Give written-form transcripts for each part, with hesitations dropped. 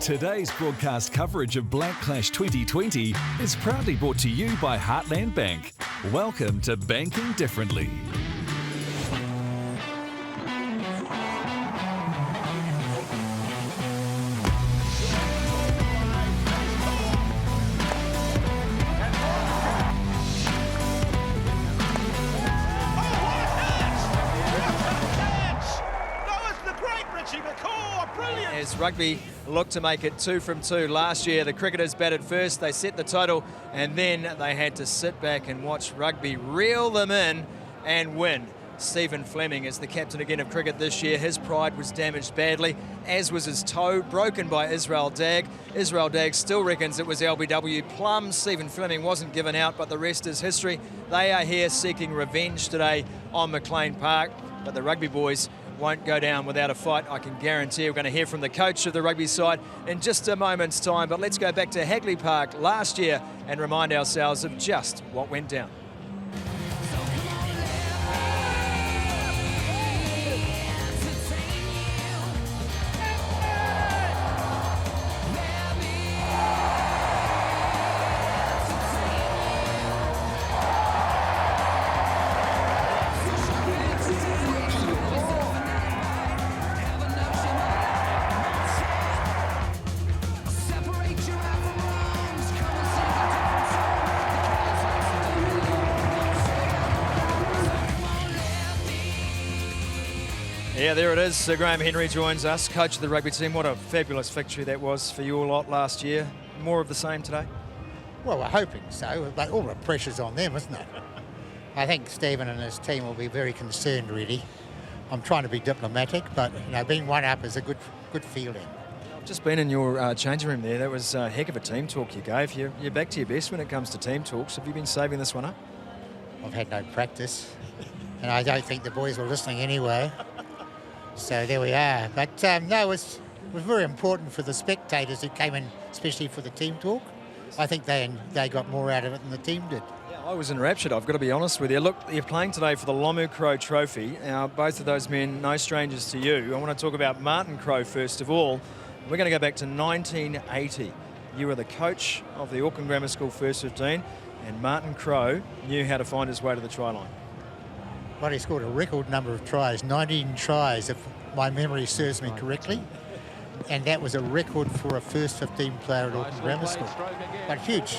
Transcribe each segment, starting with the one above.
Today's broadcast coverage of Black Clash 2020 is proudly brought to you by Heartland Bank. Welcome to Banking Differently. As Rugby looked to make it 2 from 2 last year, the cricketers batted first, they set the total, and then they had to sit back and watch Rugby reel them in and win. Stephen Fleming is the captain again of cricket this year. His pride was damaged badly, as was his toe, broken by Israel Dagg. Israel Dagg still reckons it was LBW plum. Stephen Fleming wasn't given out, but the rest is history. They are here seeking revenge today on Mclean Park, but the Rugby boys won't go down without a fight, I can guarantee. We're going to hear from the coach of the Rugby side in just a moment's time, but let's go back to Hagley Park last year and remind ourselves of just what went down. Yeah, there it is. Sir Graham Henry joins us, coach of the rugby team. What a fabulous victory that was for you a lot last year. More of the same today? Well, we're hoping so, but all the pressure's on them, isn't it? I think Stephen and his team will be very concerned, really. I'm trying to be diplomatic, but being one up is a good feeling. I've just been in your changing room there. That was a heck of a team talk you gave. You're back to your best when it comes to team talks. Have you been saving this one up? I've had no practice, and I don't think the boys were listening anyway. So there we are. But no, it was very important for the spectators who came in, especially for the team talk. I think they got more out of it than the team did. Yeah, I was enraptured, I've got to be honest with you. Look, you're playing today for the Lomu Crow Trophy. Now, both of those men, no strangers to you. I want to talk about Martin Crowe first of all. We're going to go back to 1980. You were the coach of the Auckland Grammar School First 15, and Martin Crowe knew how to find his way to the try line. Well, he scored a record number of tries, 19 tries, if my memory serves me correctly. And that was a record for a first 15 player at Auckland Grammar School. But huge,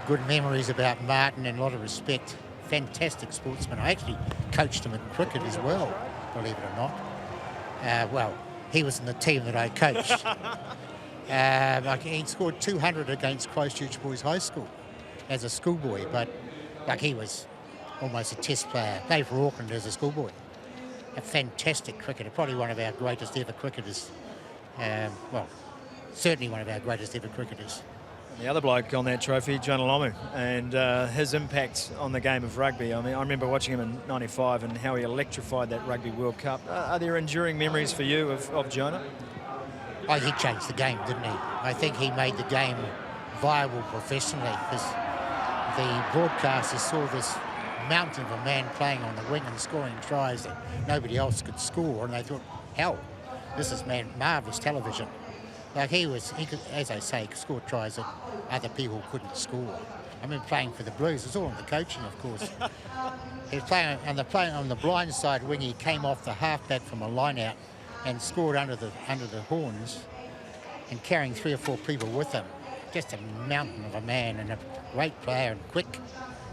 good memories about Martin and a lot of respect. Fantastic sportsman. I actually coached him in cricket as well, believe it or not. Well, he was in the team that I coached. He scored 200 against Christchurch Boys High School as a schoolboy, but he was almost a test player. Played for Auckland as a schoolboy. A fantastic cricketer, probably one of our greatest ever cricketers. Certainly one of our greatest ever cricketers. And the other bloke on that trophy, Jonah Lomu, and his impact on the game of rugby. I mean, I remember watching him in '95 and how he electrified that Rugby World Cup. Are there enduring memories for you of Jonah? Oh, he changed the game, didn't he? I think he made the game viable professionally, because the broadcasters saw this mountain of a man playing on the wing and scoring tries that nobody else could score, and they thought, hell, this is marvellous television. He could, as I say, score tries that other people couldn't score. I mean, playing for the Blues, it's all in the coaching, of course. He was playing on the blind side wing. He came off the halfback from a line out and scored under the horns, and carrying 3 or 4 people with him. Just a mountain of a man, and a great player and quick.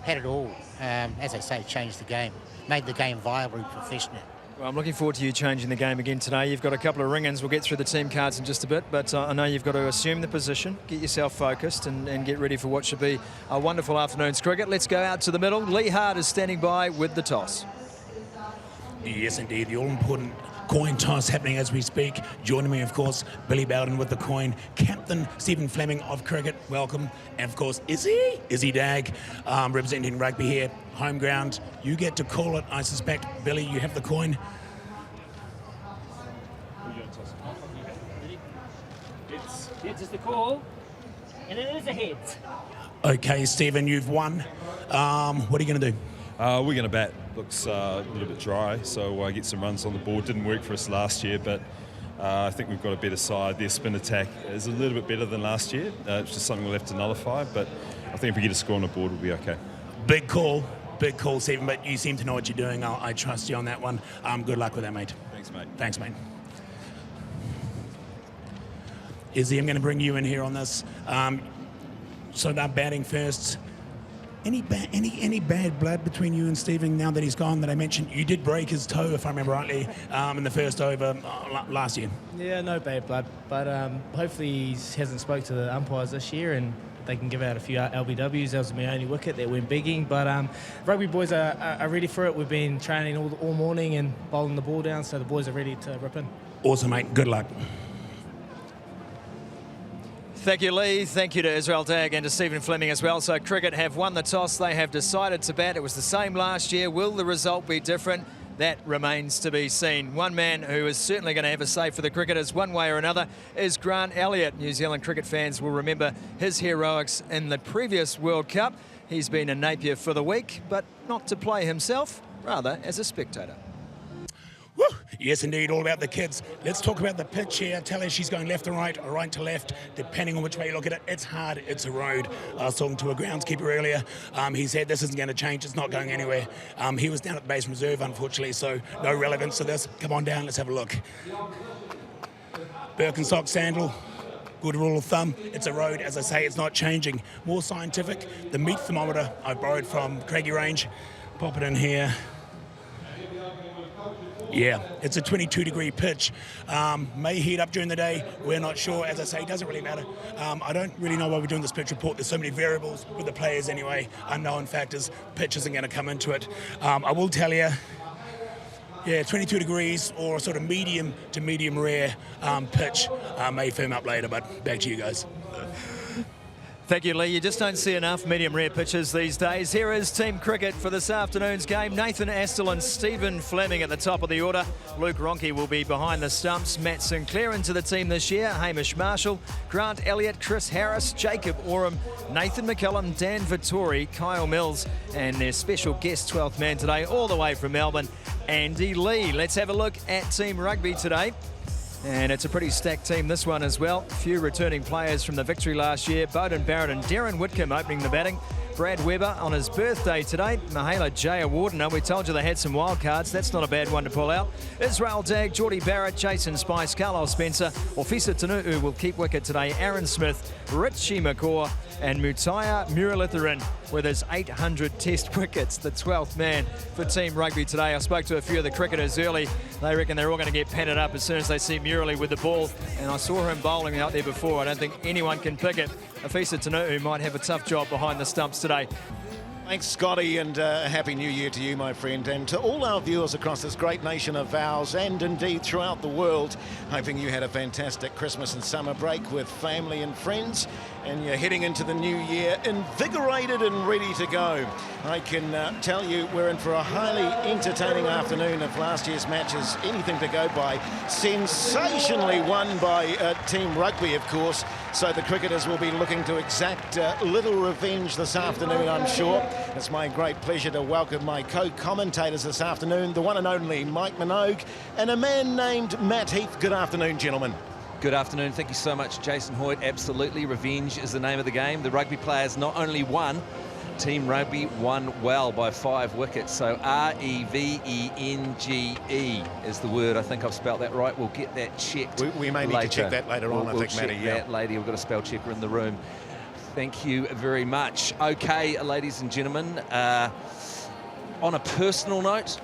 Had it all. As I say, changed the game. Made the game viable professionally. Well, I'm looking forward to you changing the game again today. You've got a couple of ring-ins. We'll get through the team cards in just a bit, but I know you've got to assume the position, get yourself focused and get ready for what should be a wonderful afternoon's cricket. Let's go out to the middle. Lee Hart is standing by with the toss. Yes, indeed. The all-important coin toss happening as we speak. Joining me, of course, Billy Bowden with the coin. Captain Stephen Fleming of cricket, welcome. And, of course, Izzy Dagg, representing rugby here. Home ground. You get to call it, I suspect. Billy, you have the coin. Heads is the call, and it is a heads. Okay, Stephen, you've won. What are you going to do? We're going to bat. Looks a little bit dry, so get some runs on the board. Didn't work for us last year, but I think we've got a better side. Their spin attack is a little bit better than last year. It's just something we'll have to nullify, but I think if we get a score on the board, we'll be okay. Big call, Stephen, but you seem to know what you're doing. I trust you on that one. Good luck with that, mate. Thanks, mate. Thanks, mate. Izzy, I'm going to bring you in here on this. So they're batting first. Any bad blood between you and Stephen now that he's gone? That I mentioned you did break his toe, if I remember rightly, in the first over last year. Yeah, no bad blood, but hopefully he hasn't spoke to the umpires this year and they can give out a few LBWs. That was my only wicket that went begging, but rugby boys are ready for it. We've been training all morning and bowling the ball down, so the boys are ready to rip in. Awesome, mate. Good luck. Thank you, Lee. Thank you to Israel Dag and to Stephen Fleming as well. So cricket have won the toss. They have decided to bat. It was the same last year. Will the result be different? That remains to be seen. One man who is certainly going to have a say for the cricketers one way or another is Grant Elliott. New Zealand cricket fans will remember his heroics in the previous World Cup. He's been in Napier for the week, but not to play himself, rather as a spectator. Woo! Yes, indeed, all about the kids. Let's talk about the pitch here. Tell her she's going left to right or right to left, depending on which way you look at it. It's hard, it's a road. I was talking to a groundskeeper earlier. He said this isn't going to change, it's not going anywhere. He was down at the base reserve, unfortunately, so no relevance to this. Come on down, let's have a look. Birkenstock sandal. Good rule of thumb, it's a road. As I say, it's not changing. More scientific, the meat thermometer I borrowed from Craigie Range. Pop it in here. Yeah, it's a 22-degree pitch. May heat up during the day. We're not sure. As I say, it doesn't really matter. I don't really know why we're doing this pitch report. There's so many variables with the players anyway, unknown factors. Pitch isn't going to come into it. I will tell you, yeah, 22 degrees or a sort of medium to medium rare pitch may firm up later, but back to you guys. Thank you, Lee. You just don't see enough medium rare pitches these days. Here is team cricket for this afternoon's game. Nathan Astle and Stephen Fleming at the top of the order. Luke Ronke will be behind the stumps. Matt Sinclair into the team this year. Hamish Marshall, Grant Elliott, Chris Harris, Jacob Oram, Nathan McCullum, Dan Vittori, Kyle Mills, and their special guest 12th man today, all the way from Melbourne, Andy Lee. Let's have a look at Team Rugby today. And it's a pretty stacked team, this one as well. A few returning players from the victory last year. Bowden Barrett and Darren Whitcomb opening the batting. Brad Webber on his birthday today. Mahela Jaya Wardner, we told you they had some wild cards. That's not a bad one to pull out. Israel Dag, Geordie Barrett, Jason Spice, Carlos Spencer. Ofisa Tanu'u will keep wicket today. Aaron Smith, Richie McCaw, and Mutaya Muralitharan with his 800 test wickets, the 12th man for Team Rugby today. I spoke to a few of the cricketers early. They reckon they're all going to get padded up as soon as they see Murali with the ball. And I saw him bowling out there before. I don't think anyone can pick it. Ofisa Tanu'u might have a tough job behind the stumps today. Thanks, Scotty, and Happy New Year to you, my friend, and to all our viewers across this great nation of ours and indeed throughout the world. Hoping you had a fantastic Christmas and summer break with family and friends, and you're heading into the new year invigorated and ready to go. I can tell you we're in for a highly entertaining afternoon of last year's matches, anything to go by. Sensationally won by Team Rugby, of course, so the cricketers will be looking to exact little revenge this afternoon, I'm sure. It's my great pleasure to welcome my co-commentators this afternoon, the one and only Mike Minogue and a man named Matt Heath. Good afternoon, gentlemen. Good afternoon. Thank you so much, Jason Hoyt. Absolutely, revenge is the name of the game. The rugby players not only won, Team Rugby won well by 5 wickets. So R-E-V-E-N-G-E is the word. I think I've spelt that right. We'll get that checked We may need to check that later on, I think, Matty. We'll check that, lady. We've got a spell checker in the room. Thank you very much. Okay, ladies and gentlemen, on a personal note,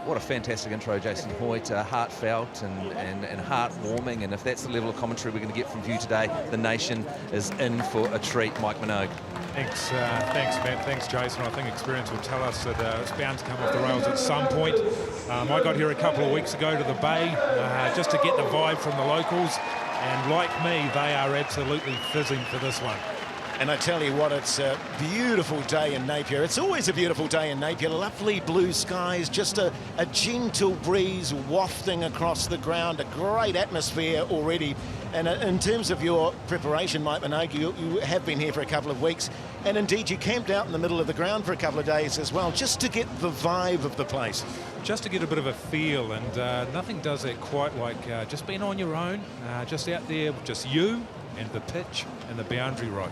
what a fantastic intro, Jason Hoyt, heartfelt and heartwarming. And if that's the level of commentary we're going to get from you today, the nation is in for a treat. Mike Minogue. Thanks, Matt. Thanks, Jason. I think experience will tell us that it's bound to come off the rails at some point. I got here a couple of weeks ago to the Bay just to get the vibe from the locals. And like me, they are absolutely fizzing for this one. And I tell you what, it's a beautiful day in Napier. It's always a beautiful day in Napier. Lovely blue skies, just a gentle breeze wafting across the ground. A great atmosphere already. And in terms of your preparation, Mike Minogue, you have been here for a couple of weeks. And indeed, you camped out in the middle of the ground for a couple of days as well, just to get the vibe of the place. just to get a bit of a feel, and nothing does that quite like just being on your own, just out there, just you and the pitch and the boundary rope.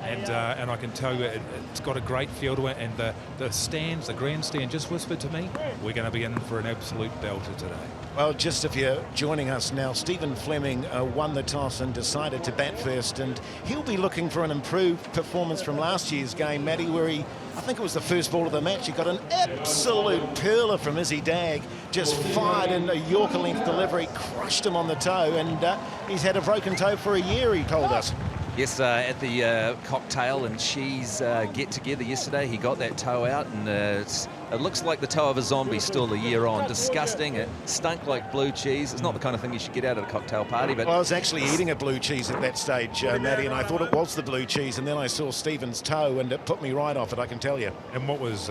And I can tell you it's got a great feel to it, and the stands, the grandstand just whispered to me, we're going to be in for an absolute belter today. Well, just if you're joining us now, Stephen Fleming won the toss and decided to bat first, and he'll be looking for an improved performance from last year's game, Matty, where I think it was the first ball of the match, he got an absolute pearler from Izzy Dagg, just fired in a Yorker length delivery, crushed him on the toe, and he's had a broken toe for a year, he told us. Yes, at the cocktail and cheese get-together yesterday, he got that toe out, and it looks like the toe of a zombie still a year on. Disgusting. It stunk like blue cheese. It's not the kind of thing you should get out at a cocktail party. But well, I was actually eating a blue cheese at that stage, Matty, and I thought it was the blue cheese, and then I saw Stephen's toe, and it put me right off it, I can tell you. And what was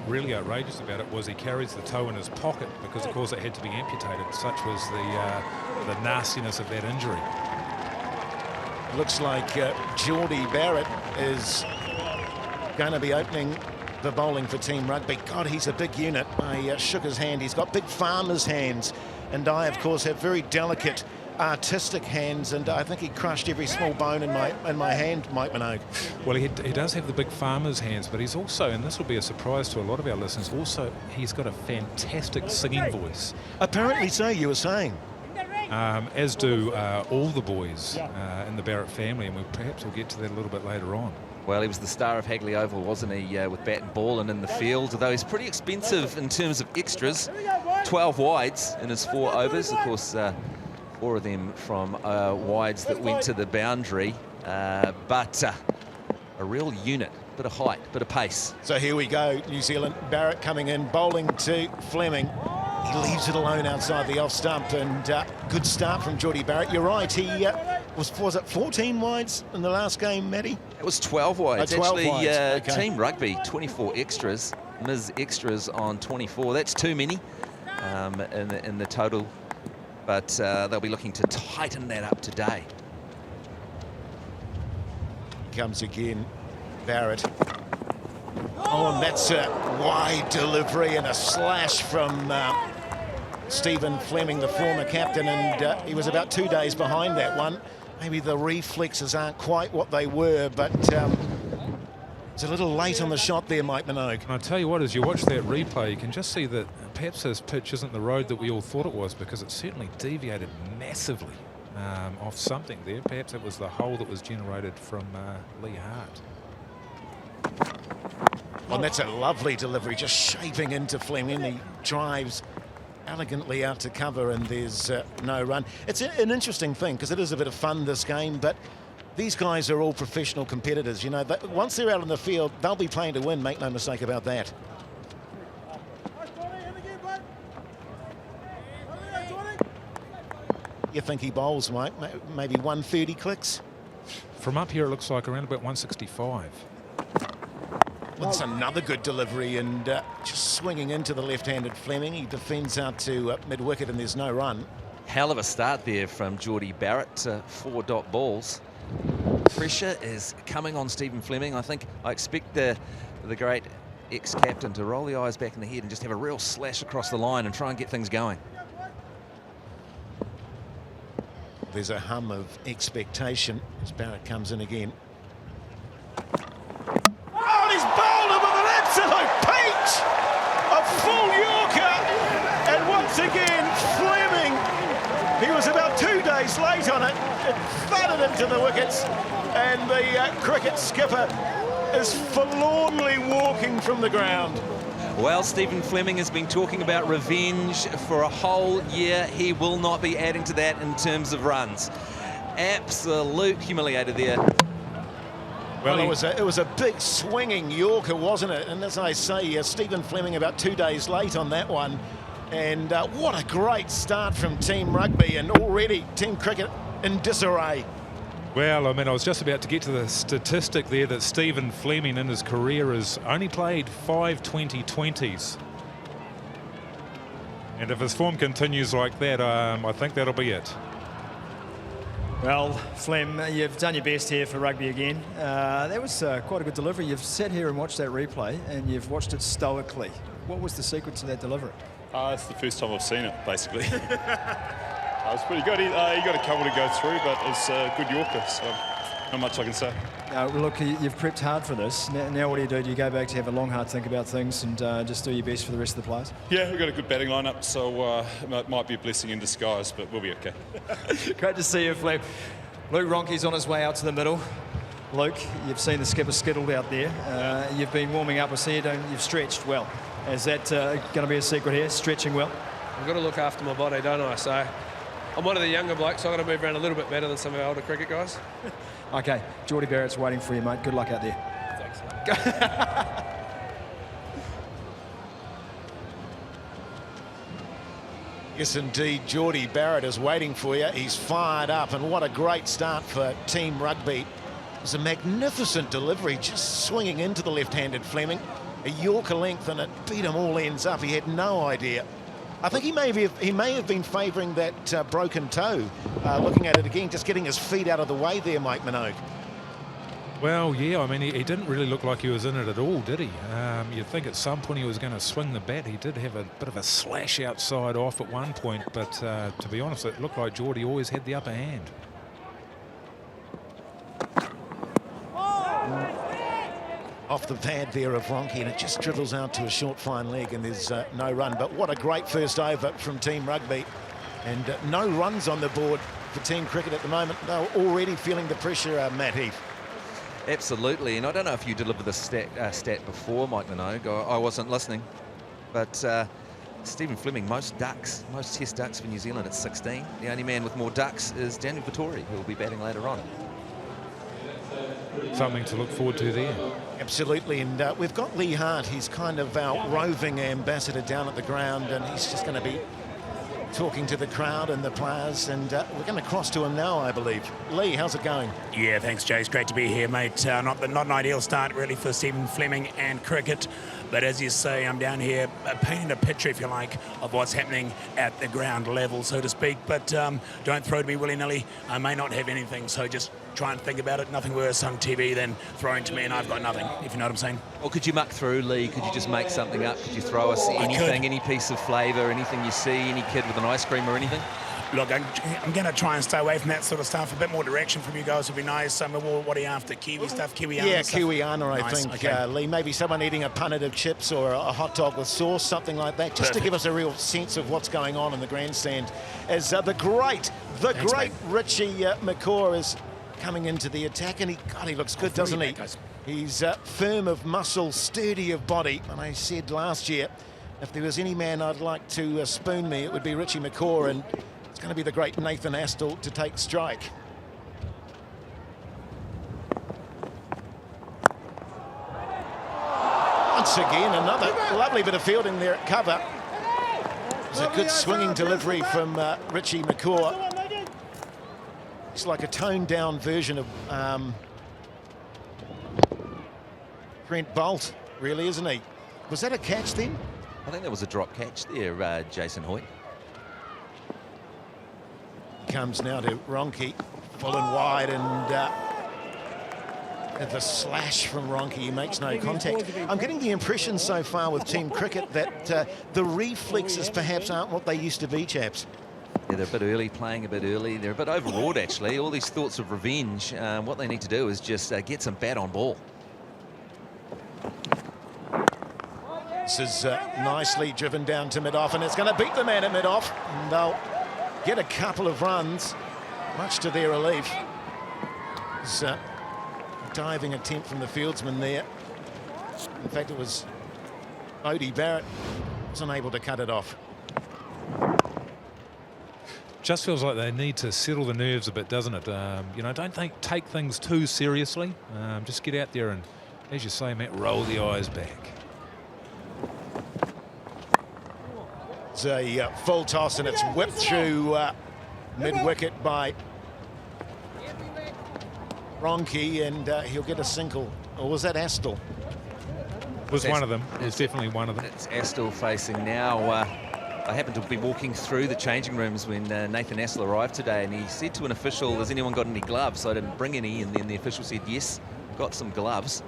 really outrageous about it was he carries the toe in his pocket because, of course, it had to be amputated. Such was the nastiness of that injury. Looks like Geordie Barrett is going to be opening the bowling for Team Rugby. God, he's a big unit. I shook his hand. He's got big farmer's hands, and I, of course, have very delicate, artistic hands, and I think he crushed every small bone in my hand, Mike Minogue. Well, he does have the big farmer's hands, but he's also, and this will be a surprise to a lot of our listeners, also he's got a fantastic singing voice. Apparently so, you were saying. As do all the boys in the Barrett family, and perhaps we'll get to that a little bit later on. Well, he was the star of Hagley Oval, wasn't he, with bat and ball and in the field, although he's pretty expensive in terms of extras. 12 wides in his 4 overs, of course, 4 of them from wides that went to the boundary, but a real unit, bit of height, bit of pace. So here we go, New Zealand. Barrett coming in, bowling to Fleming. He leaves it alone outside the off stump, and good start from Geordie Barrett. You're right, he was it 14 wides in the last game, Matty? It was 12 wides. 12 actually, wides. Okay. Team Rugby, 24 extras. Ms. Extras on 24. That's too many in the total, but they'll be looking to tighten that up today. Comes again, Barrett. Oh, and that's a wide delivery and a slash from Stephen Fleming, the former captain, and he was about 2 days behind that one. Maybe the reflexes aren't quite what they were, but it's a little late on the shot there, Mike Minogue. And I tell you what, as you watch that replay, you can just see that perhaps this pitch isn't the road that we all thought it was, because it certainly deviated massively off something there. Perhaps it was the hole that was generated from Lee Hart. Well, and that's a lovely delivery, just shaping into Fleming. He drives elegantly out to cover, and there's no run. It's an interesting thing, because it is a bit of fun, this game, but these guys are all professional competitors. You know, once they're out in the field, they'll be playing to win, make no mistake about that. You think he bowls, Mike? Maybe 130 clicks? From up here, it looks like around about 165. Well, that's another good delivery, and just swinging into the left-handed Fleming. He defends out to mid-wicket, and there's no run. Hell of a start there from Geordie Barrett, 4 dot balls. Pressure is coming on Stephen Fleming. I expect the great ex-captain to roll the eyes back in the head and just have a real slash across the line and try and get things going. There's a hum of expectation as Barrett comes in again. Oh, and he's bowled him with an absolute peach! A full Yorker! And once again, Fleming, he was about 2 days late on it. It thudded into the wickets, and the cricket skipper is forlornly walking from the ground. Well, Stephen Fleming has been talking about revenge for a whole year. He will not be adding to that in terms of runs. Absolute humiliator there. Well, it was a big swinging Yorker, wasn't it? And as I say, Stephen Fleming about 2 days late on that one. And what a great start from Team Rugby, and already Team Cricket in disarray. Well, I mean, I was just about to get to the statistic there that Stephen Fleming in his career has only played 5 20-20s. And if his form continues like that, I think that'll be it. Well, Flem, you've done your best here for rugby again. That was quite a good delivery. You've sat here and watched that replay, and you've watched it stoically. What was the secret to that delivery? It's the first time I've seen it, basically. It was pretty good. He got a couple to go through, but it's a good Yorker, so not much I can say. Look, you've prepped hard for this. Now what do? Do you go back to have a long, hard think about things and just do your best for the rest of the players? Yeah, we've got a good batting lineup, so it might be a blessing in disguise, but we'll be okay. Great to see you, Flem. Luke Ronke's on his way out to the middle. Luke, you've seen the skipper skittled out there. You've been warming up. I see you've stretched well. Is that going to be a secret here, stretching well? I've got to look after my body, don't I? So I'm one of the younger blokes, so I've got to move around a little bit better than some of our older cricket guys. Okay, Geordie Barrett's waiting for you, mate. Good luck out there. Thanks. Yes, indeed, Geordie Barrett is waiting for you. He's fired up, and what a great start for Team Rugby. It was a magnificent delivery, just swinging into the left-handed Fleming. A Yorker length, and it beat him all ends up. He had no idea. I think he may have been favouring that broken toe. Looking at it again, just getting his feet out of the way there, Mike Minogue. Well, yeah, I mean, he didn't really look like he was in it at all, did he? You'd think at some point he was going to swing the bat. He did have a bit of a slash outside off at one point, but to be honest, it looked like Geordie always had the upper hand. Off the pad there of Ronke, and it just dribbles out to a short fine leg, and there's no run. But what a great first over from Team Rugby, and no runs on the board for Team Cricket at the moment. They're already feeling the pressure, Matt Heath. Absolutely, and I don't know if you delivered the stat before, Mike Minogue. I wasn't listening, but Stephen Fleming, most test ducks for New Zealand at 16. The only man with more ducks is Daniel Vettori, who will be batting later on. Something to look forward to there. Absolutely, and we've got Lee Hart. He's kind of our roving ambassador down at the ground, and he's just going to be talking to the crowd and the players, and we're going to cross to him now, I believe. Lee, how's it going? Yeah, thanks, Jace. Great to be here, mate. Not an ideal start, really, for Stephen Fleming and cricket. But as you say, I'm down here painting a picture, if you like, of what's happening at the ground level, so to speak. But don't throw to me willy-nilly. I may not have anything, so just try and think about it. Nothing worse on TV than throwing to me and I've got nothing, if you know what I'm saying. Or could you muck through, Lee? Could you just make something up? Could you throw us anything, any piece of flavour, anything you see, any kid with an ice cream or anything? Look, I'm going to try and stay away from that sort of stuff. A bit more direction from you guys would be nice. What are you after? Kiwi stuff? Kiwiana Yeah, stuff? Kiwiana, I Nice, think, okay. Lee. Maybe someone eating a punnet of chips or a hot dog with sauce, something like that, just to give us a real sense of what's going on in the grandstand. As the great Richie McCaw is coming into the attack, and he looks good, doesn't he? He's firm of muscle, sturdy of body, and I said last year, if there was any man I'd like to spoon me, it would be Richie McCaw, and it's going to be the great Nathan Astle to take strike. Once again, another lovely bit of fielding there at cover. It's a good swinging delivery from Richie McCaw. It's like a toned-down version of Brent Bolt, really, isn't he? Was that a catch then? I think that was a drop catch there, Jason Hoyt. Comes now to Ronke, full and wide, and at the slash from Ronke, he makes no contact. I'm getting the impression so far with Team Cricket that the reflexes perhaps aren't what they used to be, chaps. Yeah, they're a bit early, playing a bit early. They're a bit overawed, actually. All these thoughts of revenge. What they need to do is just get some bat on ball. This is nicely driven down to mid-off, and it's going to beat the man at mid-off, and they'll get a couple of runs, much to their relief. It's a diving attempt from the fieldsman there. In fact, it was Odie Barrett was unable to cut it off. Just feels like they need to settle the nerves a bit, doesn't it? You know, don't take things too seriously. Just get out there and, as you say, Matt, roll the eyes back. It's a full toss, and it's whipped through mid-wicket by Ronke, and he'll get a single. Or was that Astle? Was one of them. It was definitely one of them. It's Astle facing now I happened to be walking through the changing rooms when Nathan Astle arrived today, and he said to an official, has anyone got any gloves? So I didn't bring any, and then the official said, yes, got some gloves.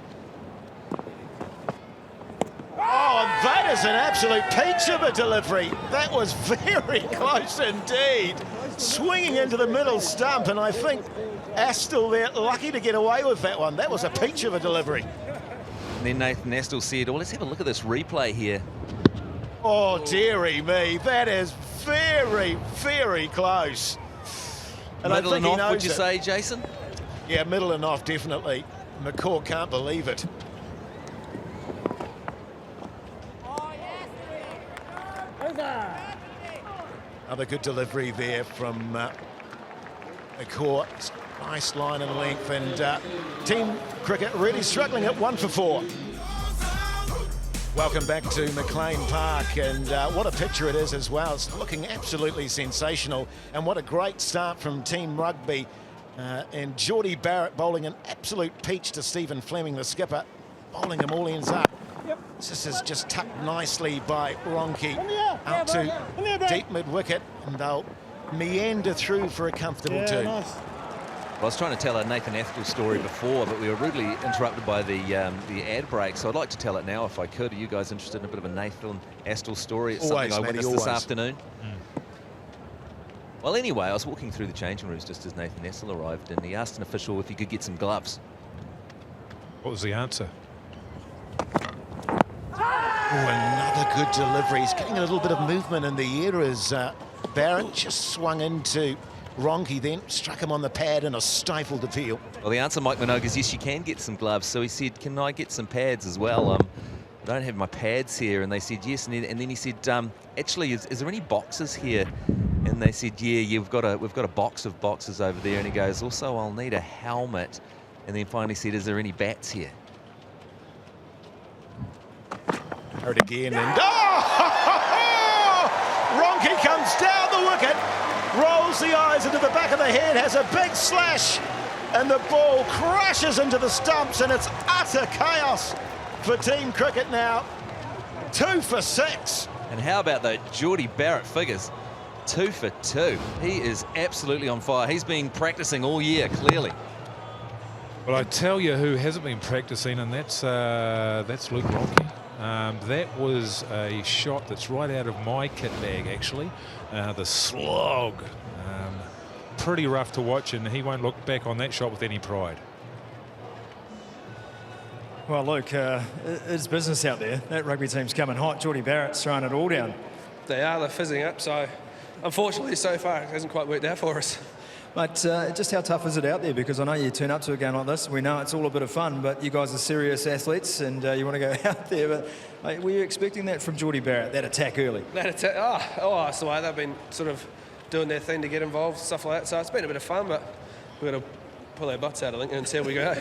Oh, and that is an absolute peach of a delivery. That was very close indeed. Swinging into the middle stump, and I think Astle there, lucky to get away with that one. That was a peach of a delivery. And then Nathan Astle said, well, let's have a look at this replay here. Oh, dearie me, that is very, very close. And middle I think and off, would knows you it. say, Jason? Yeah, middle and off, definitely. McCaw can't believe it. Another good delivery there from McCaw. Nice line and length, and Team Cricket really struggling at 1 for 4. Welcome back to Mclean Park, and what a picture it is as well. It's looking absolutely sensational, and what a great start from Team Rugby. And Geordie Barrett bowling an absolute peach to Stephen Fleming, the skipper, bowling them all ends up. Yep. This is just tucked nicely by Ronke out to deep mid-wicket, and they'll meander through for a comfortable two. Nice. Well, I was trying to tell a Nathan Astle story before, but we were rudely interrupted by the ad break, so I'd like to tell it now if I could. Are you guys interested in a bit of a Nathan Astle story? It's Always, something I Matty, witnessed this always. afternoon. Well, anyway, I was walking through the changing rooms just as Nathan Astle arrived, and he asked an official if he could get some gloves. What was the answer? Oh, another good delivery. He's getting a little bit of movement in the air as Barrett just swung into Ronke, then struck him on the pad in a stifled appeal. Well, the answer, Mike Minogue, is yes, you can get some gloves. So he said, can I get some pads as well? I don't have my pads here. And they said yes. And then he said, actually, is there any boxes here? And they said, yeah, we've got a box of boxes over there. And he goes, also, I'll need a helmet. And then finally said, is there any bats here? Barrett again, and Ronke comes down the wicket, rolls the eyes into the back of the head, has a big slash, and the ball crashes into the stumps, and it's utter chaos for Team Cricket now. 2 for 6. And how about the Geordie Barrett figures? 2 for 2. He is absolutely on fire. He's been practicing all year, clearly. Well, I tell you who hasn't been practicing, and that's Luke Ronke. That was a shot that's right out of my kit bag, actually. The slog. Pretty rough to watch, and he won't look back on that shot with any pride. Well, Luke, it's business out there. That rugby team's coming hot. Geordie Barrett's throwing it all down. They're fizzing up, so unfortunately so far it hasn't quite worked out for us. But just how tough is it out there? Because I know you turn up to a game like this, we know it's all a bit of fun, but you guys are serious athletes and you want to go out there. But were you expecting that from Geordie Barrett, that attack early? That attack, that's the way they've been sort of doing their thing to get involved, stuff like that. So it's been a bit of fun, but we've got to pull our butts out, I think, and see how we go.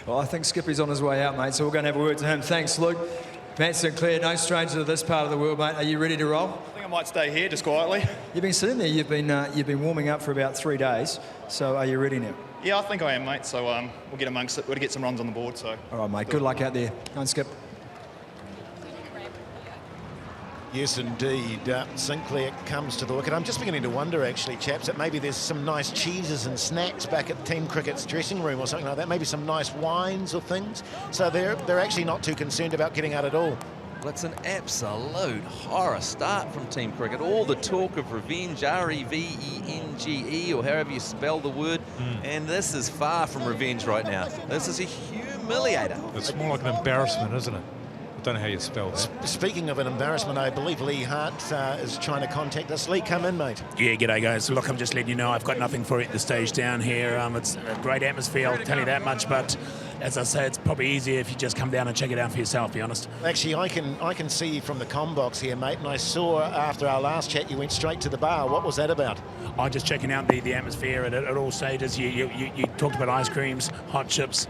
Well, I think Skippy's on his way out, mate, so we're going to have a word to him. Thanks, Luke. Matt Sinclair, no stranger to this part of the world, mate. Are you ready to roll? I think I might stay here just quietly. You've been sitting there, you've been warming up for about 3 days, so are you ready now? Yeah, I think I am, mate, so we'll get amongst it. We've got to get some runs on the board, so... All right, mate, good luck out there. Go on, Skip. Yes, indeed. Sinclair comes to the wicket. I'm just beginning to wonder, actually, chaps, that maybe there's some nice cheeses and snacks back at Team Cricket's dressing room or something like that. Maybe some nice wines or things. So they're actually not too concerned about getting out at all. Well, it's an absolute horror start from Team Cricket. All the talk of revenge, R-E-V-E-N-G-E, or however you spell the word, and this is far from revenge right now. This is a humiliator. It's more like an embarrassment, isn't it? I don't know how you spell that. Speaking of an embarrassment, I believe Lee Hart is trying to contact us. Lee, come in, mate. Yeah, g'day guys. Look, I'm just letting you know I've got nothing for you at the stage down here. It's a great atmosphere, I'll tell you that much, but as I say, it's probably easier if you just come down and check it out for yourself, to be honest. Actually, I can see you from the comm box here, mate, and I saw after our last chat you went straight to the bar. What was that about? I'm just checking out the atmosphere at all stages. You talked about ice creams, hot chips.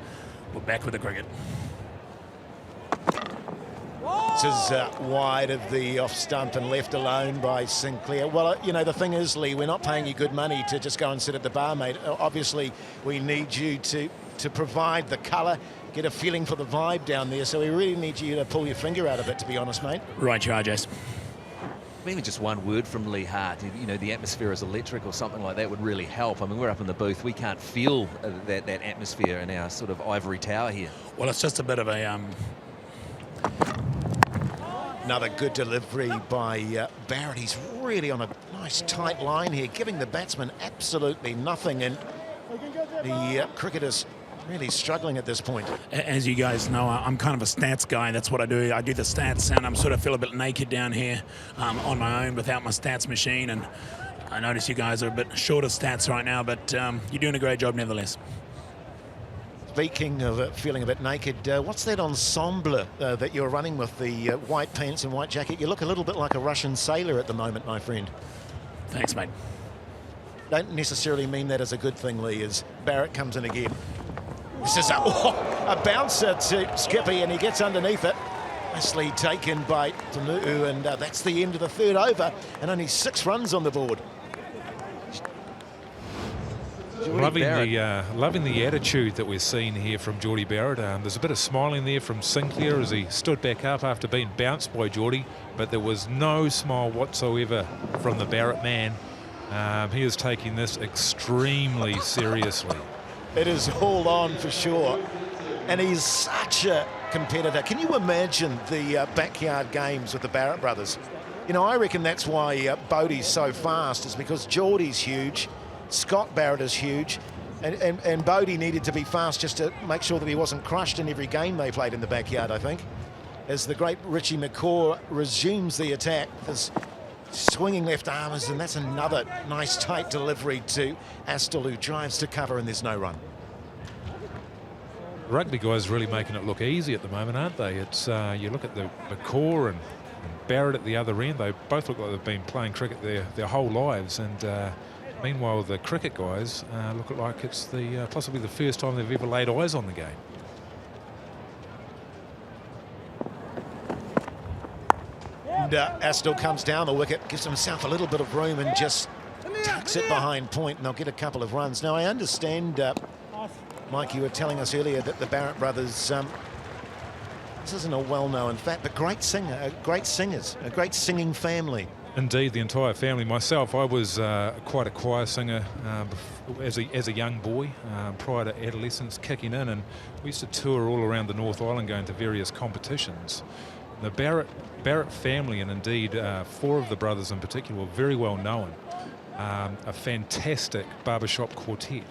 We're back with the cricket. This is wide of the off stump and left alone by Sinclair. Well, you know, the thing is, Lee, we're not paying you good money to just go and sit at the bar, mate. Obviously, we need you to provide the colour, get a feeling for the vibe down there. So we really need you to pull your finger out of it, to be honest, mate. Right, you are, Jess. Maybe just one word from Lee Hart, you know, the atmosphere is electric or something like that would really help. I mean, we're up in the booth, we can't feel that atmosphere in our sort of ivory tower here. Well, it's just a bit of a... Another good delivery by Barrett. He's really on a nice tight line here, giving the batsman absolutely nothing, and the cricketers really struggling at this point. As you guys know, I'm kind of a stats guy. That's what I do. I do the stats, and I'm sort of feel a bit naked down here on my own without my stats machine, and I notice you guys are a bit short of stats right now, but you're doing a great job nevertheless. Speaking of feeling a bit naked, what's that ensemble that you're running with, the white pants and white jacket? You look a little bit like a Russian sailor at the moment, my friend. Thanks, mate. Don't necessarily mean that as a good thing, Lee, as Barrett comes in again. This is a bouncer to Skippy, and he gets underneath it. Nicely taken by Tanu'u, and that's the end of the third over, and only 6 runs on the board. Loving the attitude that we're seeing here from Geordie Barrett. There's a bit of smiling there from Sinclair as he stood back up after being bounced by Geordie, but there was no smile whatsoever from the Barrett man. He is taking this extremely seriously. It is all on for sure, and he's such a competitor. Can you imagine the backyard games with the Barrett brothers? You know, I reckon that's why Bodie's so fast, is because Geordie's huge, Scott Barrett is huge, and Bodie needed to be fast just to make sure that he wasn't crushed in every game they played in the backyard, I think. As the great Richie McCaw resumes the attack, this swinging left armers, and that's another nice tight delivery to Astle, who drives to cover, and there's no run. Rugby guys really making it look easy at the moment, aren't they? It's you look at the McCaw and Barrett at the other end, they both look like they've been playing cricket their whole lives, and meanwhile, the cricket guys look like it's possibly the first time they've ever laid eyes on the game. And Astle comes down the wicket, gives himself a little bit of room and just tucks it behind point, and they'll get a couple of runs. Now, I understand, Mike, you were telling us earlier that the Barrett brothers, this isn't a well-known fact, but great singers, a great singing family. Indeed, the entire family. Myself, I was quite a choir singer as a young boy, prior to adolescence kicking in, and we used to tour all around the North Island going to various competitions. The Barrett family, and indeed 4 of the brothers in particular, were very well known. A fantastic barbershop quartet.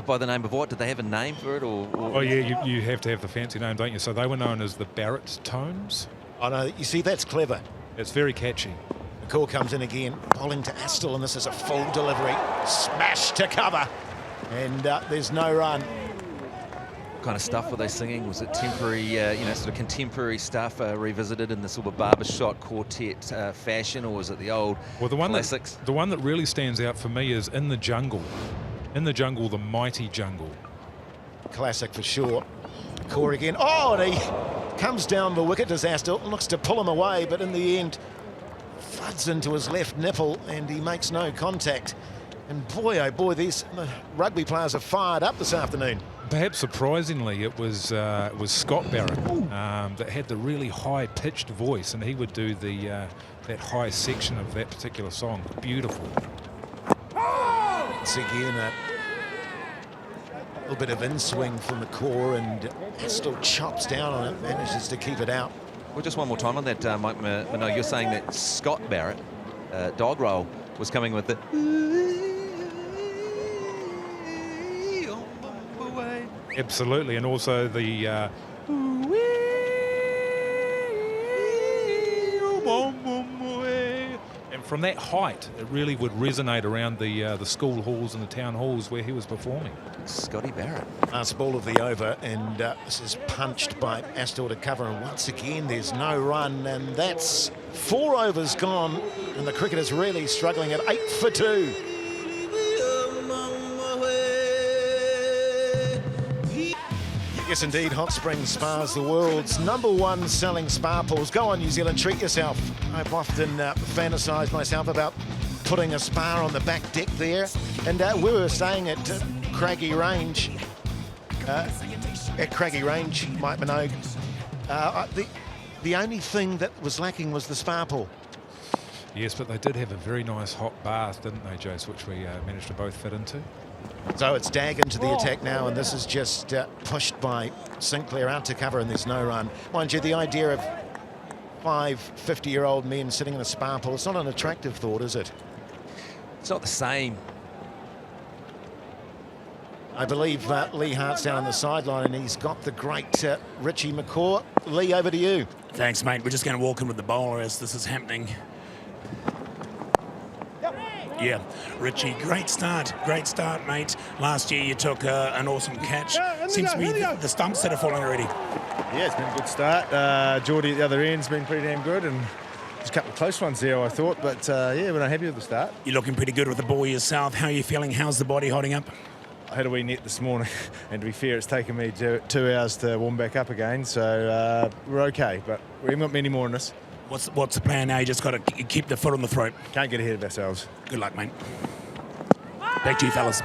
By the name of what? Did they have a name for it? Or? Oh yeah, you have to have the fancy name, don't you? So they were known as the Barrett Tones. I know, you see, that's clever. It's very catchy. The call comes in again, bowling to Astle, and this is a full delivery. Smash to cover, and there's no run. What kind of stuff were they singing? Was it temporary, sort of contemporary stuff revisited in the sort of barbershop quartet fashion, or was it the old classics? The one that really stands out for me is In the Jungle. In the Jungle, the Mighty Jungle. Classic for sure. Core again. Oh, and he comes down the wicket as Astle, looks to pull him away, but in the end floods into his left nipple, and he makes no contact. And boy, oh boy, these rugby players are fired up this afternoon. Perhaps surprisingly, it was Scott Barrett that had the really high-pitched voice, and he would do that high section of that particular song. Beautiful. Once again, a little bit of in-swing from the core, and Astle chops down on it, manages to keep it out. Well, just one more time on that, Mike Minogue, you're saying that Scott Barrett, dog roll, was coming with the... Absolutely, and also the and from that height, it really would resonate around the school halls and the town halls where he was performing. Scotty Barrett. Last ball of the over, and this is punched by Astle to cover, and once again there's no run, and that's 4 overs gone, and the cricketers really struggling at 8 for 2. Yes, indeed, Hot Springs Spa's the world's #1 selling spa pools. Go on, New Zealand, treat yourself. I've often fantasised myself about putting a spa on the back deck there. And we were staying at Craggy Range. At Craggy Range, Mike Minogue. The only thing that was lacking was the spa pool. Yes, but they did have a very nice hot bath, didn't they, Jace, which we managed to both fit into. So it's Dag into the attack now, and this is just pushed by Sinclair out to cover, and there's no run. Mind you, the idea of 5 50-year-old men sitting in a spa pool, it's not an attractive thought, is it? It's not the same. I believe Lee Hart's down on the sideline, and he's got the great Richie McCaw. Lee, over to you. Thanks, mate. We're just going to walk in with the bowler as this is happening. Yeah, Richie, great start, mate. Last year you took an awesome catch. Seems to be the stumps that are falling already. Yeah, it's been a good start. Geordie at the other end's been pretty damn good, and there's a couple of close ones there, I thought. But yeah, we're not happy with the start. You're looking pretty good with the ball yourself. How are you feeling? How's the body holding up? I had a wee net this morning, and to be fair, it's taken me 2 hours to warm back up again. So we're okay, but we haven't got many more in this. What's the plan now? You just got to keep the foot on the throat. Can't get ahead of ourselves. Good luck, mate. Back to you, fellas.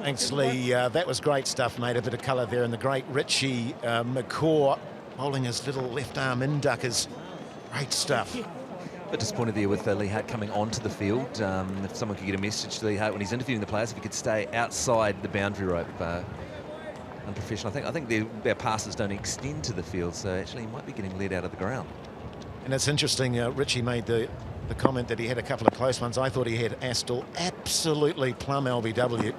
Thanks, Lee. That was great stuff, mate. A bit of colour there. And the great Richie McCaw bowling his little left arm induckers. Great stuff. A bit disappointed there with Lee Hart coming onto the field. If someone could get a message to Lee Hart when he's interviewing the players, if he could stay outside the boundary rope. Unprofessional. I think their passes don't extend to the field, so actually he might be getting led out of the ground. And it's interesting, Richie made the comment that he had a couple of close ones. I thought he had Astle absolutely plumb LBW.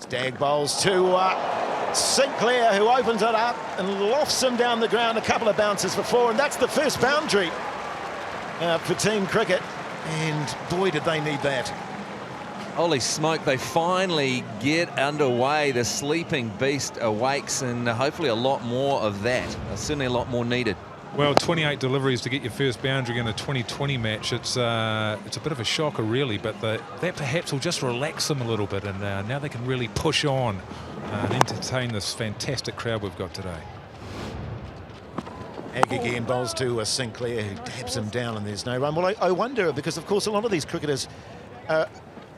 Stag bowls to Sinclair, who opens it up and lofts him down the ground. A couple of bounces for 4, and that's the first boundary for Team Cricket. And boy, did they need that. Holy smoke, they finally get underway. The sleeping beast awakes, and hopefully a lot more of that. Certainly a lot more needed. Well, 28 deliveries to get your first boundary in a 2020 match. It's a bit of a shocker, really, but that perhaps will just relax them a little bit, and now they can really push on and entertain this fantastic crowd we've got today. Ag again bowls to Sinclair, who dabs him down, and there's no run. Well, I wonder, because, of course, a lot of these cricketers are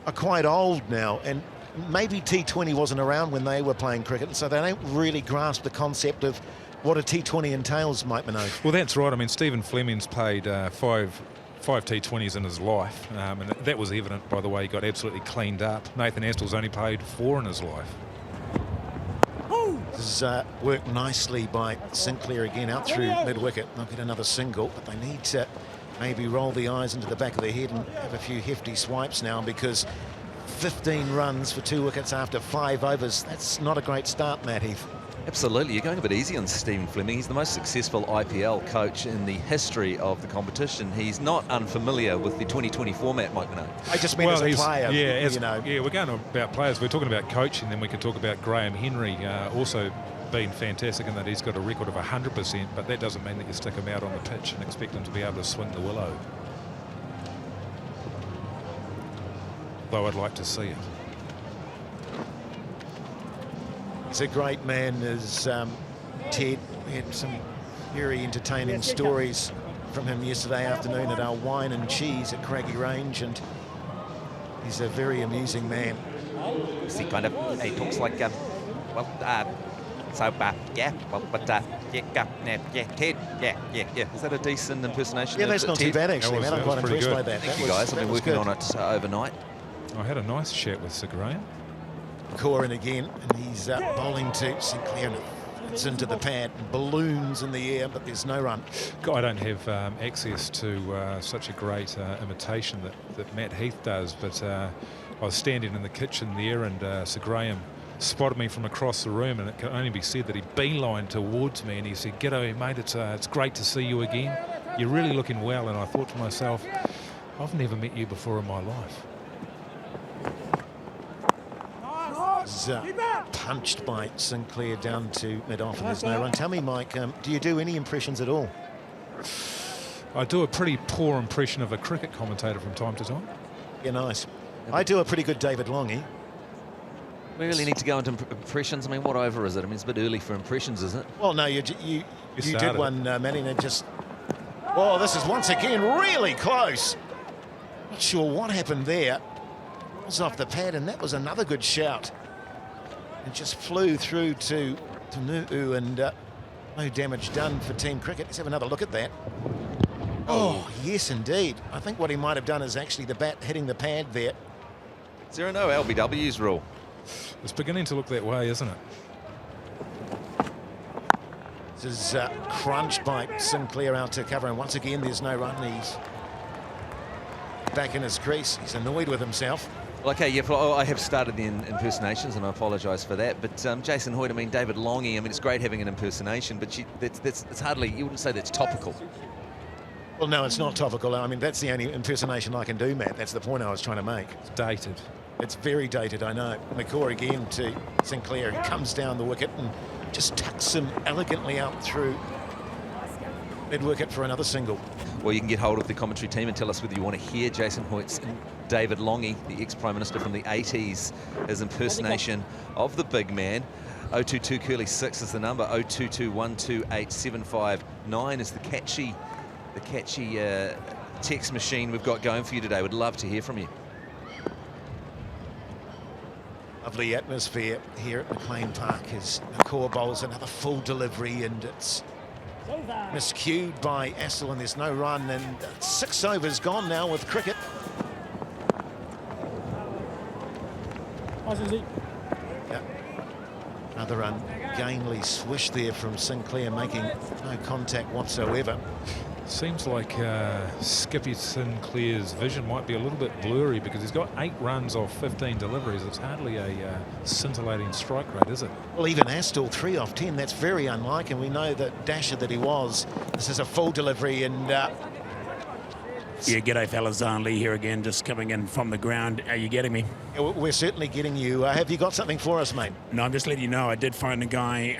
quite old now, and maybe T20 wasn't around when they were playing cricket, and so they don't really grasp the concept of what a T20 entails, Mike Minogue. Well, that's right. I mean, Stephen Fleming's played five T20s in his life, and that was evident by the way he got absolutely cleaned up. Nathan Astle's only played 4 in his life. This is worked nicely by Sinclair again out through mid-wicket. They'll get another single, but they need to maybe roll the eyes into the back of their head and have a few hefty swipes now, because 15 runs for 2 wickets after 5 overs. That's not a great start, Matt Heath. Absolutely. You're going a bit easy on Stephen Fleming. He's the most successful IPL coach in the history of the competition. He's not unfamiliar with the 2020 format, Mike Minogue. I just mean as a player, Yeah, we're going about players. We're talking about coaching, then we can talk about Graham Henry, also been fantastic in that he's got a record of 100%, but that doesn't mean that you stick him out on the pitch and expect him to be able to swing the willow. Though I'd like to see it. He's a great man, as Ted. We had some very entertaining stories from him yesterday afternoon at our wine and cheese at Craggy Range, and he's a very amusing man. He kind of, he talks like, Ted, Is that a decent impersonation? Yeah, that's not too bad, actually, man. I'm quite impressed by that. Thank you, guys. I've been working on it overnight. I had a nice chat with Sir Graham. Core in again, and he's bowling to Sinclair, and it's into the pad, balloons in the air, but there's no run. I don't have access to such a great imitation that Matt Heath does, but I was standing in the kitchen there, and Sir Graham spotted me from across the room, and it can only be said that he beelined towards me, and he said, "G'day, mate, it's great to see you again. You're really looking well." And I thought to myself, I've never met you before in my life. Punched by Sinclair down to mid-off, and there's no run. Tell me, Mike, do you do any impressions at all? I do a pretty poor impression of a cricket commentator from time to time. Yeah, nice. I do a pretty good David Longy. We really need to go into impressions. I mean, what over is it? I mean, it's a bit early for impressions, isn't it? Well, no, you did one, Matty, and it just... Oh, this is once again really close. Not sure what happened there. It was off the pad, and that was another good shout. It just flew through to Nu'u, and no damage done for Team Cricket. Let's have another look at that. Oh, yes, indeed. I think what he might have done is actually the bat hitting the pad there. Is there a no LBWs rule? It's beginning to look that way, isn't it? This is crunched by Sinclair out to cover, and once again there's no run. He's back in his crease. He's annoyed with himself. Well, okay, yeah, I have started the impersonations, and I apologise for that. But Jason Hoyt, I mean, David Longy, I mean, it's great having an impersonation, but it's hardly, you wouldn't say that's topical. Well, no, it's not topical. I mean, that's the only impersonation I can do, Matt. That's the point I was trying to make. It's dated. It's very dated, I know. McCaw again to Sinclair. He comes down the wicket and just tucks him elegantly out through mid-wicket for another single. Well, you can get hold of the commentary team and tell us whether you want to hear Jason Hoyt's David Longy, the ex-Prime Minister from the 80s, his impersonation of the big man. 022 Curly 6 is the number. 02212875 is the catchy text machine we've got going for you today. Would love to hear from you. Lovely atmosphere here at Mclean Park as McCaw bowls another full delivery, and it's miscued by Astle, and there's no run, and 6 overs gone now with cricket. Yeah. Another ungainly swish there from Sinclair, making no contact whatsoever. Seems like Skippy Sinclair's vision might be a little bit blurry because he's got 8 runs off 15 deliveries. It's hardly a scintillating strike rate, is it? Well, even Astle, 3 off 10, that's very unlike, and we know that dasher that he was. This is a full delivery, and yeah, g'day fellas, Lee here again, just coming in from the ground. Are you getting me? Yeah, we're certainly getting you. Have you got something for us, mate? No, I'm just letting you know I did find a guy,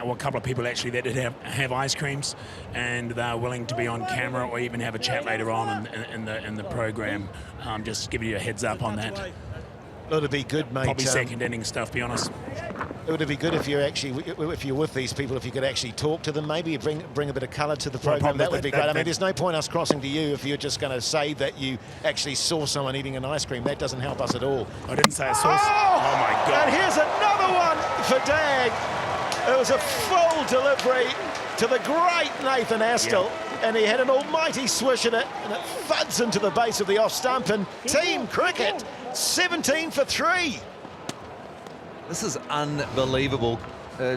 well, a couple of people actually that did have ice creams, and they're willing to be on camera or even have a chat later on in the program. Just giving you a heads up on that. Well, it'd be good, mate. Probably second inning stuff, be honest. It would be good if you're with these people, if you could actually talk to them, maybe bring a bit of colour to the program. That would be great. I mean, there's no point us crossing to you if you're just going to say that you actually saw someone eating an ice cream. That doesn't help us at all. I didn't say I saw. Oh my God! And here's another one for Dag. It was a full delivery to the great Nathan Astle, and he had an almighty swish at it, and it thuds into the base of the off stump. And Team Cricket 17 for 3. This is unbelievable.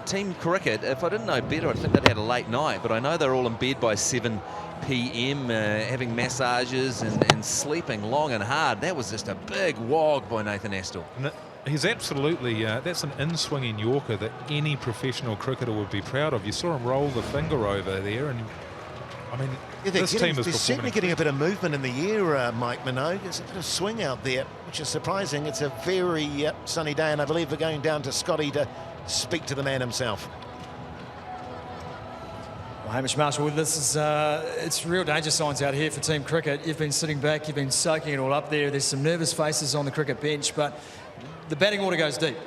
Team Cricket, if I didn't know better, I'd think they'd had a late night, but I know they're all in bed by 7 p.m, having massages and sleeping long and hard. That was just a big wog by Nathan Astle. He's absolutely, that's an in-swinging Yorker that any professional cricketer would be proud of. You saw him roll the finger over there, and I mean, this team is certainly getting a bit of movement in the air, Mike Minogue. There's a bit of swing out there, which is surprising. It's a very sunny day, and I believe we're going down to Scotty to speak to the man himself. Well, Hamish Marshall, this is it's real danger signs out here for Team Cricket. You've been sitting back, you've been soaking it all up there. There's some nervous faces on the cricket bench, but the batting order goes deep.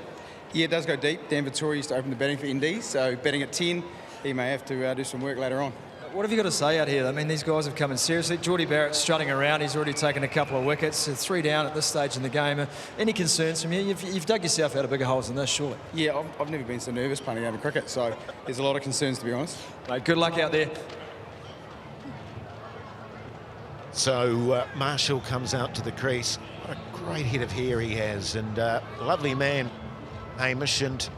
Yeah, it does go deep. Dan Vittori used to open the batting for ND, so batting at 10, he may have to do some work later on. What have you got to say out here? I mean, these guys have come in seriously. Geordie Barrett strutting around. He's already taken a couple of wickets. 3 down at this stage in the game. Any concerns from you? You've dug yourself out of bigger holes than this, surely. Yeah, I've never been so nervous playing over cricket, so there's a lot of concerns, to be honest. Mate, good luck out there. So Marshall comes out to the crease. What a great head of hair he has, and lovely man, Hamish, and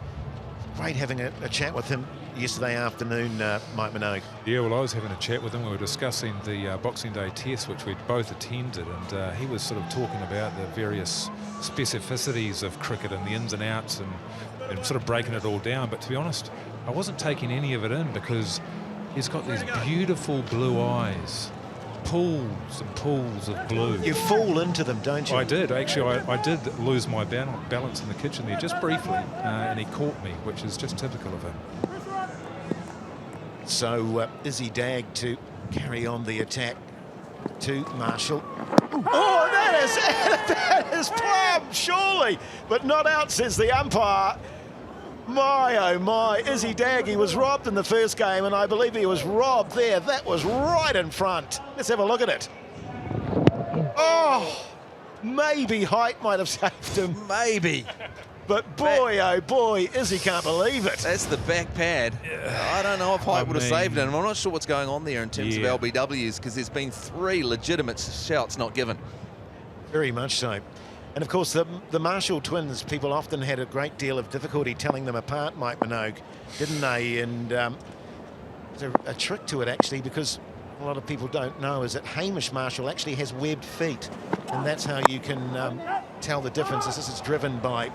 great having a chat with him yesterday afternoon, Mike Minogue. Yeah, well, I was having a chat with him. We were discussing the Boxing Day test, which we'd both attended, and he was sort of talking about the various specificities of cricket and the ins and outs and sort of breaking it all down. But to be honest, I wasn't taking any of it in because he's got these beautiful blue eyes. Pools and pools of blue. You fall into them, don't you? I did. Actually, I did lose my balance in the kitchen there just briefly, and he caught me, which is just typical of him. So Izzy Dag to carry on the attack to Marshall. Oh, that is plumb, surely, but not out, says the umpire. My, oh my, Izzy Dag, he was robbed in the first game, and I believe he was robbed there. That was right in front. Let's have a look at it. Oh, maybe height might have saved him. Maybe. But boy, oh boy, Izzy can't believe it. That's the back pad. I don't know if Hyde would have saved it. And I'm not sure what's going on there in terms of LBWs, because there's been 3 legitimate shouts not given. Very much so. And of course, the Marshall twins, people often had a great deal of difficulty telling them apart, Mike Minogue, didn't they? And there's a trick to it, actually, because a lot of people don't know, is that Hamish Marshall actually has webbed feet. And that's how you can tell the difference. This is driven by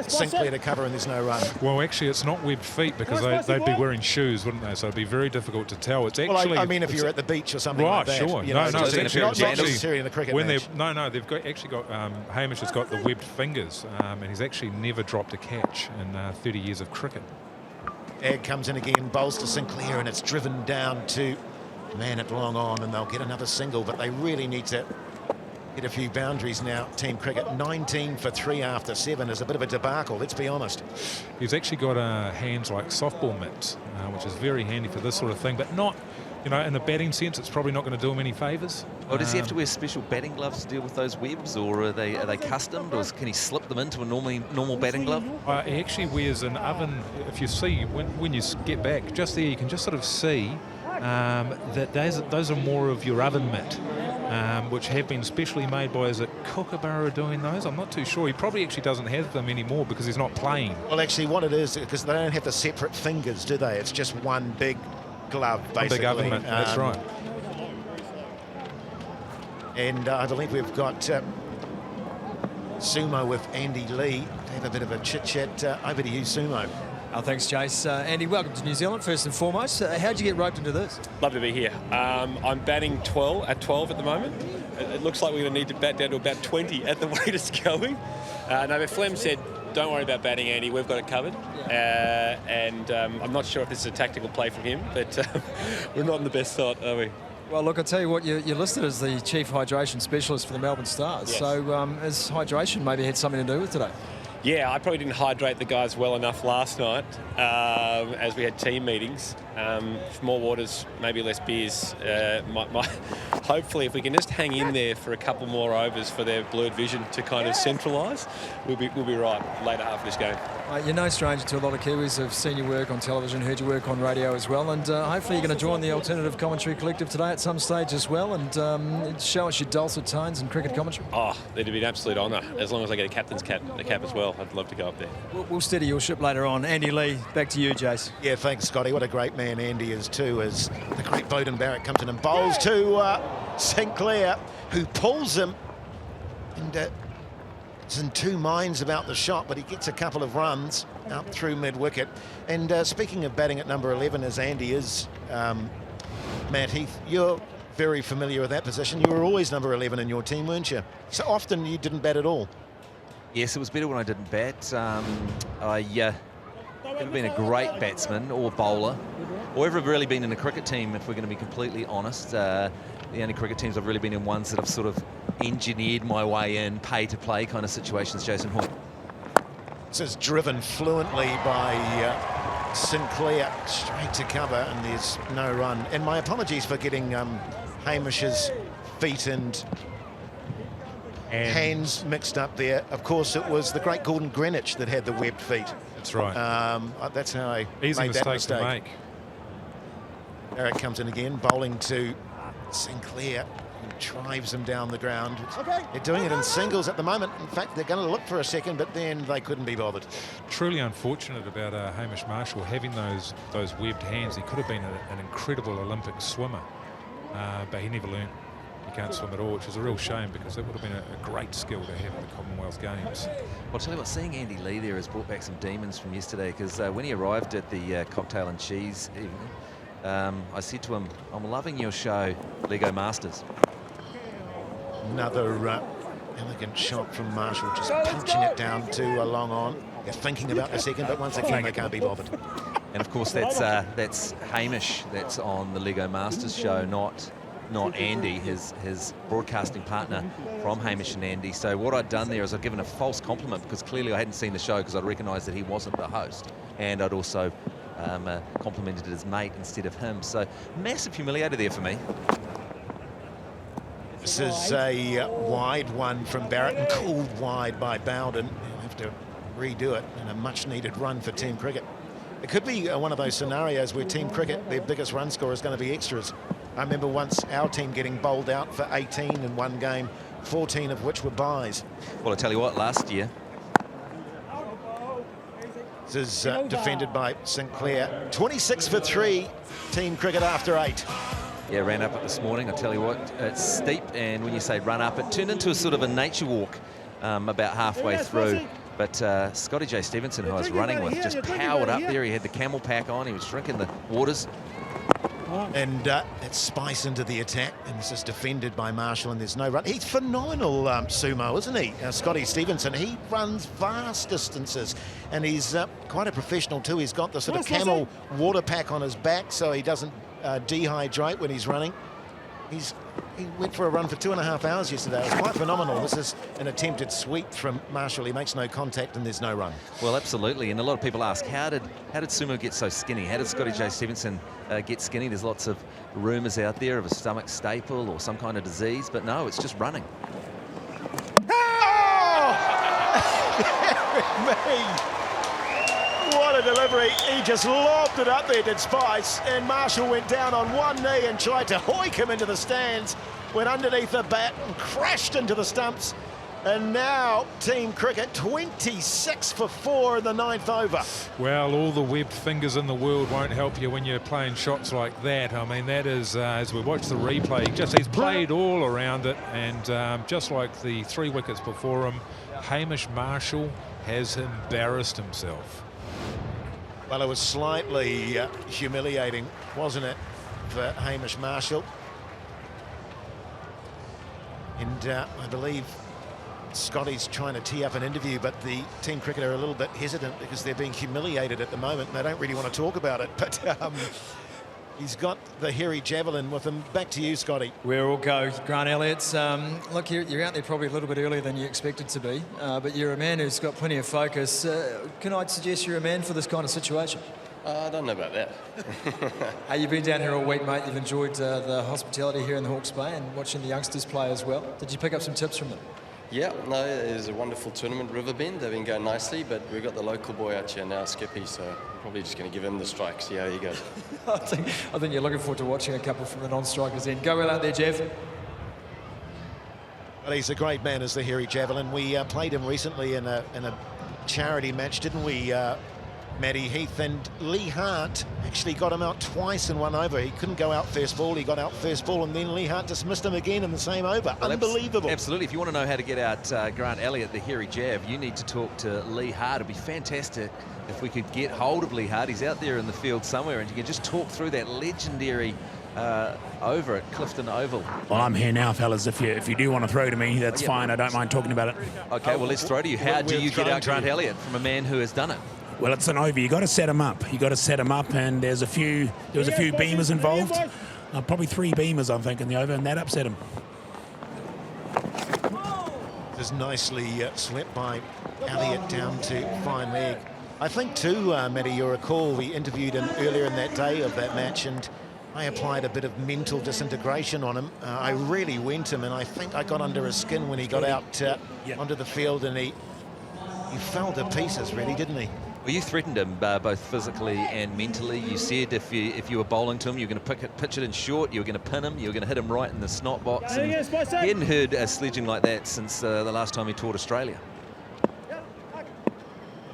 Sinclair to cover, and there's no run. Well, actually, it's not webbed feet, because they'd be wearing shoes, wouldn't they? So it'd be very difficult to tell. It's actually. Well, I mean, if you're at the beach or something like that. Sure. You know, no, it's actually not necessarily in a cricket match. They've actually got Hamish has got the webbed fingers, and he's actually never dropped a catch in 30 years of cricket. Ag comes in again, bowls to Sinclair, and it's driven down to man at long on, and they'll get another single, but they really need to hit a few boundaries now. Team cricket 19 for 3 after 7 is a bit of a debacle, let's be honest. He's actually got hands like softball mitts, which is very handy for this sort of thing, but not, you know, in the batting sense, it's probably not going to do him any favours. Or does he have to wear special batting gloves to deal with those webs, or are they customed, or can he slip them into a normal batting glove? He actually wears an oven. If you see, when you get back, just there, you can just sort of see that those are more of your oven mitt, which have been specially made by, is it Kookaburra doing those? I'm not too sure. He probably actually doesn't have them anymore because he's not playing. Well, actually, what it is, because they don't have the separate fingers, do they? It's just one big glove, basically. Big oven mitt, that's right. And I believe we've got Sumo with Andy Lee to have a bit of a chit-chat. Over to you, Sumo. Oh, thanks, Jace. Andy, welcome to New Zealand, first and foremost. How'd you get roped into this? Love to be here. I'm batting 12 at the moment. It looks like we're going to need to bat down to about 20 at the rate it's going. No, but Flem said, don't worry about batting, Andy. We've got it covered. And I'm not sure if this is a tactical play from him, but we're not in the best side, are we? Well, look, I'll tell you what, you're listed as the Chief Hydration Specialist for the Melbourne Stars. Yes. So has hydration maybe had something to do with today? Yeah, I probably didn't hydrate the guys well enough last night as we had team meetings. More waters, maybe less beers. Hopefully, if we can just hang in there for a couple more overs for their blurred vision to kind of centralise, we'll be right later half of this game. You're no stranger to a lot of Kiwis. Have seen your work on television, heard your work on radio as well, and hopefully you're going to join the Alternative Commentary Collective today at some stage as well, and show us your dulcet tones and cricket commentary. Oh, it'd be an absolute honour. As long as I get a captain's cap as well, I'd love to go up there. We'll steady your ship later on. Andy Lee, back to you, Jace. Yeah, thanks, Scotty. What a great man Andy is too, as the great Bowden Barrett comes in and bowls to Sinclair, who pulls him, and is in two minds about the shot, but he gets a couple of runs out through mid-wicket. And speaking of batting at number 11, as Andy is, Matt Heath, you're very familiar with that position. You were always number 11 in your team, weren't you? So often you didn't bat at all. Yes, it was better when I didn't bat. I never been a great batsman or bowler, or ever really been in a cricket team, if we're going to be completely honest. The only cricket teams I've really been in, ones that I've sort of engineered my way in, pay-to-play kind of situations, Jason Hall. This is driven fluently by Sinclair, straight to cover, and there's no run. And my apologies for getting Hamish's feet and hands mixed up there. Of course, it was the great Gordon Greenwich that had the webbed feet. That's right. That's how I Easy made that mistake to make. Barrett comes in again, bowling to Sinclair, who drives him down the ground. They're doing it in singles at the moment. In fact, they're going to look for a second, but then they couldn't be bothered. Truly unfortunate about Hamish Marshall having those webbed hands. He could have been an incredible Olympic swimmer, but he never learned. He can't swim at all, which is a real shame, because it would have been a great skill to have at the Commonwealth Games. I'll tell you what, seeing Andy Lee there has brought back some demons from yesterday, because when he arrived at the cocktail and cheese evening, I said to him, I'm loving your show, Lego Masters. Another elegant shot from Marshall, just punching it down to a long on. They're thinking about the second, but once again, they can't be bothered. And of course, that's Hamish that's on the Lego Masters show, not Andy, his broadcasting partner from Hamish and Andy. So what I'd done there is I'd given a false compliment, because clearly I hadn't seen the show, because I'd recognised that he wasn't the host, and I'd also complimented his mate instead of him. So massive humiliator there for me. This is a wide one from Barrett, and called wide by Bowden. He'll have to redo it, and a much-needed run for Team Cricket. It could be one of those scenarios where Team Cricket, their biggest run scorer is going to be extras. I remember once our team getting bowled out for 18 in one game, 14 of which were byes. Well, I tell you what, last year... This is defended by St Clair. 26 for 3, Team Cricket after 8. Yeah, ran up it this morning. I tell you what, it's steep, and when you say run up, it turned into a sort of a nature walk about halfway through. But Scotty J. Stevenson, who I was running with, just powered up there. He had the camel pack on. He was drinking the waters. And it's Spice into the attack, and this is defended by Marshall, and there's no run. He's phenomenal sumo, isn't he? Scotty Stevenson, he runs vast distances, and he's quite a professional too. He's got the sort of camel water pack on his back so he doesn't dehydrate when he's running. He went for a run for 2.5 hours yesterday. It was quite phenomenal. This is an attempted sweep from Marshall. He makes no contact and there's no run. Well, absolutely. And a lot of people ask, how did sumo get so skinny? How did Scotty J. Stevenson get skinny? There's lots of rumours out there of a stomach staple or some kind of disease, but no, it's just running. Oh! What a delivery. He just lobbed it up there, did Spice, and Marshall went down on one knee and tried to hoik him into the stands, went underneath the bat and crashed into the stumps. And now Team Cricket 26 for 4 in the 9th over. Well, all the webbed fingers in the world won't help you when you're playing shots like that. I mean, that is, as we watch the replay, he's played all around it, and just like the 3 wickets before him, Hamish Marshall has embarrassed himself. Well, it was slightly humiliating, wasn't it, for Hamish Marshall? And I believe Scotty's trying to tee up an interview, but the Team Cricket are a little bit hesitant because they're being humiliated at the moment. They don't really want to talk about it, but he's got the hairy javelin with him. Back to you, Scotty. We'll go. Grant Elliott's, look, you're out there probably a little bit earlier than you expected to be, but you're a man who's got plenty of focus. Can I suggest you're a man for this kind of situation? I don't know about that. Hey, you've been down here all week, mate. You've enjoyed the hospitality here in the Hawke's Bay and watching the youngsters play as well. Did you pick up some tips from them? Yeah, no, it was a wonderful tournament, Riverbend. They've been going nicely, but we've got the local boy out here now, Skippy, so I'm probably just going to give him the strike, see how he goes. I think you're looking forward to watching a couple from the non-strikers then. Go well out there, Jeff. Well, he's a great man as the hairy javelin. We played him recently in a charity match, didn't we, Matty Heath? And Lee Hart actually got him out twice in one over. He couldn't go out first ball, he got out first ball, and then Lee Hart dismissed him again in the same over. Well, unbelievable. Absolutely. If you want to know how to get out Grant Elliott, the hairy jav, you need to talk to Lee Hart. It'd be fantastic if we could get hold of Lee Hart. He's out there in the field somewhere, and you can just talk through that legendary over at Clifton Oval. Well, I'm here now, fellas. If you do want to throw to me, that's fine. I don't mind talking about it. Okay, well, let's throw to you. How do you get out Grant Elliott from a man who has done it? Well, it's an over. You got to set him up. You got to set him up, and there was a few beamers involved. Probably 3 beamers, I think, in the over, and that upset him. Just nicely swept by Elliott down to fine leg. I think too, Matty, you'll recall we interviewed him earlier in that day of that match, and I applied a bit of mental disintegration on him. I really went him, and I think I got under his skin when he got out onto the field, and he fell to pieces, really, didn't he? Well, you threatened him both physically and mentally. You said if you were bowling to him, you were going to pitch it in short, you were going to pin him, you were going to hit him right in the snot box. And he hadn't heard sledging like that since the last time he toured Australia.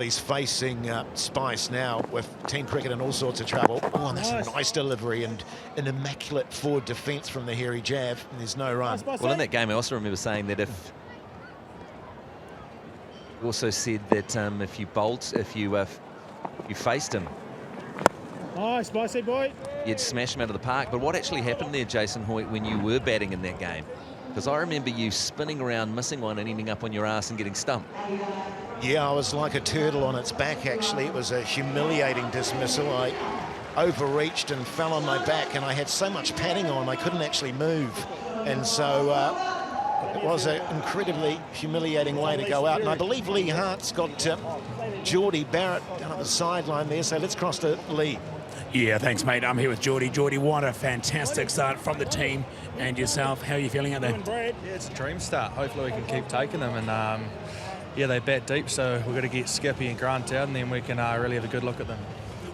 He's facing Spice now with Team Cricket in all sorts of trouble. Oh, and that's a nice delivery and an immaculate forward defence from the hairy jav, and there's no run. Well, in that game, I also remember saying that if... also said that if you faced him, Spicy boy, you'd smash him out of the park. But what actually happened there, Jason Hoyt, when you were batting in that game? Because I remember you spinning around, missing one, and ending up on your ass and getting stumped. Yeah, I was like a turtle on its back, actually. It was a humiliating dismissal. I overreached and fell on my back, and I had so much padding on, I couldn't actually move. And so it was an incredibly humiliating way to go out. And I believe Lee Hart's got Geordie Barrett down at the sideline there, so let's cross to Lee. Yeah, thanks, mate. I'm here with Geordie. Geordie, what a fantastic start from the team and yourself. How are you feeling out there? Yeah, it's a dream start. Hopefully we can keep taking them. And yeah, they bat deep, so we've got to get Skippy and Grant out, and then we can really have a good look at them.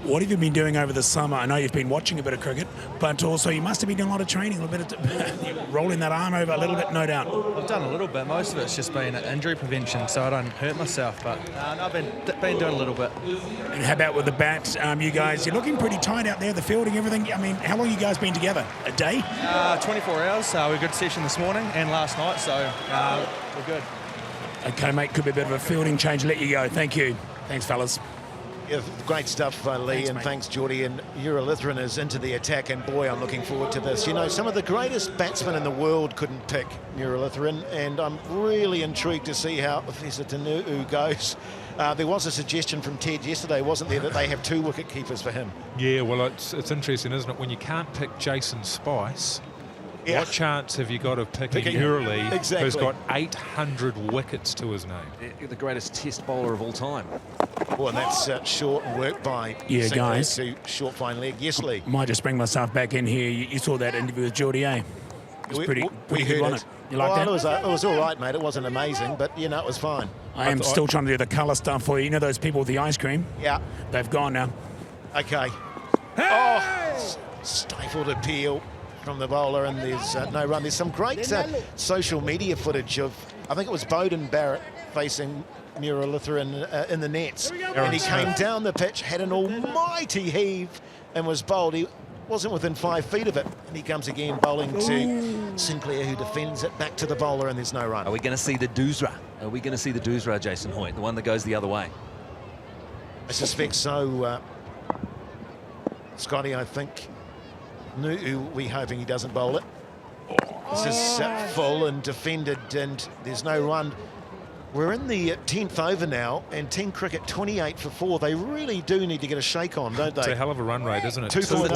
What have you been doing over the summer? I know you've been watching a bit of cricket, but also you must have been doing a lot of training, a little bit of rolling that arm over a little bit, no doubt. I've done a little bit. Most of it's just been injury prevention, so I don't hurt myself. But I've been doing a little bit. And how about with the bat? You guys, you're looking pretty tight out there, the fielding, everything. I mean, how long have you guys been together? A day? 24 hours. We had a good session this morning and last night, so we're good. Okay, mate, could be a bit of a fielding change. Let you go. Thank you. Thanks, fellas. Yeah, great stuff, Lee, thanks, and mate. Thanks, Geordie. And Eurolithran is into the attack, and boy, I'm looking forward to this. You know, some of the greatest batsmen in the world couldn't pick Eurolithran, and I'm really intrigued to see how Professor Tanu goes. There was a suggestion from Ted yesterday, wasn't there, that they have 2 wicket keepers for him? Yeah, well, it's interesting, isn't it? When you can't pick Jason Spice, what chance have you got of picking Hurley, who's got 800 wickets to his name? The greatest test bowler of all time. Well, and that's short work by guys. To short fine leg. Yes, Lee. Might just bring myself back in here. You saw that interview with Geordie, eh? It was pretty good, wasn't it? You like that? It was all right, mate. It wasn't amazing, but, you know, it was fine. I am still trying to do the colour stuff for you. You know those people with the ice cream? Yeah. They've gone now. Okay. Hey! Oh, stifled appeal from the bowler, and there's no run. There's some great social media footage of, I think it was Bowden Barrett facing Eurolithran in the nets, and he came down the pitch, had an almighty heave, and was bowled. He wasn't within 5 feet of it, and he comes again bowling to Sinclair, who defends it back to the bowler, and there's no run. Are we going to see the Disarray? Are we going to see the Disarray, Jason Hoyt, the one that goes the other way? I suspect so, Scotty. I think we're hoping he doesn't bowl it. This is full and defended, and there's no run. We're in the 10th over now, and Team Cricket 28 for 4. They really do need to get a shake on, don't they? It's a hell of a run rate, isn't it? 2.8.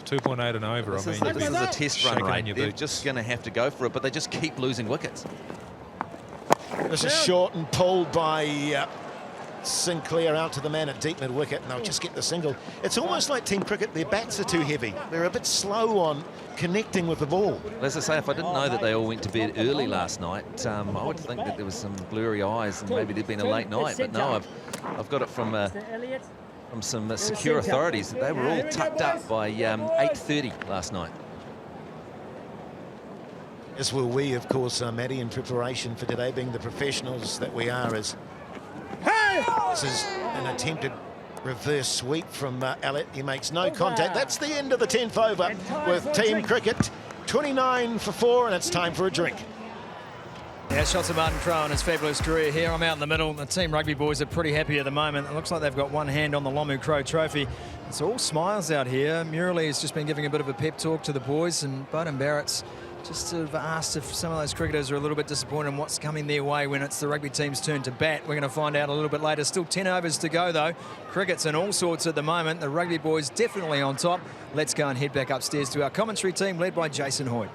2.8 and over. This is a test run rate. They're just going to have to go for it, but they just keep losing wickets. This is short and pulled by Sinclair out to the man at deep mid-wicket, and they'll just get the single. It's almost like Team Cricket, their bats are too heavy. They're a bit slow on connecting with the ball. As I say, if I didn't know that they all went to bed early last night, I would think that there was some blurry eyes and maybe there'd been a late night. But no, I've got it from some secure authorities that they were all tucked up by 8:30 last night. As will we, of course, Maddie, in preparation for today, being the professionals that we are. This is an attempted reverse sweep from Elliott. He makes no contact. That's the end of the 10th over with Team Cricket 29 for 4, and it's time for a drink. Yeah, shots of Martin Crowe and his fabulous career here. I'm out in the middle. The Team Rugby boys are pretty happy at the moment. It looks like they've got one hand on the Lomu Crowe trophy. It's all smiles out here. Murley has just been giving a bit of a pep talk to the boys, and Bowden Barrett's just sort of asked if some of those cricketers are a little bit disappointed in what's coming their way when it's the rugby team's turn to bat. We're going to find out a little bit later. Still 10 overs to go, though. Cricket's in all sorts at the moment. The rugby boys definitely on top. Let's go and head back upstairs to our commentary team led by Jason Hoyt.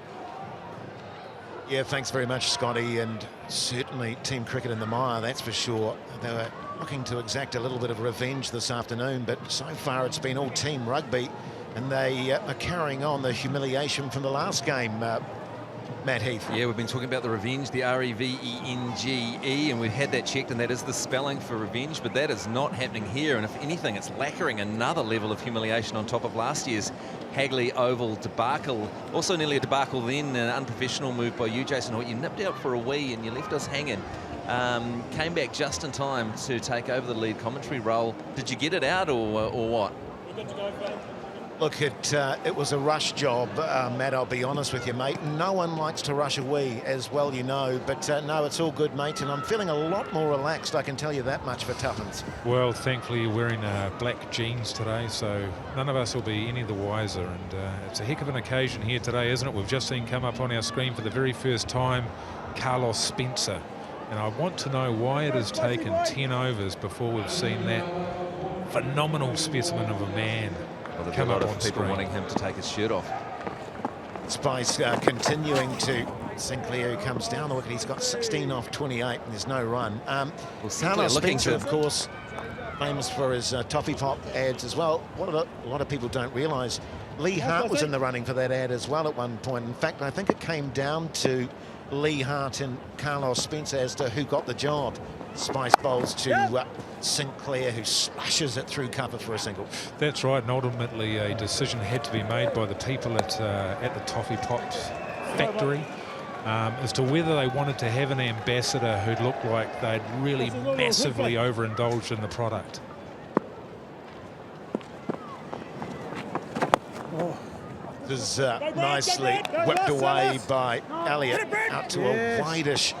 Yeah, thanks very much, Scotty, and certainly Team Cricket in the mire, that's for sure. They were looking to exact a little bit of revenge this afternoon, but so far it's been all Team Rugby, and they are carrying on the humiliation from the last game. Matt Heath. Yeah, we've been talking about the revenge, the R-E-V-E-N-G-E, and we've had that checked, and that is the spelling for revenge, but that is not happening here, and if anything, it's lacquering another level of humiliation on top of last year's Hagley Oval debacle. Also nearly a debacle then, an unprofessional move by you, Jason Hoyt. You nipped out for a wee and you left us hanging. Came back just in time to take over the lead commentary role. Did you get it out or what? Look, it was a rush job, Matt, I'll be honest with you, mate. No one likes to rush a wee, as well you know. But no, it's all good, mate, and I'm feeling a lot more relaxed, I can tell you that much for Tuffins. Well, thankfully you're wearing black jeans today, so none of us will be any the wiser. And it's a heck of an occasion here today, isn't it? We've just seen come up on our screen for the very first time Carlos Spencer. And I want to know why it has taken 10 overs before we've seen that phenomenal specimen of a man. Well, there'll be a lot of people wanting him to take his shirt off. Spice continuing to Sinclair, who comes down the wicket. He's got 16 off 28 and there's no run. Well, Carlos Spencer, of course, famous for his Toffee Pop ads as well. What a lot of people don't realise, Lee Hart was in the running for that ad as well at one point. In fact, I think it came down to Lee Hart and Carlos Spencer as to who got the job. Spice bowls to Sinclair, who slashes it through cover for a single. That's right, and ultimately a decision had to be made by the people at the Toffee Pot factory as to whether they wanted to have an ambassador who looked like they'd really massively overindulged in the product. This is nicely whipped away by Elliott out to a wideish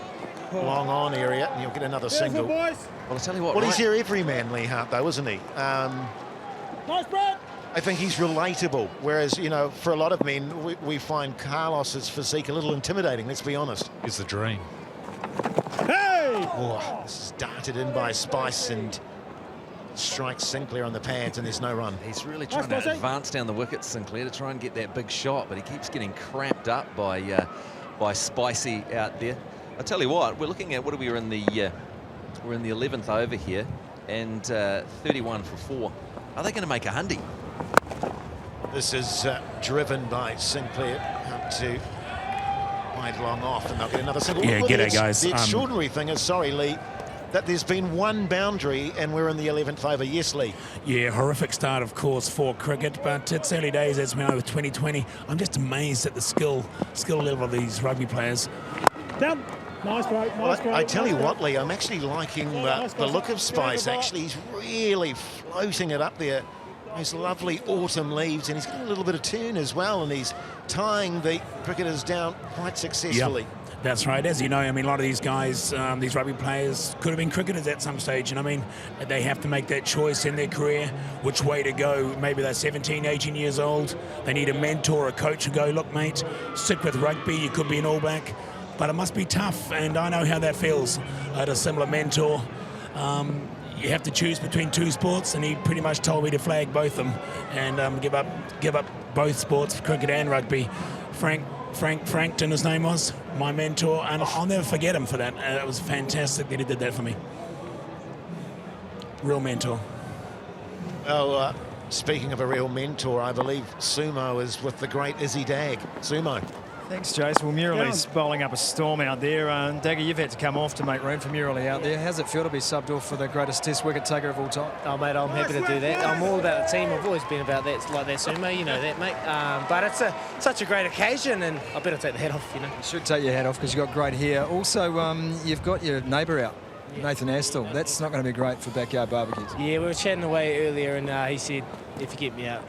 long on area, and you'll get another single. Well, I'll tell you what. Well, he's your everyman, Lee Hart, though, isn't he? I think he's relatable, whereas, you know, for a lot of men, we find Carlos's physique a little intimidating, let's be honest. It's the dream. Hey! Oh, this is darted in by Spice and strikes Sinclair on the pads, and there's no run. He's really trying to advance down the wicket, Sinclair, to try and get that big shot, but he keeps getting cramped up by Spicy out there. I'll tell you what, we're looking at, what are we, we're in the 11th over here, and 31 for 4. Are they going to make a hundy? This is driven by Sinclair up to wide long off, and they'll get another single. Yeah, g'day, guys. The extraordinary thing is, sorry, Lee, that there's been one boundary and we're in the 11th over. Yes, Lee. Yeah, horrific start, of course, for cricket, but it's early days, as we know, with 2020. I'm just amazed at the skill level of these rugby players. Down. Nice break. Nice break. I tell you what, Lee, I'm actually liking the look of Spice. Actually, he's really floating it up there. Those lovely autumn leaves, and he's got a little bit of turn as well, and he's tying the cricketers down quite successfully. Yep, that's right. As you know, I mean, a lot of these guys, these rugby players, could have been cricketers at some stage, and I mean, they have to make that choice in their career, which way to go. Maybe they're 17, 18 years old. They need a mentor, a coach who go, look, mate, stick with rugby. You could be an All Black, but it must be tough, and I know how that feels. I had a similar mentor. You have to choose between two sports, and he pretty much told me to flag both of them and give up both sports, cricket and rugby. Frank Frankton, his name was, my mentor, and I'll never forget him for that. It was fantastic that he did that for me. Real mentor. Well, speaking of a real mentor, I believe Sumo is with the great Izzy Dag. Sumo. Thanks, Jace. Well, Muraley's bowling up a storm out there. Dagger, you've had to come off to make room for Muraley out there. How's it feel to be subbed off for the greatest Test wicket taker of all time? Oh, mate, I'm happy to do that. I'm all about the team. I've always been about that, like that, Sumo. You know that, mate. But it's such a great occasion, and I better take the hat off, you know. You should take your hat off because you've got great hair. Also, you've got your neighbour out, Nathan Astle. That's not going to be great for backyard barbecues. Yeah, we were chatting away earlier, and he said, if you get me out,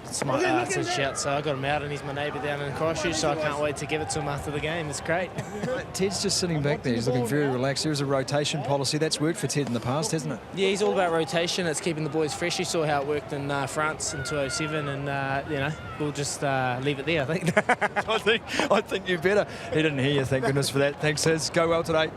it's a shout. So I got him out, and he's my neighbour down in Christchurch, so I can't wait to give it to him after the game. It's great. Ted's just sitting back there. He's looking very relaxed. There's a rotation policy. That's worked for Ted in the past, hasn't it? Yeah, he's all about rotation. It's keeping the boys fresh. You saw how it worked in France in 2007, and you know, we'll just leave it there, I think. I think you better. He didn't hear you. Thank goodness for that. Thanks, Sis. Go well today.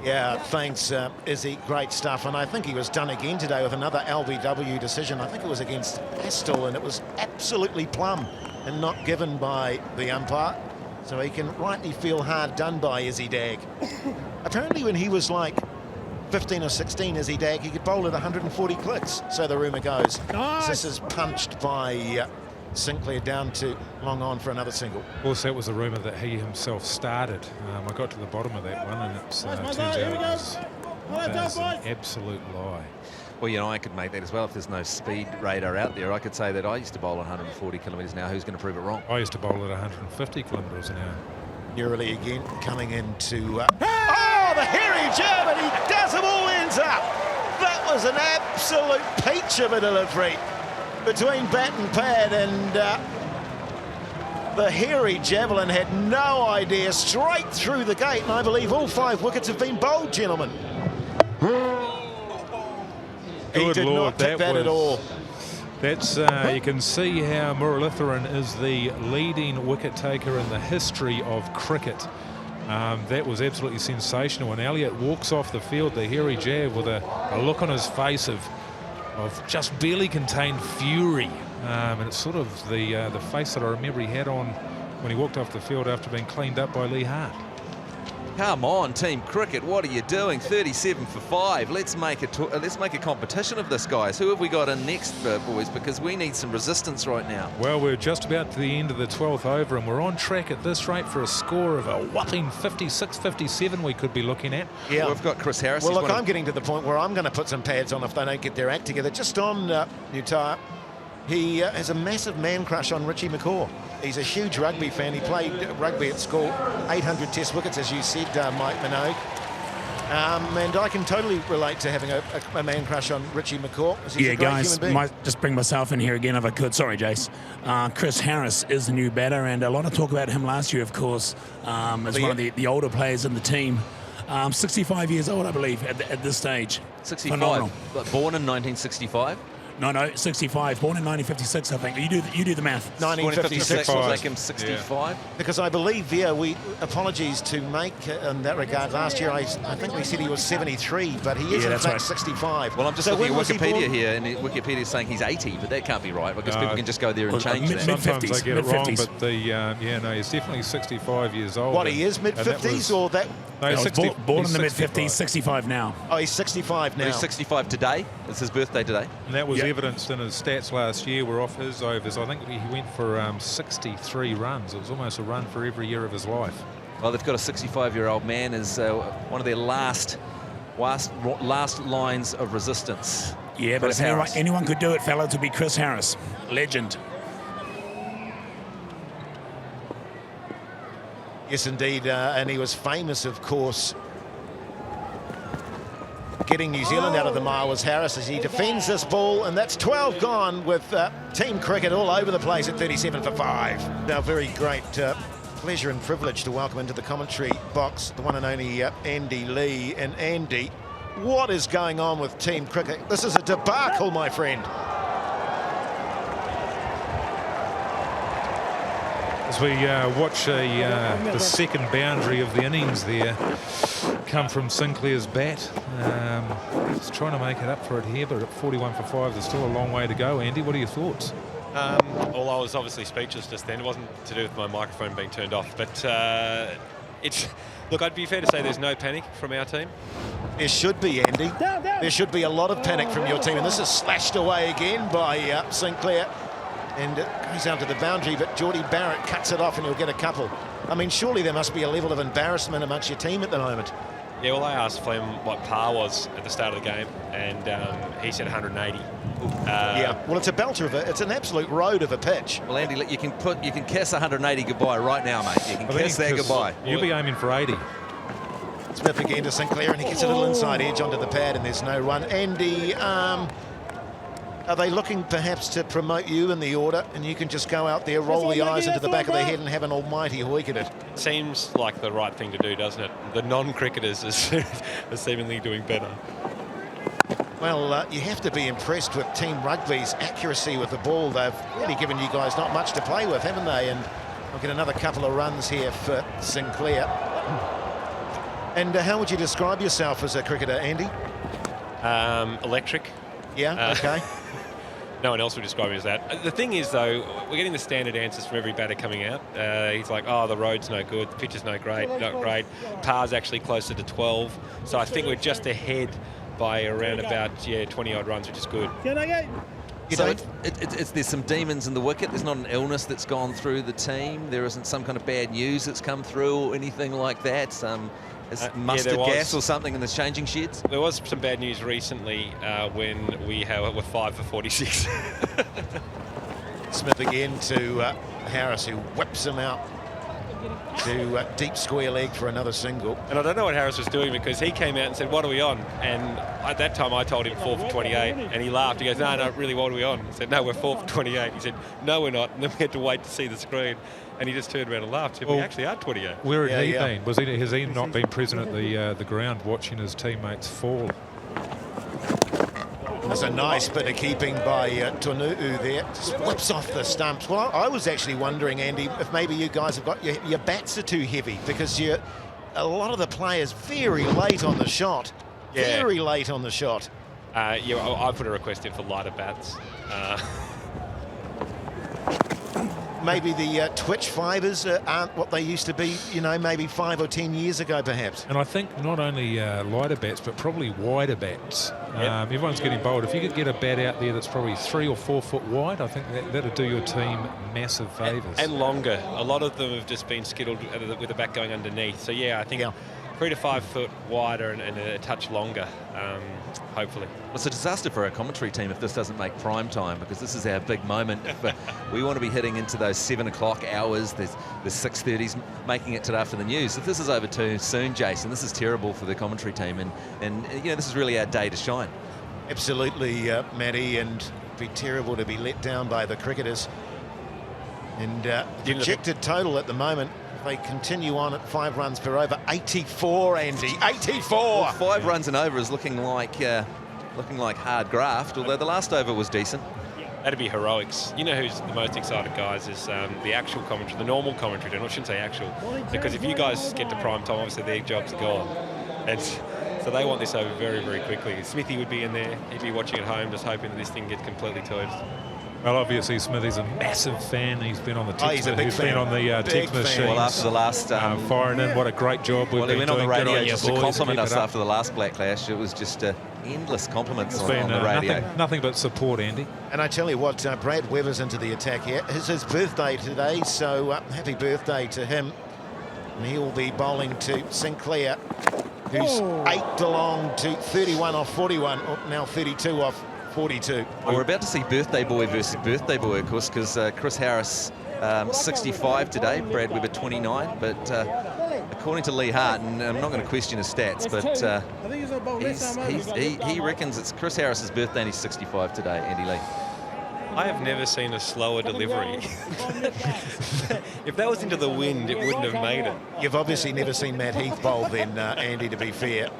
Yeah, thanks, Izzy. Great stuff. And I think he was done again today with another LBW decision. I think it was against Astle, and it was absolutely plumb and not given by the umpire. So he can rightly feel hard done by Izzy Dag. Apparently when he was like 15 or 16, Izzy Dag, he could bowl at 140 clicks, so the rumour goes. Nice. This is punched by Sinclair down to long on for another single. Of course, that was a rumour that he himself started. I got to the bottom of that one, and it turns out it was an absolute lie. Well, you know, I could make that as well. If there's no speed radar out there, I could say that I used to bowl 140 kilometres an hour. Who's going to prove it wrong? I used to bowl at 150 kilometres an hour. Nearly again coming into... oh, the hairy jab, and he does them all ends up. That was an absolute peach of a delivery between bat and pad, and the hairy javelin had no idea, straight through the gate, and I believe all 5 wickets have been bowled, gentlemen. He did not tip that at all. That's you can see how Muralitharan is the leading wicket taker in the history of cricket. That was absolutely sensational, and Elliott walks off the field, the hairy jab, with a look on his face of just barely contained fury, and it's sort of the face that I remember he had on when he walked off the field after being cleaned up by Lee Hart. Come on, Team Cricket, what are you doing? 37 for 5. Let's make a competition of this, guys. Who have we got in next, boys? Because we need some resistance right now. Well, we're just about to the end of the 12th over, and we're on track at this rate for a score of a whopping 56-57 we could be looking at. Yeah. We've got Chris Harris. Well, look, I'm getting to the point where I'm going to put some pads on if they don't get their act together. Just on Utah, he has a massive man crush on Richie McCaw. He's a huge rugby fan. He played rugby at school, 800 test wickets, as you said, Mike Minogue. And I can totally relate to having a man crush on Richie McCaw. Yeah, guys, might just bring myself in here again if I could. Sorry, Jace. Chris Harris is the new batter, and a lot of talk about him last year, of course, as one of the older players in the team. 65 years old, I believe, at this stage. 65. Phenomenal. But born in 1965. No, 65. Born in 1956, I think. You do the math. 1956. We'll make him 65. Yeah. Because I believe, apologies to make in that regard. Last year, I think we said he was 73, but he is in fact 65. Well, I'm just looking at Wikipedia here, and Wikipedia is saying he's 80, but that can't be right because people can just go there and change that. Sometimes I get it wrong, but he's definitely 65 years old. What, he is mid-50s or that? No, he's born in the mid-50s, 65 now. Oh, he's 65 now. He's 65 today. It's his birthday today. And that was evidenced in his stats last year. We're off his overs. I think he went for 63 runs. It was almost a run for every year of his life. Well, they've got a 65-year-old man as one of their last lines of resistance. Yeah, but if anyone could do it, fella, to be Chris Harris. Legend. Yes, indeed, and he was famous, of course, getting New Zealand out of the mire was Harris as he defends this ball, and that's 12 gone with Team Cricket all over the place at 37 for 5. Now, very great pleasure and privilege to welcome into the commentary box the one and only Andy Lee. And Andy, what is going on with Team Cricket? This is a debacle, my friend. As we watch the second boundary of the innings there come from Sinclair's bat. Just trying to make it up for it here, but at 41 for 5, there's still a long way to go. Andy, what are your thoughts? Well, I was obviously speechless just then. It wasn't to do with my microphone being turned off, but look, I'd be fair to say there's no panic from our team. There should be, Andy. There should be a lot of panic from your team, and this is slashed away again by Sinclair. And it goes out to the boundary, but Geordie Barrett cuts it off and he'll get a couple. I mean, surely there must be a level of embarrassment amongst your team at the moment. Yeah, well, I asked Flem what par was at the start of the game, and he said 180. Yeah, well, it's a belter of it. It's an absolute road of a pitch. Well, Andy, you can kiss 180 goodbye right now, mate. You can kiss that goodbye. You'll be aiming for 80. Smith again to Sinclair, and he gets a little inside edge onto the pad, and there's no run. Andy, are they looking perhaps to promote you in the order, and you can just go out there, roll the eyes into the back of the head and have an almighty hoik at it? Seems like the right thing to do, doesn't it? The non-cricketers are seemingly doing better. Well, you have to be impressed with Team Rugby's accuracy with the ball. They've really given you guys not much to play with, haven't they? And I'll get another couple of runs here for Sinclair. And how would you describe yourself as a cricketer, Andy? Electric. Yeah, okay. No one else would describe me as that. The thing is, though, we're getting the standard answers from every batter coming out. He's like, oh, the road's no good, the pitch is not great. Par's actually closer to 12. So I think we're just ahead by around about, 20-odd runs, which is good. So there's some demons in the wicket. There's not an illness that's gone through the team. There isn't some kind of bad news that's come through or anything like that. Mustard gas or something in the changing sheds? There was some bad news recently when we were 5 for 46. Smith again to Harris, who whips him out to deep square leg for another single. And I don't know what Harris was doing, because he came out and said, what are we on? And at that time I told him 4 for 28, and he laughed. He goes, no, really, what are we on? I said, no, we're 4 for 28. He said, no, we're not. And then we had to wait to see the screen. And he just turned around and laughed. Said, we actually are 28. Where had he been? Has he not been present at the ground watching his teammates fall? There's a nice bit of keeping by Tonu'u there. Just whips off the stumps. Well, I was actually wondering, Andy, if maybe you guys have got your bats are too heavy, because a lot of the players very late on the shot. Yeah. Very late on the shot. I put a request in for lighter bats. maybe the twitch fibres aren't what they used to be, you know, maybe 5 or 10 years ago, perhaps. And I think not only lighter bats, but probably wider bats. Everyone's getting bowled. If you could get a bat out there that's probably 3 or 4 foot wide, I think that'll do your team massive favours. And longer. A lot of them have just been skittled with the bat going underneath. So, yeah, I think 3 to 5 foot wider and a touch longer, hopefully. Well, it's a disaster for our commentary team if this doesn't make prime time, because this is our big moment. But we want to be hitting into those 7 o'clock hours. There's 6:30s making it to after the news. If this is over too soon, Jason, this is terrible for the commentary team. And you know, this is really our day to shine. Absolutely, Matty, and it'd be terrible to be let down by the cricketers. And projected total at the moment, they continue on at 5 runs per over, 84, Andy, 84. Well, 5 runs and over is looking like hard graft, although the last over was decent. That'd be heroics. You know who's the most excited, guys, is the actual commentary, the normal commentary. I shouldn't say actual, because if you guys get to prime time, obviously their job's gone. And so they want this over very, very quickly. Smithy would be in there. He'd be watching at home, just hoping that this thing gets completely toast. Well, obviously Smithy's a massive fan. He's been on the text. He's a big fan. Been on the text machine. Well, after the last firing in, what a great job we've been doing. He went on the radio just to boys, compliment us after the last Black Clash. It was just endless compliments on the radio. Nothing but support, Andy. And I tell you what, Brad Weber's into the attack here. It's his birthday today, so happy birthday to him. And he will be bowling to Sinclair, who's 8 along to 31 off 41, now 32 off 42. Well, we're about to see birthday boy versus birthday boy, of course, because Chris Harris 65 today, Brad Weber 29, but according to Lee Hart, and I'm not going to question his stats, but he reckons it's Chris Harris's birthday and he's 65 today, Andy Lee. I have never seen a slower delivery. If that was into the wind, it wouldn't have made it. You've obviously never seen Matt Heath bowl then, Andy, to be fair.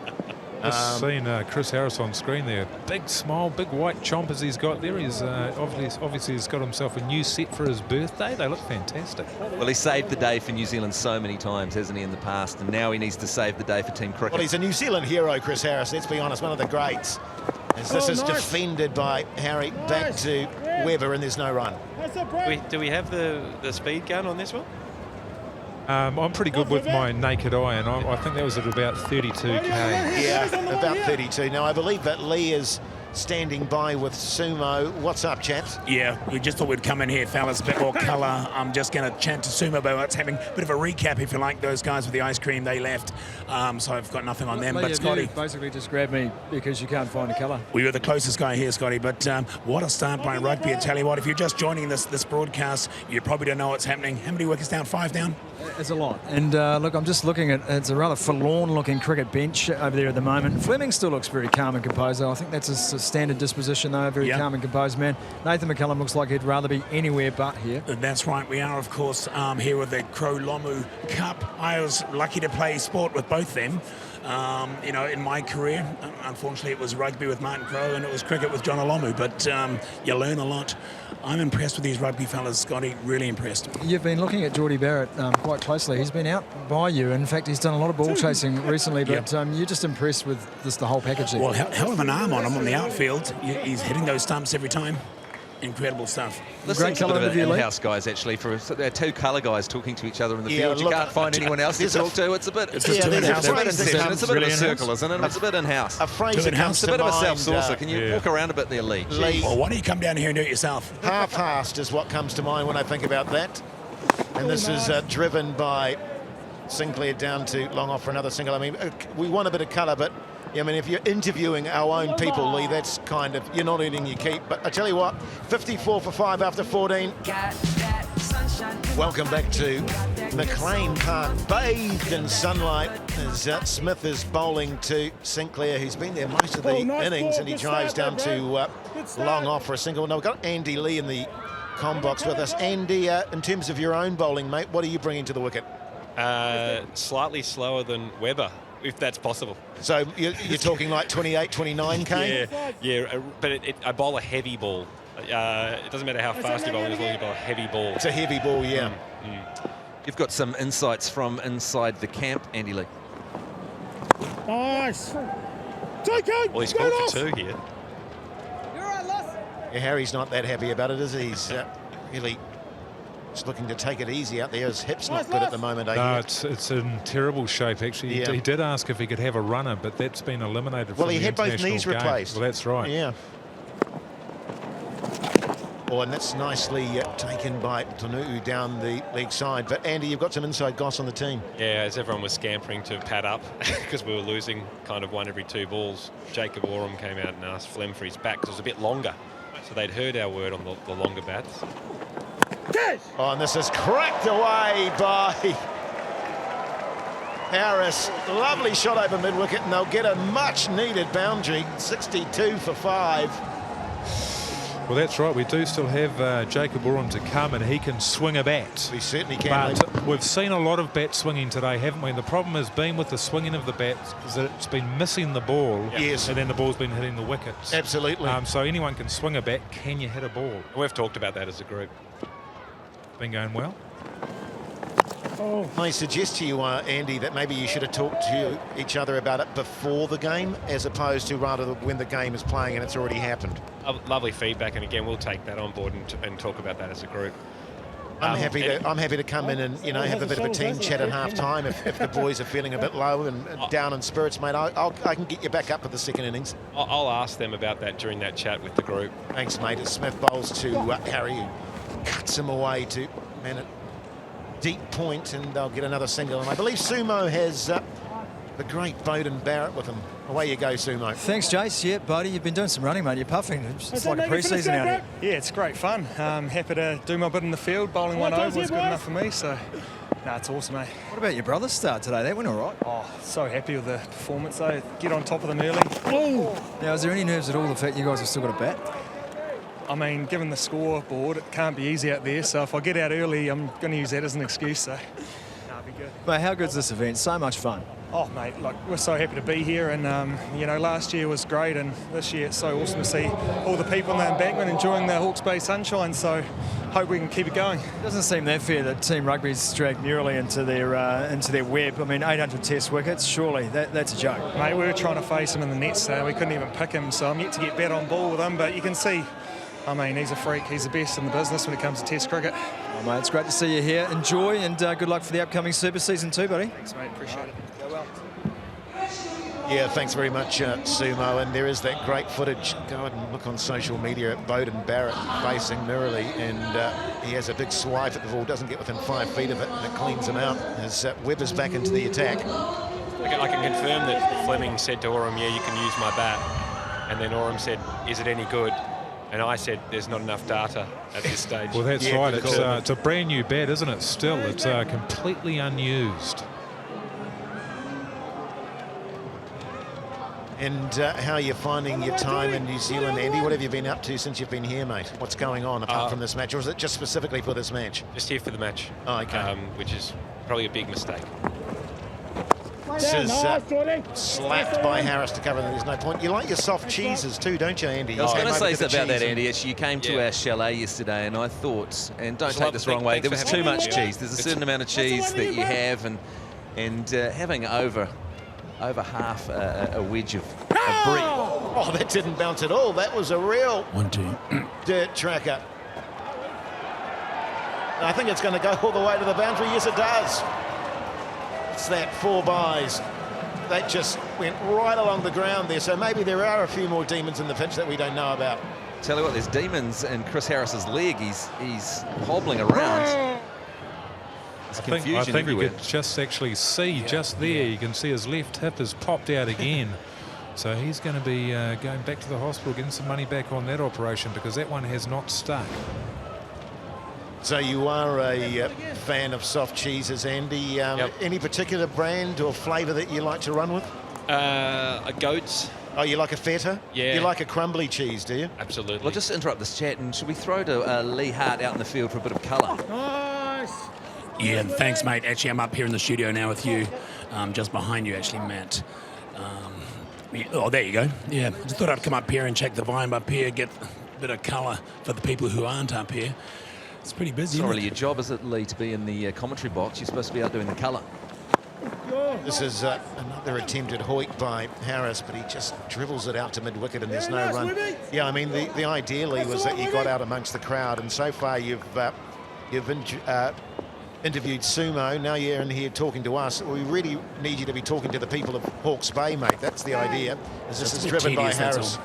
Just seen Chris Harris on screen there. Big smile, big white chompers he's got there. He's obviously he's got himself a new set for his birthday. They look fantastic. Well, he saved the day for New Zealand so many times, hasn't he, in the past? And now he needs to save the day for Team Cricket. Well, he's a New Zealand hero, Chris Harris. Let's be honest, one of the greats. As this is defended by Harry, back to Weber, and there's no run. Do we have the speed gun on this one? I'm pretty good with my naked eye, and I think that was at about 32k. Yeah, about 32. Now, I believe that Lee is standing by with Sumo. What's up, chaps? Yeah, we just thought we'd come in here, fellas, a bit more colour. I'm just going to chat to Sumo about what's happening. A bit of a recap, if you like, those guys with the ice cream, they left. So I've got nothing on them. But Scotty, basically just grabbed me because you can't find a colour. We were the closest guy here, Scotty, but what a start by rugby. I tell you what, if you're just joining this broadcast, you probably don't know what's happening. How many wickets down? 5 down? It's a lot. And look, I'm just looking at, it's a rather forlorn-looking cricket bench over there at the moment. Fleming still looks very calm and composed. I think that's a standard disposition, though, a very calm and composed man. Nathan McCullum looks like he'd rather be anywhere but here. That's right. We are, of course, here with the Crow Lomu Cup. I was lucky to play sport with both them. You know, in my career, unfortunately, it was rugby with Martin Crowe and it was cricket with John Olomu, but you learn a lot. I'm impressed with these rugby fellas, Scotty, really impressed. You've been looking at Geordie Barrett quite closely. He's been out by you. In fact, he's done a lot of ball chasing recently, but you're just impressed with the whole package there. Well, hell of an arm on him on the outfield. He's hitting those stumps every time. Incredible stuff. Great colour interview, in-house guys, actually. They're 2 colour guys talking to each other in the field. You can't find anyone else to talk to. It's a bit. It's a bit of a circle, isn't it? It's a bit in-house. A phrase that comes to mind. It's a bit of a self-saucer. Can you walk around a bit there, Lee? Well, why don't you come down here and do it yourself? Half-assed is what comes to mind when I think about that. And this is driven by Sinclair down to long off for another single. I mean, we want a bit of colour, but I mean, if you're interviewing our own people, Lee, that's kind of, you're not earning your keep. But I tell you what, 54 for 5 after 14. Welcome back to Mclean Park, bathed in sunlight, as Smith is bowling to Sinclair, who's been there most of the innings, and he drives down to long off for a single. Now, we've got Andy Lee in the comm box with us. Andy, in terms of your own bowling, mate, what are you bringing to the wicket? Slightly slower than Weber, if that's possible. So you're talking like 28, 29k? Yeah, but I bowl a heavy ball. It doesn't matter how fast you bowl, as long as you bowl a heavy ball. It's a heavy ball, yeah. You've got some insights from inside the camp, Andy Lee. Nice. Take it. Well, he scored for 2 here. You're right, Loss. Yeah, Harry's not that happy about it, is he? He's really Just looking to take it easy out there. His hip's not good at the moment. No, it's in terrible shape, actually. Yeah. He did ask if he could have a runner, but that's been eliminated from the Well, he had both international knees game. replaced. Well, that's right. Yeah. Oh, and that's nicely taken by Tonu down the leg side. But, Andy, you've got some inside goss on the team. Yeah, as everyone was scampering to pad up because we were losing kind of one every 2 balls, Jacob Oram came out and asked Flem for his back because it was a bit longer. So they'd heard our word on the longer bats. Oh, and this is cracked away by Harris. Lovely shot over mid-wicket, and they'll get a much-needed boundary. 62 for 5. Well, that's right. We do still have Jacob Oram to come, and he can swing a bat. We certainly can. But we've seen a lot of bat swinging today, haven't we? And the problem has been with the swinging of the bat is that it's been missing the ball. Yes. And then the ball's been hitting the wickets. Absolutely. So anyone can swing a bat. Can you hit a ball? We've talked about that as a group. Been going well. I suggest to you, Andy, that maybe you should have talked to each other about it before the game, as opposed to rather when the game is playing and it's already happened. Lovely feedback, and again, we'll take that on board and talk about that as a group. I'm happy to come in and have a bit of a team chat at half time if the boys are feeling a bit low and down in spirits, mate. I can get you back up for the second innings. I'll ask them about that during that chat with the group. Thanks, mate. As Smith bowls to Harry, who cuts him away to man at deep point, and they'll get another single. And I believe Sumo has the great Bowden Barrett with him. Away you go, Sumo. Thanks, Jace. Yeah, buddy, you've been doing some running, mate. You're puffing. It's like a pre-season out here. Yeah, it's great fun. Happy to do my bit in the field. Bowling one over was good enough for me, so no, it's awesome, mate. What about your brother's start today? That went all right. Oh, so happy with the performance, though. Get on top of them early. Now, is there any nerves at all the fact you guys have still got a bat? I mean, given the scoreboard, it can't be easy out there, so if I get out early, I'm going to use that as an excuse, so that'll be good. Mate, how good's this event? So much fun. Oh, mate, like, we're so happy to be here, and, last year was great, and this year it's so awesome to see all the people in the embankment enjoying the Hawke's Bay sunshine, so hope we can keep it going. It doesn't seem that fair that Team Rugby's dragged nearly into their web. I mean, 800 test wickets, surely that's a joke. Mate, we were trying to face him in the nets, so we couldn't even pick him, so I'm yet to get bat on ball with him, but you can see, I mean, he's a freak. He's the best in the business when it comes to Test cricket. Oh, mate, it's great to see you here. Enjoy, and good luck for the upcoming Super Season 2, buddy. Thanks, mate. Appreciate it. Go well. Yeah, thanks very much, Sumo. And there is that great footage. Go ahead and look on social media at Bowden Barrett facing Murali, and he has a big swipe at the ball, doesn't get within 5 feet of it, and it cleans him out as Webber's back into the attack. I can confirm that Fleming said to Oram, yeah, you can use my bat. And then Oram said, is it any good? And I said, there's not enough data at this stage. Well, that's right. It's a brand new bat, isn't it? Still, it's completely unused. And how are you finding your time in New Zealand, Andy? What have you been up to since you've been here, mate? What's going on apart from this match, or is it just specifically for this match? Just here for the match. Oh, okay. Which is probably a big mistake. This is slapped by Harris to cover. There's no point. You like your soft cheeses too, don't you, Andy? I was going to say something about that, Andy. You came to our chalet yesterday, and I thought, and don't take this the wrong way, there was too much cheese. There's a certain amount of cheese that you have, and having over half a wedge of brie. Oh, that didn't bounce at all. That was a real 1-2 dirt tracker. I think it's going to go all the way to the boundary. Yes, it does. It's that 4 byes. That just went right along the ground there. So maybe there are a few more demons in the pitch that we don't know about. Tell you what, there's demons in Chris Harris's leg. He's hobbling around. I think you could just actually see just there. You can see his left hip has popped out again. So he's going to be going back to the hospital, getting some money back on that operation, because that one has not stuck. So you are a fan of soft cheeses, Andy. Any particular brand or flavour that you like to run with? A goat's. Oh, you like a feta? Yeah. You like a crumbly cheese, do you? Absolutely. Well, just interrupt this chat, and should we throw to Lee Hart out in the field for a bit of colour? Nice. Yeah, thanks, mate. Actually, I'm up here in the studio now with you, just behind you, actually, Matt. Oh, there you go. Yeah, just thought I'd come up here and check the vibe up here, get a bit of colour for the people who aren't up here. It's pretty busy. It's not really your job, is it, Lee, to be in the commentary box? You're supposed to be out doing the colour. This is another attempted hoik by Harris, but he just dribbles it out to mid-wicket and there's no run. Yeah, I mean, the ideally was that you got out amongst the crowd, and so far you've You've interviewed Sumo, now you're in here talking to us. We really need you to be talking to the people of Hawke's Bay, mate. That's the idea. As this is driven by Harris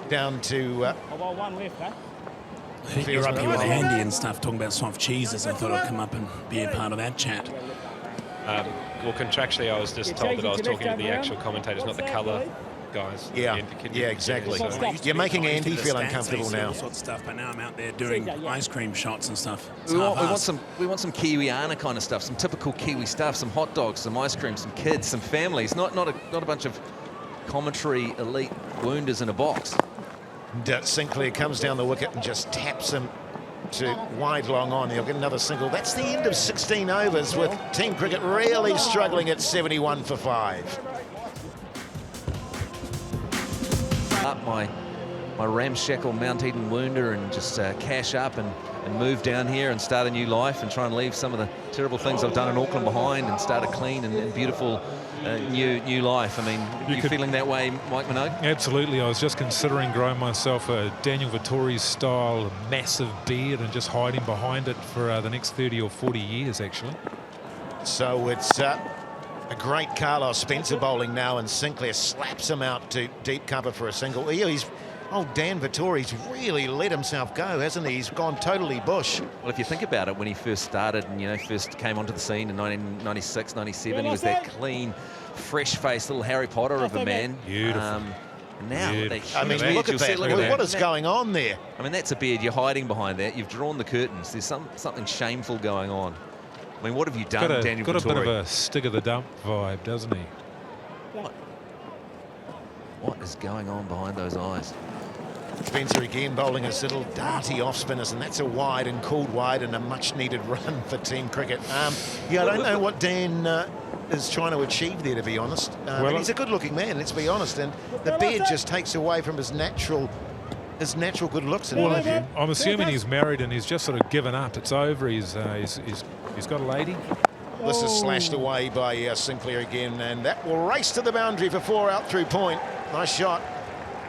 down to... one left, huh? I think you're up here with Andy and stuff, talking about soft cheeses. I thought I'd come up and be a part of that chat. Well, contractually, I was just told that I was talking to the actual commentators, not the colour guys. Yeah, exactly. You're making Andy feel uncomfortable now. All sorts of stuff, but now I'm out there doing ice cream shots and stuff. We want some Kiwiana kind of stuff, some typical Kiwi stuff, some hot dogs, some ice cream, some kids, some families, not a bunch of commentary elite wounders in a box. And, Sinclair comes down the wicket and just taps him to wide long on. He'll get another single. That's the end of 16 overs with team cricket really struggling at 71 for 5. Up my ramshackle Mount Eden wounder and just cash up and move down here and start a new life and try and leave some of the terrible things I've done in Auckland behind and start a clean and beautiful new life. I mean, you feeling that way, Mike Minogue? Absolutely. I was just considering growing myself a Daniel Vittori's style massive beard and just hiding behind it for the next 30 or 40 years, actually. So it's a great Carlos Spencer bowling now, and Sinclair slaps him out to deep cover for a single. Dan Vittori's really let himself go, hasn't he? He's gone totally bush. Well, if you think about it, when he first started and, first came onto the scene in 1996, 97, he was that clean, fresh-faced little Harry Potter of a man. Beautiful. Now, I mean, look at that. What is going on there? I mean, that's a beard. You're hiding behind that. You've drawn the curtains. There's something shameful going on. I mean, what have you done, Daniel Vittori? Got a bit of a stick of the dump vibe, doesn't he? What is going on behind those eyes? Spencer again bowling his little darty off spinners, and that's a wide and called wide and a much needed run for team cricket. I don't know what Dan is trying to achieve there, to be honest. Well, he's a good looking man, let's be honest, and the beard just takes away from his natural good looks, in my view. I'm assuming he's married and he's just sort of given up. It's over. He's got a lady. This is slashed away by Sinclair again, and that will race to the boundary for 4 out through point. Nice shot.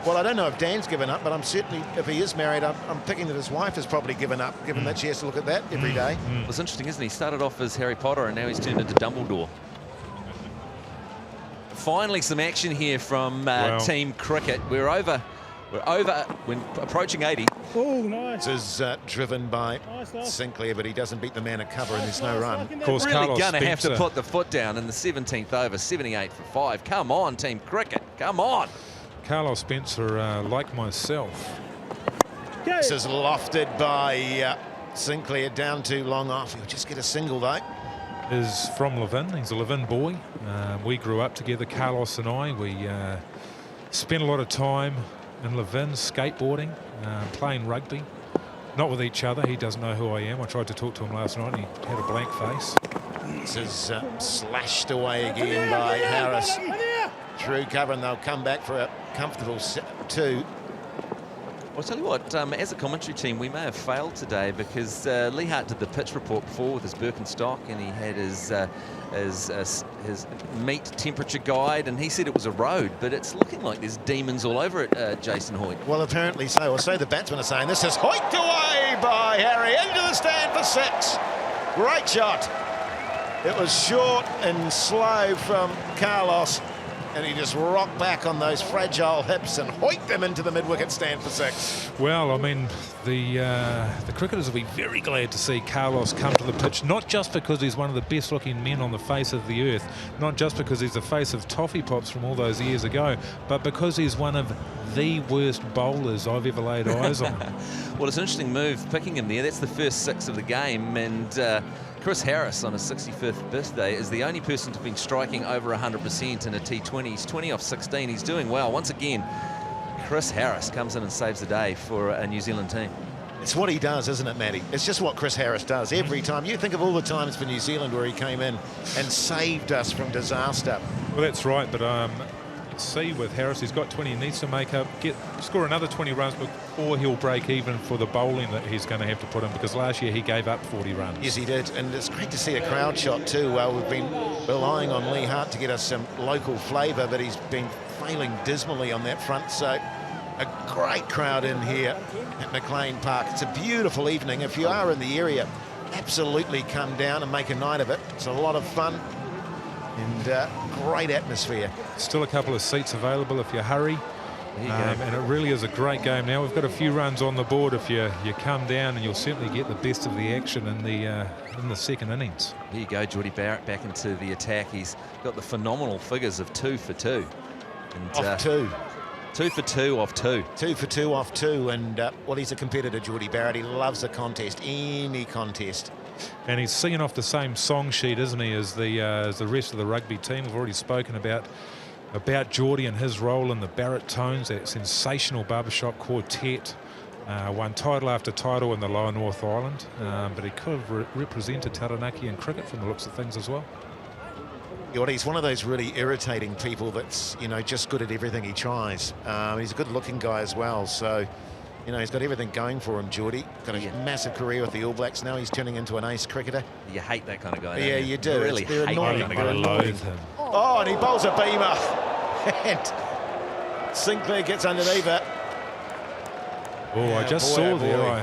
Well, I don't know if Dan's given up, but I'm certainly, if he is married, I'm picking that his wife has probably given up, given that she has to look at that every day. Well, it's interesting, isn't he? He started off as Harry Potter and now he's turned into Dumbledore. Finally, some action here from team cricket. We're approaching 80. Oh, nice. This is driven by Sinclair, but he doesn't beat the man at cover and there's no run. Of course, really Carlos going to have to Spencer put the foot down in the 17th over, 78 for 5. Come on, team cricket. Come on. Carlos Spencer, like myself. This is lofted by Sinclair down to long off. He'll just get a single, though. Is from Levin. He's a Levin boy. We grew up together, Carlos and I. We spent a lot of time in Levin skateboarding, playing rugby. Not with each other. He doesn't know who I am. I tried to talk to him last night and he had a blank face. This is slashed away again by Harris. Through cover, and they'll come back for a comfortable 2. I'll tell you what, as a commentary team, we may have failed today because Lee Hart did the pitch report before with his Birkenstock, and he had his meat temperature guide, and he said it was a road, but it's looking like there's demons all over it, Jason Hoyt. Well, apparently so. Or so the batsmen are saying. This is hoiked away by Harry into the stand for 6. Great shot. It was short and slow from Carlos, and he just rocked back on those fragile hips and hoiked them into the mid-wicket stand for 6. Well, I mean, the cricketers will be very glad to see Carlos come to the pitch, not just because he's one of the best-looking men on the face of the earth, not just because he's the face of Toffee Pops from all those years ago, but because he's one of the worst bowlers I've ever laid eyes on. Well, it's an interesting move picking him there. That's the first 6 of the game, and Chris Harris on his 65th birthday is the only person to have been striking over 100% in a T20. He's 20 off 16. He's doing well. Once again, Chris Harris comes in and saves the day for a New Zealand team. It's what he does, isn't it, Matty? It's just what Chris Harris does every time. You think of all the times for New Zealand where he came in and saved us from disaster. Well, that's right, but see with Harris, he's got 20. He needs to score another 20 runs before he'll break even for the bowling that he's going to have to put in, because last year he gave up 40 runs. Yes, he did, and it's great to see a crowd shot too. We've been relying on Lee Hart to get us some local flavour, but he's been failing dismally on that front. So a great crowd in here at Mclean Park. It's a beautiful evening. If you are in the area, absolutely come down and make a night of it. It's a lot of fun and great atmosphere. Still a couple of seats available if you hurry. And it really is a great game now. We've got a few runs on the board if you come down, and you'll certainly get the best of the action in the second innings. There you go, Geordie Barrett back into the attack. He's got the phenomenal figures of 2 for 2. And, off 2. 2 for 2 off 2. 2 for 2 off 2, and well, he's a competitor, Geordie Barrett. He loves a contest, any contest. And he's singing off the same song sheet, isn't he, as the rest of the rugby team. We've already spoken about Geordie and his role in the Barrett Tones, that sensational barbershop quartet. Won title after title in the Lower North Island, but he could have represented Taranaki in cricket from the looks of things as well. He's one of those really irritating people that's, you know, just good at everything he tries. He's a good-looking guy as well, so, you know, he's got everything going for him, Geordie. Got a massive career with the All Blacks. Now he's turning into an ace cricketer. You hate that kind of guy, Yeah, you do. You really They're hate annoying. that kind of guy. Loathe him. Oh, and he bowls a beamer. And Sinclair gets underneath it. Oh, I just saw there. Boy.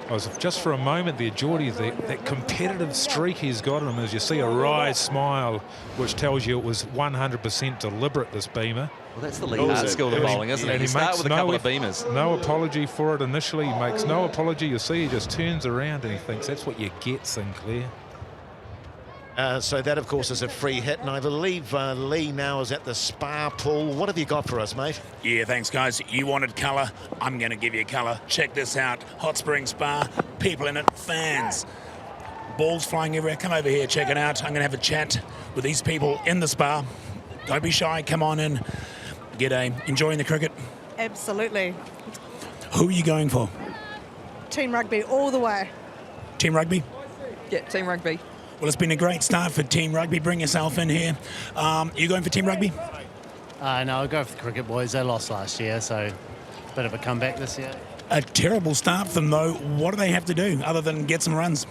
I was just for a moment there, Geordie, that competitive streak he's got in him, as you see a wry smile, which tells you it was 100% deliberate, this beamer. Well, that's the Lee skill of bowling, isn't it? You start with a couple of beamers. No apology for it initially. He makes no apology. You see, he just turns around and he thinks that's what you get, Sinclair. So that, of course, is a free hit, and I believe Lee now is at the spa pool. What have you got for us, mate? Yeah, thanks, guys. You wanted colour. I'm going to give you colour. Check this out. Hot Spring Spa. People in it. Fans. Balls flying everywhere. Come over here. Check it out. I'm going to have a chat with these people in the spa. Don't be shy. Come on in. Enjoying the cricket? Absolutely. Who are you going for? Team Rugby all the way. Team Rugby? Yeah, Team Rugby. Well, it's been a great start for Team Rugby. Bring yourself in here. You going for Team Rugby? No, I'll go for the cricket boys. They lost last year, so bit of a comeback this year. A terrible start for them, though. What do they have to do other than get some runs?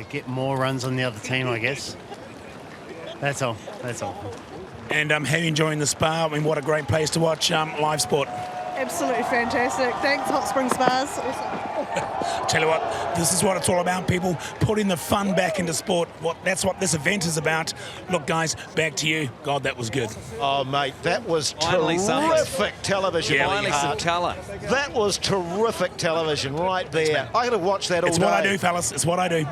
Get more runs on the other team, I guess. That's all. And how are you enjoying the spa? I mean, what a great place to watch live sport. Absolutely fantastic. Thanks, Hot Spring Spas. Tell you what, this is what it's all about, people. Putting the fun back into sport. That's what this event is about. Look, guys, back to you. God, that was good. Oh, mate, that was terrific television. Yeah, finally some colour. That was terrific television right there. I could have watched that all day. It's what I do, fellas. It's what I do.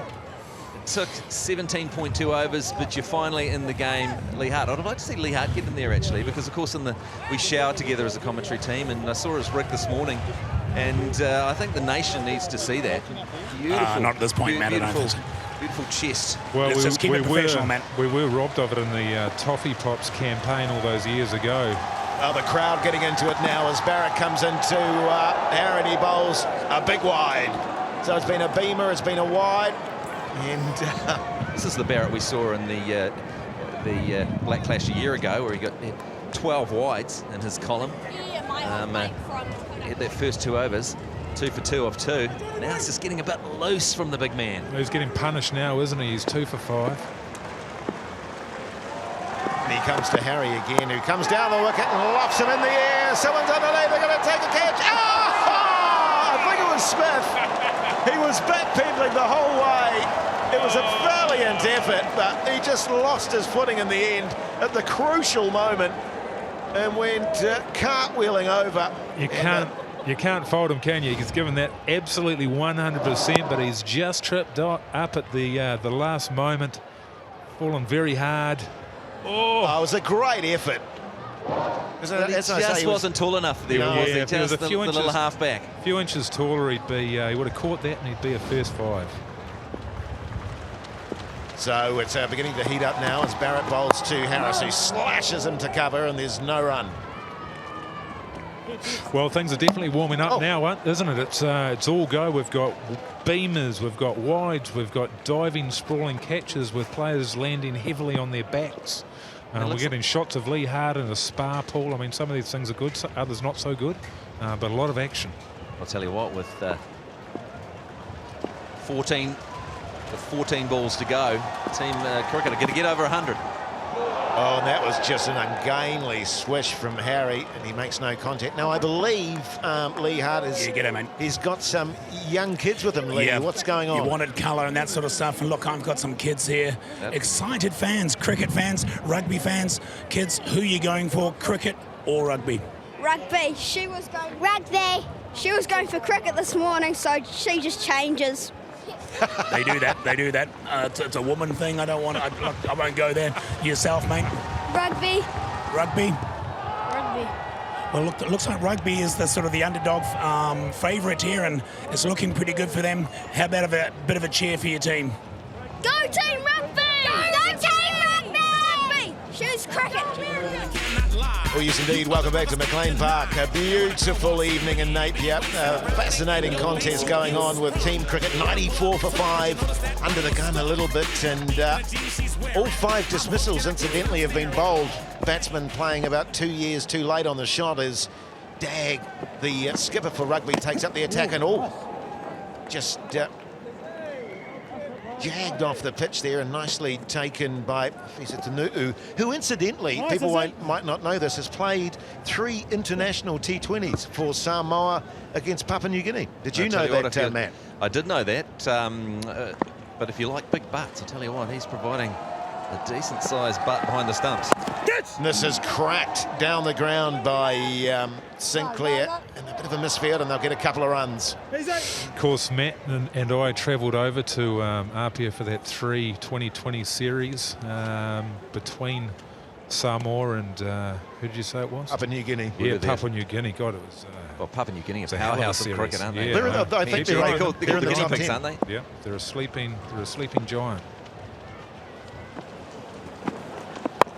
Took 17.2 overs, but you're finally in the game, Lee Hart. I'd like to see Lee Hart get in there, actually, because, of course, we showered together as a commentary team, and I saw his rig this morning, and I think the nation needs to see that. Beautiful. Not at this point, Matt. Beautiful chest. Well, let's just keep it professional, man. We were robbed of it in the Toffee Pops campaign all those years ago. Well, the crowd getting into it now as Barrett comes into Aaron. He bowls a big wide. So it's been a beamer, it's been a wide. And this is the Barrett we saw in the Black Clash a year ago, where he got 12 wides in his column. He had that first 2 overs, 2 for 2 off 2. Now it's just getting a bit loose from the big man. He's getting punished now, isn't he? He's 2 for 5. And he comes to Harry again, who comes down the wicket and lofts him in the air. Someone's underneath, they're going to take a catch. Oh! I think it was Smith. He was backpedaling the whole way. It was a valiant effort, but he just lost his footing in the end at the crucial moment and went cartwheeling over. You can't fault him, can you? He's given that absolutely 100%, but he's just tripped up at the last moment, fallen very hard. Oh, it was a great effort. He just wasn't tall enough there, was he? Just the little half-back. A few inches taller, he would have caught that and he'd be a first 5. So it's beginning to heat up now as Barrett bowls to Harris, who slashes him to cover, and there's no run. Well, things are definitely warming up now, isn't it? It's all go. We've got beamers, we've got wides, we've got diving, sprawling catches with players landing heavily on their backs. We're getting shots of Lee Hart in a spa pool. I mean, some of these things are good, others not so good, but a lot of action. I'll tell you what, with 14 balls to go, Team Cricket are going to get over 100. Oh, and that was just an ungainly swish from Harry, and he makes no contact. Now, I believe Lee Hart is... Yeah, g'day, mate. He's got some young kids with him, Lee. Yeah. What's going on? You wanted colour and that sort of stuff, and look, I've got some kids here. Excited fans, cricket fans, rugby fans. Kids, who are you going for, cricket or rugby? Rugby. She was going... Rugby. She was going for cricket this morning, so she just changes. They do that, they do that. It's a woman thing, I don't want to... I won't go there. Yourself, mate? Rugby. Rugby? Rugby. Well, look, it looks like rugby is the sort of the underdog favourite here, and it's looking pretty good for them. How about a bit of a cheer for your team? Go Team Rugby! Go Team Rugby! Rugby! Choose cricket. Well, yes, indeed. Welcome back to Mclean Park. A beautiful evening in Napier. Fascinating contest going on with team cricket. 94 for 5. Under the gun a little bit. And all 5 dismissals, incidentally, have been bowled. Batsman playing about 2 years too late on the shot as Dag, the skipper for rugby, takes up the attack. And just jagged off the pitch there, and nicely taken by Fisatunu'u, who incidentally, people might not know this, has played 3 international T20s for Samoa against Papua New Guinea. Did you know that, Matt? I did know that, but if you like big butts, I tell you what, he's providing a decent-sized butt behind the stumps. This is cracked down the ground by Sinclair, and a bit of a misfield, and they'll get a couple of runs. Of course, Matt and I travelled over to Napier for that 2020 series between Samoa and who did you say it was? Papua New Guinea. Yeah, Papua New Guinea. God, it was. Well, Papua New Guinea is a hell of a powerhouse of series. cricket, aren't they? Yeah, I think they're called the guinea pigs, aren't they? Yeah, they're a sleeping giant.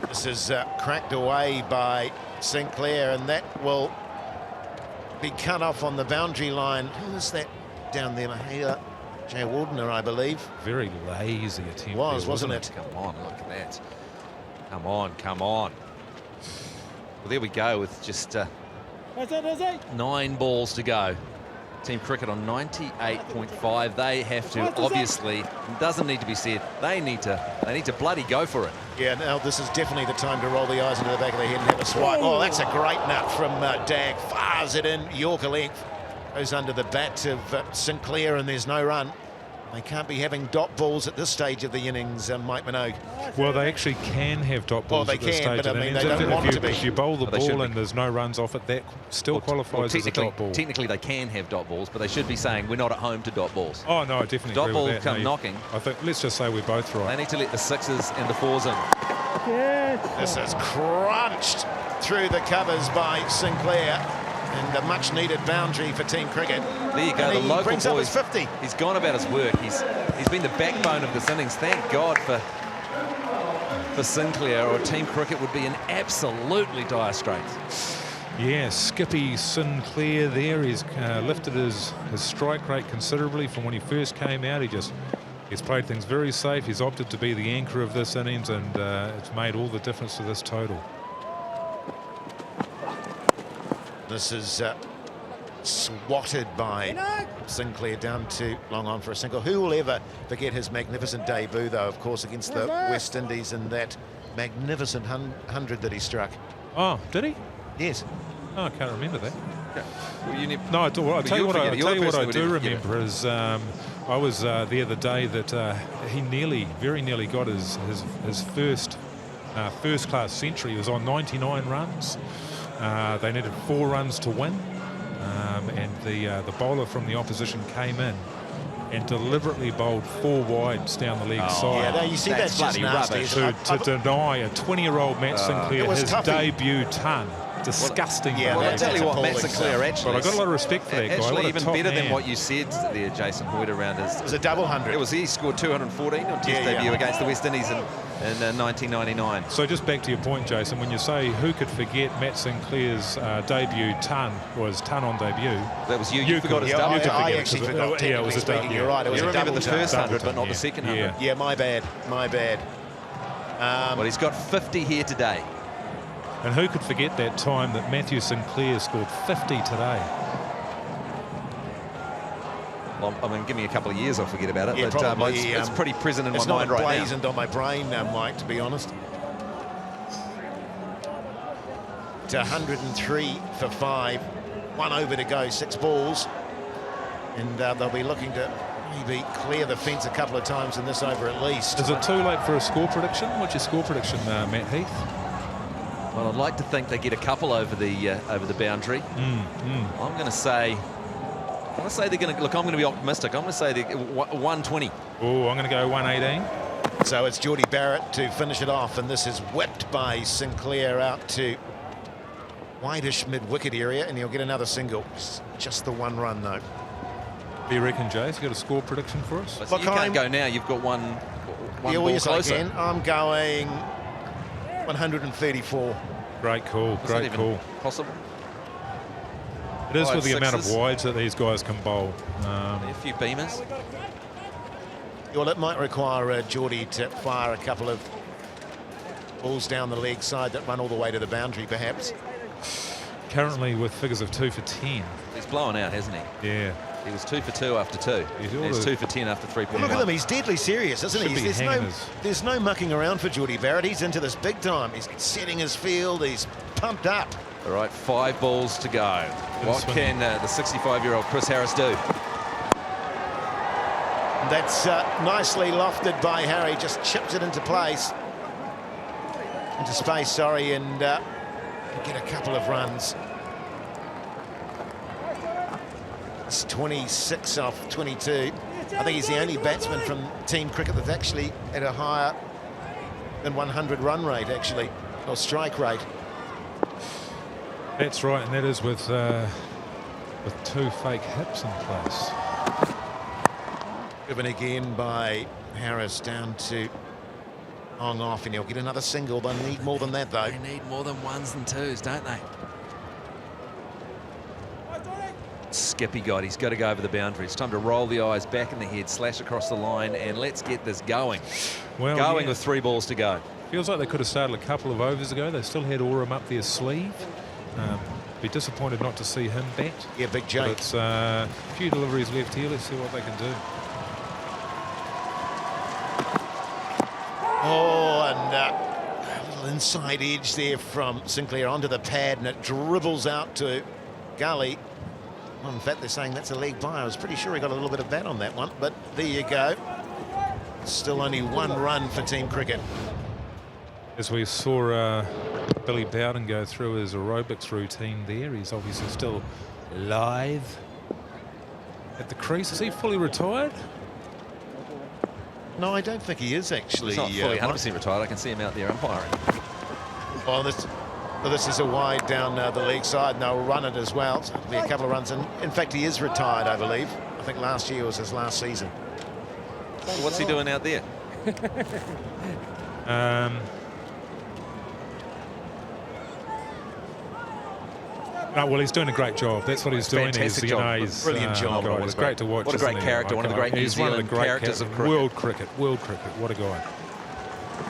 This is cracked away by Sinclair, and that will be cut off on the boundary line. Who is that down there? Mahela Jay Wardner, I believe. Very lazy attempt. Wasn't it? Come on, look at that. Come on, come on. Well, there we go with just 9 balls to go. Team cricket on 98.5. They have to, obviously, it doesn't need to be said, they need to bloody go for it. Yeah, now this is definitely the time to roll the eyes into the back of the head and have a swipe. Oh, that's a great nut from Dag. Fires it in, Yorker length. Goes under the bat of Sinclair, and there's no run. They can't be having dot balls at this stage of the innings, Mike Minogue. Well, they actually can have dot balls at this stage but of the I mean, innings. they don't want to be. If you bowl the ball and there's no runs off it, that still qualifies as a dot ball. Technically, they can have dot balls, but they should be saying we're not at home to dot balls. Oh, no, I definitely dot agree ball with that. come knocking. I think, let's just say we're both right. They need to let the 6s and the 4s in. This is crunched through the covers by Sinclair, and a much-needed boundary for team cricket. There you go, and the local brings boy. Up his 50. He's gone about his work. He's been the backbone of this innings. Thank God for Sinclair, or team cricket would be in absolutely dire straits. Yeah, Skippy Sinclair there. He's lifted his strike rate considerably from when he first came out. He's played things very safe. He's opted to be the anchor of this innings, and it's made all the difference to this total. This is swatted by Sinclair down to long on for a single. Who will ever forget his magnificent debut, though, of course, against the West Indies in that magnificent 100 that he struck. Oh, did he? Yes. Oh, I can't remember that. Well, no, I'll tell you what I do remember is I was there the day that he very nearly got his first class century. He was on 99 runs. They needed 4 runs to win, and the bowler from the opposition came in and deliberately bowled 4 wides down the leg side. Yeah, no, you see that's just nasty. To deny a 20-year-old Matt Sinclair his debut ton. Disgusting. Yeah, well, I tell you what, Matt Sinclair actually. But I got a lot of respect for that guy. Actually, even better than what you said there, Jason Hoyt, around his. It was a double 100. He scored 214 on Test debut against the West Indies in 1999. So just back to your point, Jason, when you say who could forget Matt Sinclair's debut ton on debut. That was you. You forgot his double. I actually forgot. Yeah, it was a double. You're right. It was you a remember double the first 100, but not the second 100. Yeah, my bad. Well, he's got 50 here today. And who could forget that time that Matthew Sinclair scored 50 today? Well, I mean, give me a couple of years, I'll forget about it. Yeah, but probably, it's pretty present in my mind right now. It's not emblazoned on my brain, Mike, to be honest. 103 for 5. 1 over to go, 6 balls. And they'll be looking to maybe clear the fence a couple of times in this over at least. Is it too late for a score prediction? What's your score prediction, Matt Heath? Well, I'd like to think they get a couple over the boundary. I'm going to say they're going to look. I'm going to be optimistic. I'm going to say 120. Oh, I'm going to go 118. So it's Geordie Barrett to finish it off, and this is whipped by Sinclair out to wideish mid-wicket area, and he'll get another single. Just the 1 run though. What do you reckon, Jace? You got a score prediction for us? Look, you can't go now. You've got one ball yes, closer. I can. I'm going 134. Great call. Great call. Possible. It is 5 with the amount of sixes. wides that these guys can bowl. A few beamers. Well, it might require Geordie to fire a couple of balls down the leg side that run all the way to the boundary, perhaps. Currently with figures of 2 for 10. He's blown out, hasn't he? Yeah. He was 2 for 2 after 2. He's 2 for 10 after 3.1. Look at him, he's deadly serious, isn't he? There's no mucking around for Geordie Barrett. He's into this big time. He's setting his field. He's pumped up. All right, 5 balls to go. What can the 65-year-old Chris Harris do? That's nicely lofted by Harry. Just chips it into place. Into space, sorry, and get a couple of runs. It's 26 off 22. I think he's the only batsman from team cricket that's actually at a higher than 100 run rate, actually, or strike rate. That's right, and that is with 2 fake hips in place. Given again by Harris down to Hong off, and he'll get another single. They'll need more than that, though. They need more than 1s and 2s, don't they? Skippy he's got to go over the boundary. It's time to roll the eyes back in the head, slash across the line, and let's get this going. Well, going with 3 balls to go. Feels like they could have started a couple of overs ago. They still had Oram up their sleeve. Be disappointed not to see him bat. Yeah, big Jake. But it's a few deliveries left here. Let's see what they can do. Oh, and a little inside edge there from Sinclair onto the pad, and it dribbles out to Gully. Well, in fact, they're saying that's a leg by. I was pretty sure he got a little bit of bat on that one, but there you go. Still only 1 run for team cricket. As we saw Billy Bowden go through his aerobics routine there, he's obviously still live at the crease. Is he fully retired? No, I don't think he is actually. He's not fully 100% retired. I can see him out there umpiring. Well, this is a wide down the leg side, and they'll run it as well. So it'll be a couple of runs. And in fact, he is retired, I believe. I think last year was his last season. What's he doing out there? No, well, he's doing a great job. That's what he's doing. Fantastic job. Brilliant job. It's great to watch. What a great character. One of the great New Zealand characters of cricket. World cricket. What a guy.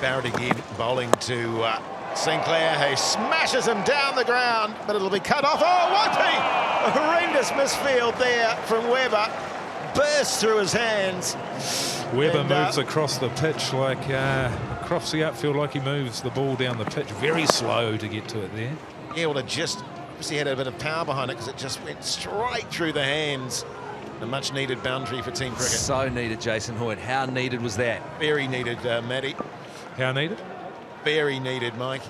Barrett again bowling to Sinclair, who smashes him down the ground, but it'll be cut off. Oh, won't he? A horrendous misfield there from Webber. Burst through his hands. Webber moves across the pitch like across the outfield, like he moves the ball down the pitch. Very slow to get to it there. Yeah, well, it just obviously had a bit of power behind it because it just went straight through the hands. A much needed boundary for team cricket. So needed, Jason Hoyt. How needed was that? Very needed, Matty. How needed? Very needed, Mike.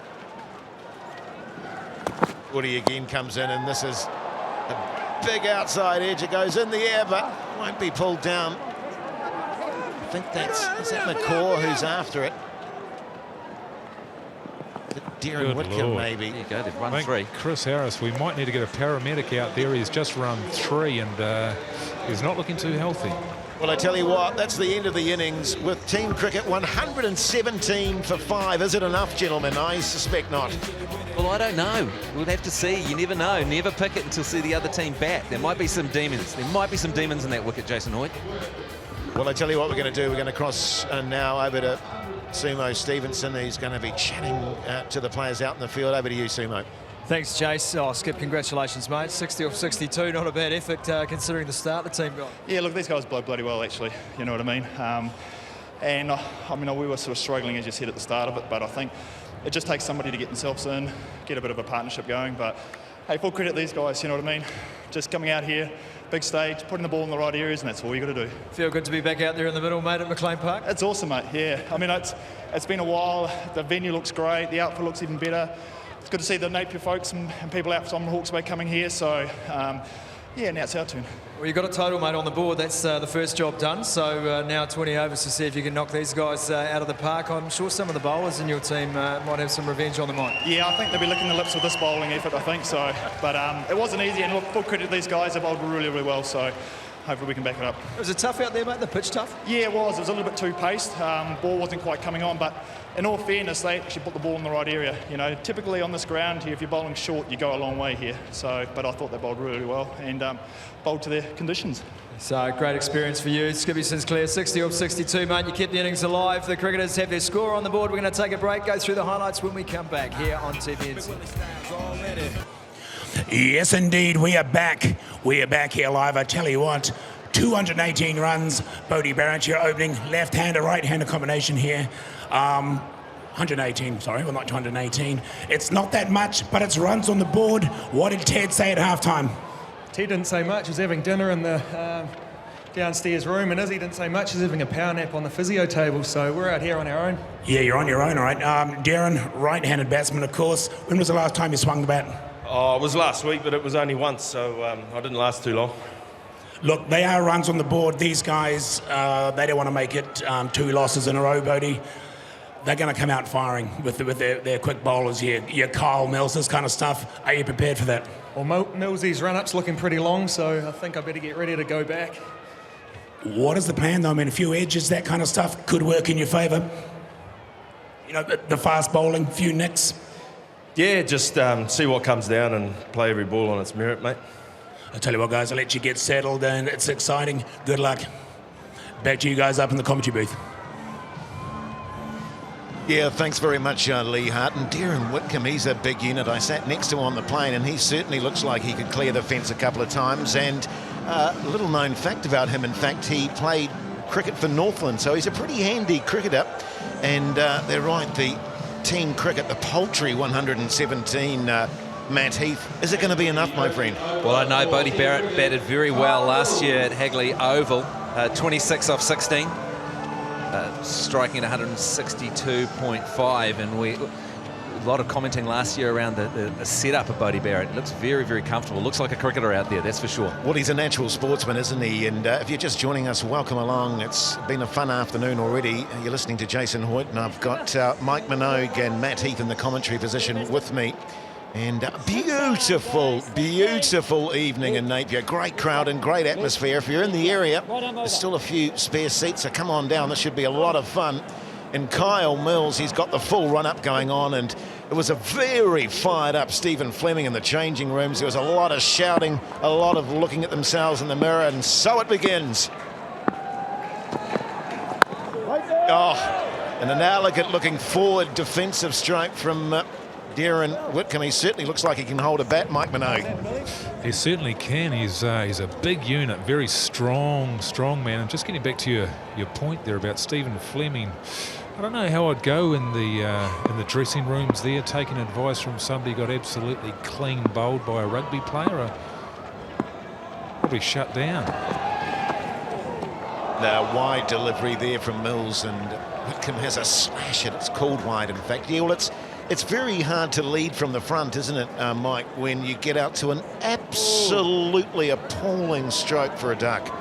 Woody again comes in, and this is a big outside edge. It goes in the air, but won't be pulled down. I think is that McCaw who's after it? Darren Whitcomb, maybe. There you go, they've run 3. Chris Harris, we might need to get a paramedic out there. He's just run 3, and he's not looking too healthy. Well, I tell you what, that's the end of the innings with team cricket 117 for 5. Is it enough, gentlemen? I suspect not. Well, I don't know. We'll have to see. You never know. Never pick it until see the other team bat. There might be some demons. There might be some demons in that wicket, Jason Hoyt. Well, I tell you what we're going to do. We're going to cross now over to Sumo Stevenson, who's going to be chatting to the players out in the field. Over to you, Sumo. Thanks, Jace. Oh, Skip, congratulations, mate. 60 off 62, not a bad effort considering the start the team got. Yeah, look, these guys blow bloody well, actually. You know what I mean? And, I mean, we were sort of struggling, as you said, at the start of it, but I think it just takes somebody to get themselves in, get a bit of a partnership going. But hey, full credit to these guys, you know what I mean? Just coming out here, big stage, putting the ball in the right areas, and that's all you got to do. Feel good to be back out there in the middle, mate, at Mclean Park? It's awesome, mate, yeah. I mean, it's been a while. The venue looks great. The outfit looks even better. It's good to see the Napier folks and people out from Hawke's Bay coming here. So, yeah, now it's our turn. Well, you've got a total, mate, on the board. That's the first job done. So now 20 overs to see if you can knock these guys out of the park. I'm sure some of the bowlers in your team might have some revenge on the mind. Yeah, I think they'll be licking their lips with this bowling effort, I think so. But it wasn't easy, and look, full credit to these guys. They bowled really, really well, so hopefully we can back it up. Was it tough out there, mate, the pitch tough? Yeah, it was. It was a little bit too paced. Ball wasn't quite coming on, but in all fairness, they actually put the ball in the right area. You know, typically on this ground here, if you're bowling short, you go a long way here. So, but I thought they bowled really well and bowled to their conditions. So, great experience for you. Skippy Sinclair, 60 off 62, mate. You kept the innings alive. The cricketers have their score on the board. We're going to take a break, go through the highlights when we come back here on TVNZ. Yes, indeed, we are back. We are back here live. I tell you what, 218 runs. Bodie Barrett, your opening left-hander, right-hander combination here. 118, sorry, well, not 218. It's not that much, but it's runs on the board. What did Ted say at halftime? Ted didn't say much. He was having dinner in the downstairs room, and Izzy didn't say much. He's having a power nap on the physio table, so we're out here on our own. Yeah, you're on your own, all right. Darren, right-handed batsman, of course. When was the last time you swung the bat? Oh, it was last week, but it was only once, so I didn't last too long. Look, they are runs on the board. These guys, they don't want to make it 2 losses in a row, Bodie. They're going to come out firing with their quick bowlers here. Your Kyle Mills, this kind of stuff. Are you prepared for that? Well, Millsy's run-up's looking pretty long, so I think I better get ready to go back. What is the plan, though? I mean, a few edges, that kind of stuff could work in your favour. You know, the fast bowling, few nicks. Yeah, just see what comes down and play every ball on its merit, mate. I'll tell you what, guys, I'll let you get settled, and it's exciting. Good luck. Back to you guys up in the commentary booth. Yeah, thanks very much, Lee Hart. And Darren Whitcomb, he's a big unit. I sat next to him on the plane, and he certainly looks like he could clear the fence a couple of times. And a little known fact about him, in fact, he played cricket for Northland, so he's a pretty handy cricketer. And they're right, the team cricket, the paltry 117, Matt Heath. Is it going to be enough, my friend? Well, I know Bodie Barrett batted very well last year at Hagley Oval, 26 off 16. Striking at 162.5, and a lot of commenting last year around the setup of Bodie Barrett. It looks very, very comfortable. Looks like a cricketer out there, that's for sure. Well, he's a natural sportsman, isn't he? And if you're just joining us, welcome along. It's been a fun afternoon already. You're listening to Jason Hoyt, and I've got Mike Minogue and Matt Heath in the commentary position with me. And beautiful, beautiful evening in Napier. Great crowd and great atmosphere. If you're in the area, there's still a few spare seats, so come on down. This should be a lot of fun. And Kyle Mills, he's got the full run-up going on, and it was a very fired-up Stephen Fleming in the changing rooms. There was a lot of shouting, a lot of looking at themselves in the mirror, and so it begins. Oh, and an elegant-looking forward defensive stroke from Darren Whitcomb. He certainly looks like he can hold a bat, Mike Minogue. He certainly can. He's a big unit, very strong man. And just getting back to your point there about Stephen Fleming, I don't know how I'd go in the dressing rooms there, taking advice from somebody who got absolutely clean bowled by a rugby player. Probably shut down. Now, wide delivery there from Mills, and Whitcomb has a slash, and it's called wide, in fact. Yeah, well, it's very hard to lead from the front, isn't it, Mike, when you get out to an absolutely appalling stroke for a duck.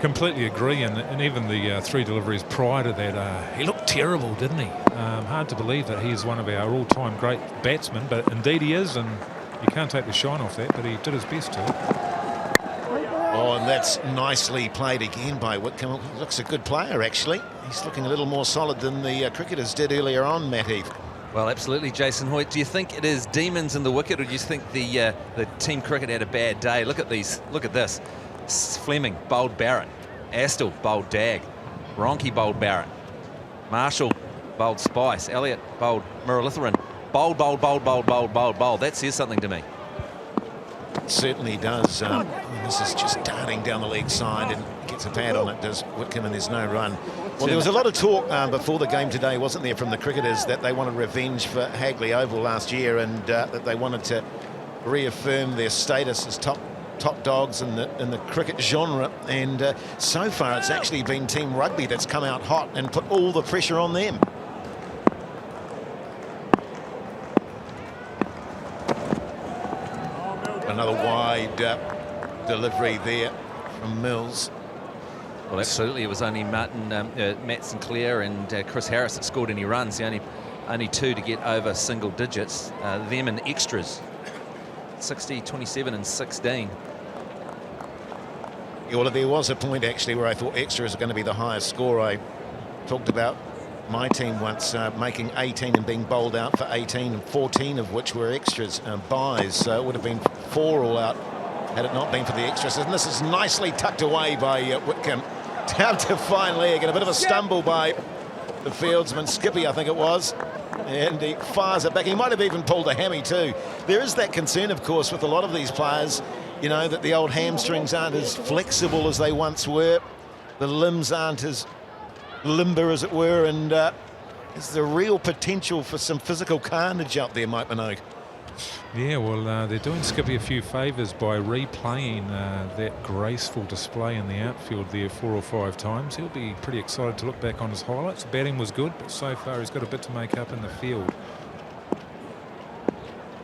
Completely agree, and even the 3 deliveries prior to that, he looked terrible, didn't he? Hard to believe that he is one of our all-time great batsmen, but indeed he is, and you can't take the shine off that, but he did his best to. Oh, and that's nicely played again by Whitcomb. Looks a good player, actually. He's looking a little more solid than the cricketers did earlier on, Matt Heath. Well, absolutely, Jason Hoyt. Do you think it is demons in the wicket, or do you think the team cricket had a bad day? Look at these. Look at this. Fleming bowled Barrett. Astle bowled Dag. Ronke bowled Barrett. Marshall bowled Spice. Elliott bowled Muralitharan. Bowled. That says something to me. It certainly does. This is just darting down the leg side and gets a pad on it, does Whitcomb, and there's no run. Well, there was a lot of talk before the game today, wasn't there, from the cricketers that they wanted revenge for Hagley Oval last year, and that they wanted to reaffirm their status as top dogs in the cricket genre. And so far it's actually been Team Rugby that's come out hot and put all the pressure on them. Another wide delivery there from Mills. Well, absolutely. It was only Matt Sinclair and Chris Harris that scored any runs. The only two to get over single digits. Them and extras. 60, 27 and 16. Yeah, well, there was a point actually where I thought extras are going to be the highest score. I talked about my team once making 18 and being bowled out for 18, and 14 of which were extras, buys. So it would have been 4 all out had it not been for the extras. And this is nicely tucked away by Whitcomb. Down to fine leg, and a bit of a stumble by the fieldsman, Skippy, I think it was. And he fires it back. He might have even pulled a hammy too. There is that concern, of course, with a lot of these players, you know, that the old hamstrings aren't as flexible as they once were. The limbs aren't as limber, as it were, and there's the real potential for some physical carnage out there, Mike Minogue. Yeah, well, they're doing Skippy a few favours by replaying that graceful display in the outfield there 4 or 5 times. He'll be pretty excited to look back on his highlights. Batting was good, but so far he's got a bit to make up in the field.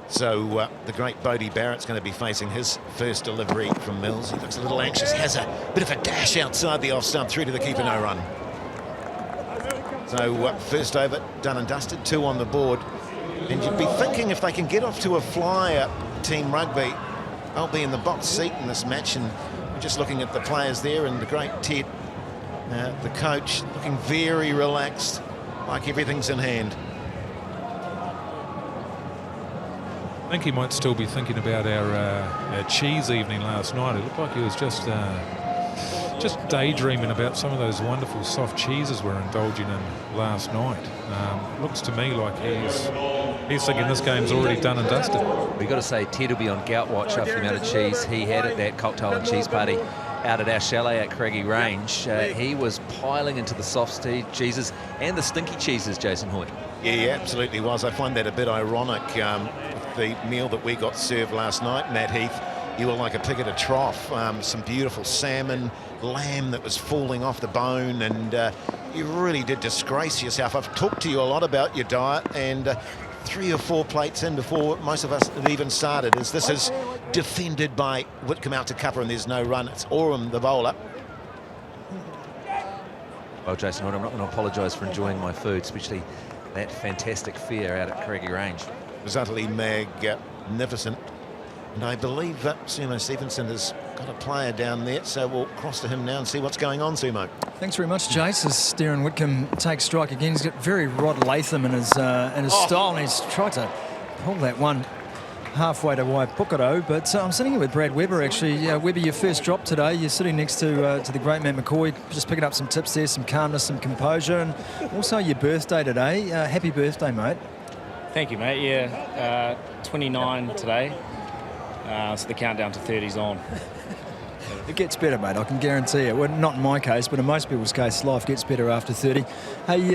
So the great Bodie Barrett's going to be facing his first delivery from Mills. He looks a little anxious, has a bit of a dash outside the off stump, through to the keeper, no run. So first over done and dusted, 2 on the board. And you'd be thinking if they can get off to a flyer, Team Rugby, they'll be in the box seat in this match. And we're just looking at the players there, and the great Ted, the coach, looking very relaxed, like everything's in hand. I think he might still be thinking about our cheese evening last night. It looked like he was just daydreaming about some of those wonderful soft cheeses we're indulging in last night. Looks to me like he's thinking this game's already done and dusted. We've got to say Ted will be on gout watch after the amount of cheese he had at that cocktail and cheese party out at our chalet at Craigie Range. He was piling into the soft cheeses and the stinky cheeses, Jason Hoyt. Yeah, he absolutely was. I find that a bit ironic with the meal that we got served last night, Matt Heath. You were like a pig at a trough. Some beautiful salmon, lamb that was falling off the bone, and you really did disgrace yourself. I've talked to you a lot about your diet, and 3 or 4 plates in before most of us have even started, as this is defended by Whitcomb out to cover, and there's no run. It's Oram, the bowler. Well, Jason Hoyt, I'm not going to apologise for enjoying my food, especially that fantastic fare out at Craigie Range. It was utterly magnificent. And I believe that Sumo Stevenson has got a player down there, so we'll cross to him now and see what's going on, Sumo. Thanks very much, Jace. As Darren Whitcomb takes strike again, he's got very Rod Latham in his style, and he's tried to pull that one halfway to Waipukaro. But I'm sitting here with Brad Webber, actually. Webber, your first drop today. You're sitting next to the great Matt McCoy, just picking up some tips there, some calmness, some composure, and also your birthday today. Happy birthday, mate. Thank you, mate. Yeah, 29 today. So the countdown to 30's on. It gets better, mate, I can guarantee it. Well, not in my case, but in most people's case, life gets better after 30. Hey,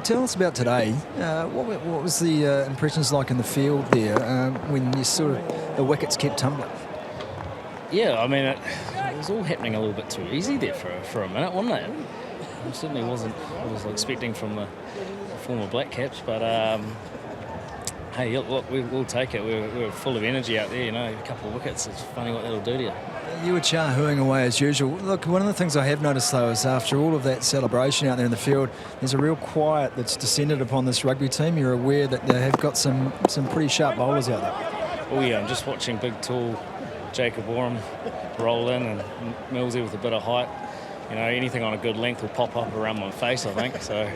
tell us about today. What was the impressions like in the field there when you the wickets kept tumbling? Yeah, I mean, it was all happening a little bit too easy there for a minute, wasn't it? It certainly wasn't what I was expecting from the former Black Caps, but hey, look, we'll take it. We're full of energy out there, you know, a couple of wickets. It's funny what that'll do to you. You were char-hooing away as usual. Look, one of the things I have noticed, though, is after all of that celebration out there in the field, there's a real quiet that's descended upon this rugby team. You're aware that they have got some pretty sharp bowlers out there. Oh, yeah, I'm just watching big, tall Jacob Oram roll in, and Millsy with a bit of height. You know, anything on a good length will pop up around my face, I think. So,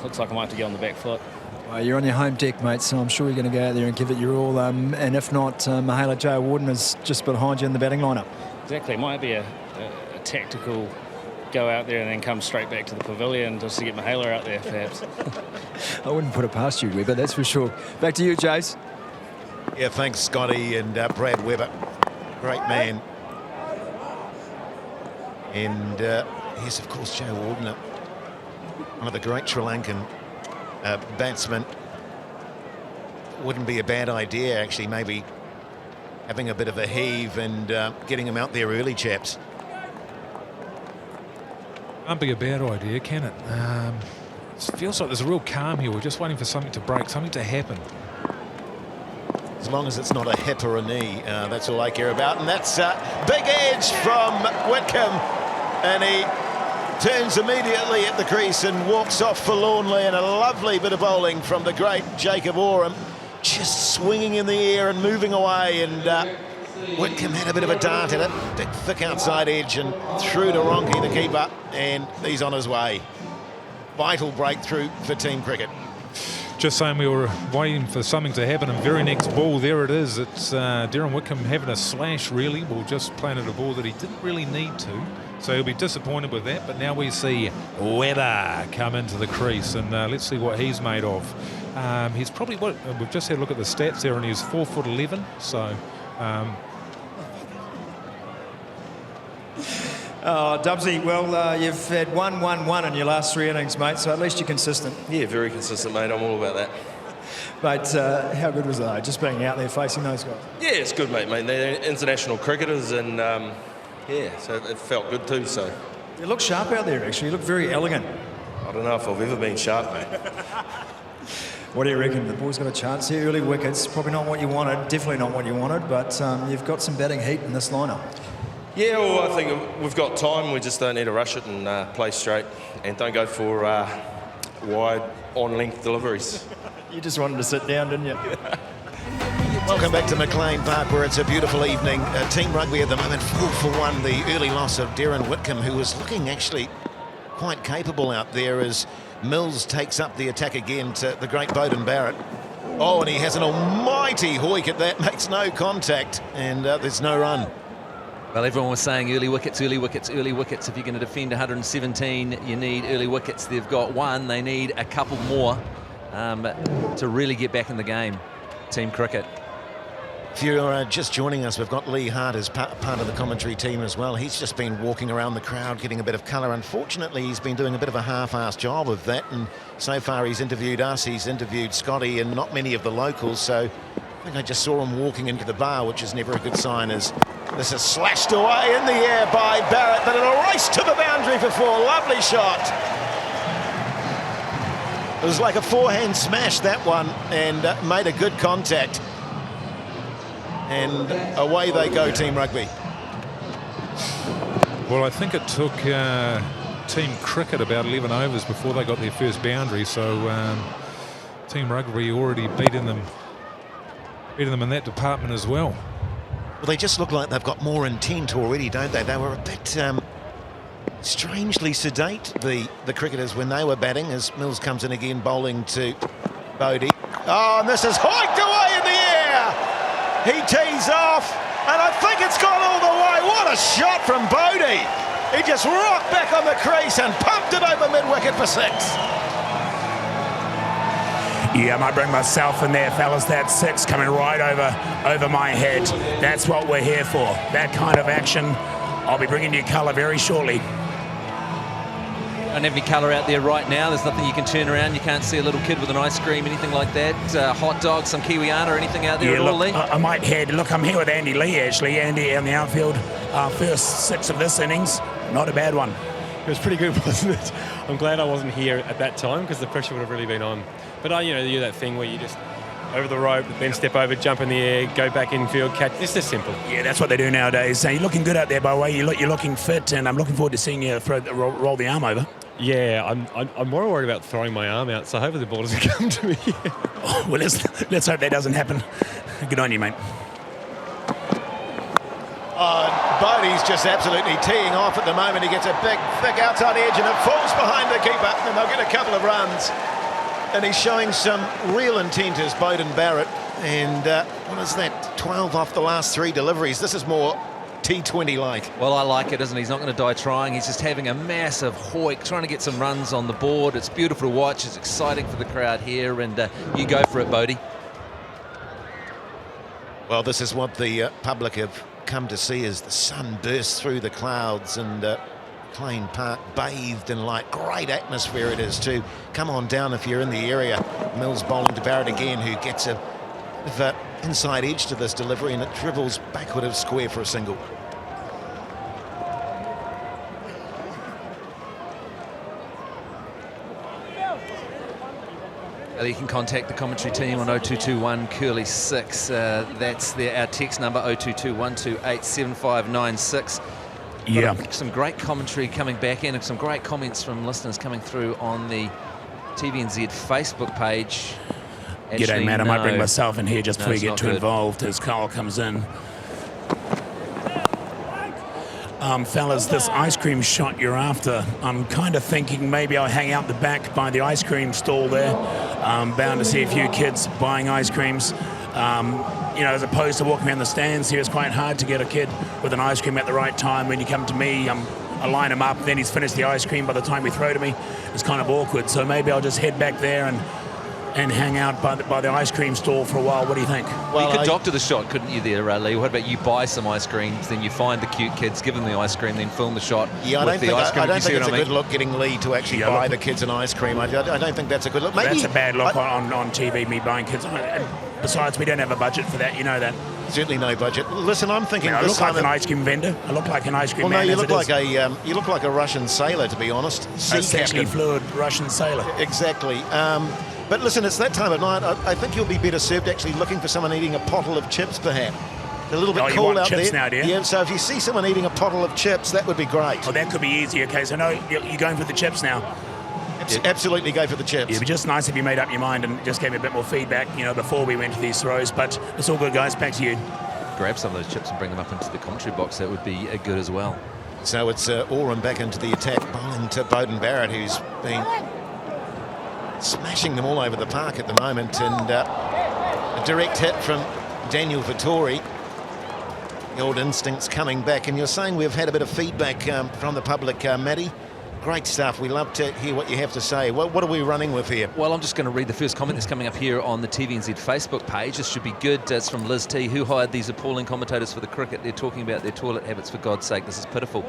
looks like I might have to get on the back foot. You're on your home deck, mate, so I'm sure you're going to go out there and give it your all. And if not, Mahela J. Warden is just behind you in the batting lineup. Exactly. It might be a tactical go out there and then come straight back to the pavilion just to get Mahela out there, perhaps. I wouldn't put it past you, Webber, that's for sure. Back to you, Jace. Yeah, thanks, Scotty, and Brad Webber. Great man. And here's, of course, Joe Warden, one of the great Sri Lankan batsmen. Wouldn't be a bad idea, actually, maybe having a bit of a heave and getting him out there early, chaps. Can't be a bad idea, can it? It feels like there's a real calm here. We're just waiting for something to break, something to happen. As long as it's not a hip or a knee, that's all I care about. And that's big edge from Whitcomb. And he turns immediately at the crease and walks off forlornly. And a lovely bit of bowling from the great Jacob Oram. Just swinging in the air and moving away. And Whitcomb had a bit of a dart at it. Big, thick outside edge and through to Ronke, the keeper. And he's on his way. Vital breakthrough for team cricket. Just saying, we were waiting for something to happen, and very next ball, there it is. It's Darren Whitcomb having a slash, really. Well, just planted a ball that he didn't really need to. So he'll be disappointed with that. But now we see Weber come into the crease, and let's see what he's made of. He's probably, we've just had a look at the stats there, and he's 4'11". So. Oh, Dubsy, well, you've had 1-1-1 in your last 3 innings, mate, so at least you're consistent. Yeah, very consistent, mate. I'm all about that. Mate, how good was it, though, just being out there facing those guys? Yeah, it's good, mate. They're international cricketers, and yeah, so it felt good too. So you look sharp out there, actually. You look very elegant. I don't know if I've ever been sharp, mate. What do you reckon? The boys got a chance here. Early wickets, probably not what you wanted, definitely not what you wanted, but you've got some batting heat in this lineup. Yeah, well, I think we've got time. We just don't need to rush it and play straight, and don't go for wide on-length deliveries. You just wanted to sit down, didn't you? Welcome back to Mclean Park, where it's a beautiful evening. Team Rugby at the moment, 4 for 1. The early loss of Darren Whitcomb, who was looking actually quite capable out there as Mills takes up the attack again to the great Beauden Barrett. Oh, and he has an almighty hoik at that, makes no contact, and there's no run. Well, everyone was saying early wickets, early wickets, early wickets. If you're going to defend 117, you need early wickets. They've got one. They need a couple more to really get back in the game. Team cricket. If you're just joining us, we've got Lee Hart as part of the commentary team as well. He's just been walking around the crowd, getting a bit of colour. Unfortunately, he's been doing a bit of a half-assed job of that. And so far, he's interviewed us, he's interviewed Scotty, and not many of the locals. So I think I just saw him walking into the bar, which is never a good sign, as this is slashed away in the air by Barrett, but it'll race to the boundary for 4. Lovely shot. It was like a forehand smash, that one, and made a good contact. And away they go, Team Rugby. Well, I think it took Team Cricket about 11 overs before they got their first boundary, so Team Rugby already beating them in that department as well. Well, they just look like they've got more intent already, don't they? They were a bit strangely sedate, the cricketers, when they were batting, as Mills comes in again, bowling to Bodie. Oh, and this is hiked away in the air. He tees off, and I think it's gone all the way. What a shot from Bodie. He just rocked back on the crease and pumped it over mid-wicket for 6. Yeah, I might bring myself in there, fellas. That's 6 coming right over my head. That's what we're here for, that kind of action. I'll be bringing you colour very shortly. Don't have any colour out there right now. There's nothing you can turn around. You can't see a little kid with an ice cream, anything like that. Hot dog, some Kiwiana or anything out there at all, Lee? I might head. Look, I'm here with Andy Lee, actually. Andy on the outfield. First 6 of this innings, not a bad one. It was pretty good, wasn't it? I'm glad I wasn't here at that time because the pressure would have really been on. But you do that thing where you just over the rope, then step over, jump in the air, go back infield, catch. It's just simple. Yeah, that's what they do nowadays. You're looking good out there, by the way. You're looking fit, and I'm looking forward to seeing you roll the arm over. Yeah, I'm more worried about throwing my arm out, so hopefully the ball doesn't come to me. Oh, well, let's hope that doesn't happen. Good on you, mate. Bodie's just absolutely teeing off at the moment. He gets a big, thick outside edge, and it falls behind the keeper, and they'll get a couple of runs. And he's showing some real intent as Beauden Barrett. And what is that? 12 off the last 3 deliveries. This is more T20 like. Well, I like it, isn't he? He's not going to die trying. He's just having a massive hoik, trying to get some runs on the board. It's beautiful to watch. It's exciting for the crowd here, and you go for it, Bodie. Well, this is what the public have come to see as the sun bursts through the clouds, and Mclean Park bathed in light. Great atmosphere it is too. Come on down if you're in the area. Mills bowling to Barrett again, who gets a bit of inside edge to this delivery, and it dribbles backward of square for a single. You can contact the commentary team on 0221 Curly 6. That's our text number 0221287596. Yeah. Some great commentary coming back in and some great comments from listeners coming through on the TVNZ Facebook page. G'day, Matt. I might bring myself in here just before you get too involved as Carl comes in. Fellas, this ice cream shot you're after, I'm kind of thinking maybe I'll hang out the back by the ice cream stall there. Bound to see a few kids buying ice creams. You know, as opposed to walking around the stands here, it's quite hard to get a kid with an ice cream at the right time. When you come to me, I line him up, then he's finished the ice cream by the time we throw to me. It's kind of awkward, so maybe I'll just head back there and hang out by the ice cream stall for a while. What do you think? Well, you could doctor the shot, couldn't you there, Lee? What about you buy some ice creams, then you find the cute kids, give them the ice cream, then film the shot with the ice cream? I don't think it's a good look getting Lee to actually buy the kids an ice cream. I don't think that's a good look. Maybe that's a bad look on TV, me buying kids. Besides, we don't have a budget for that, you know that. Certainly no budget. Listen, I'm thinking. I look like an ice cream vendor. I look like an ice cream man. Well, no, you look like a Russian sailor, to be honest. A sexually fluid Russian sailor. Exactly. But listen, it's that time of night. I think you'll be better served actually looking for someone eating a pottle of chips, perhaps. A little bit cool out chips there. Now, do you? Yeah, so if you see someone eating a pottle of chips, that would be great. Oh, that could be easy. Okay, so no, you're going for the chips now. Absolutely go for the chips. It'd be just nice if you made up your mind and just gave me a bit more feedback, you know, before we went to these throws. But it's all good, guys. Back to you. Grab some of those chips and bring them up into the commentary box. That would be good as well. So it's Oram back into the attack, bowling to Beauden Barrett, who's been smashing them all over the park at the moment, and a direct hit from Daniel Vittori. The old instincts coming back, and you're saying we've had a bit of feedback from the public, Matty. Great stuff. We love to hear what you have to say. What are we running with here? Well, I'm just going to read the first comment that's coming up here on the TVNZ Facebook page. This should be good. It's from Liz T. Who hired these appalling commentators for the cricket? They're talking about their toilet habits, for God's sake. This is pitiful.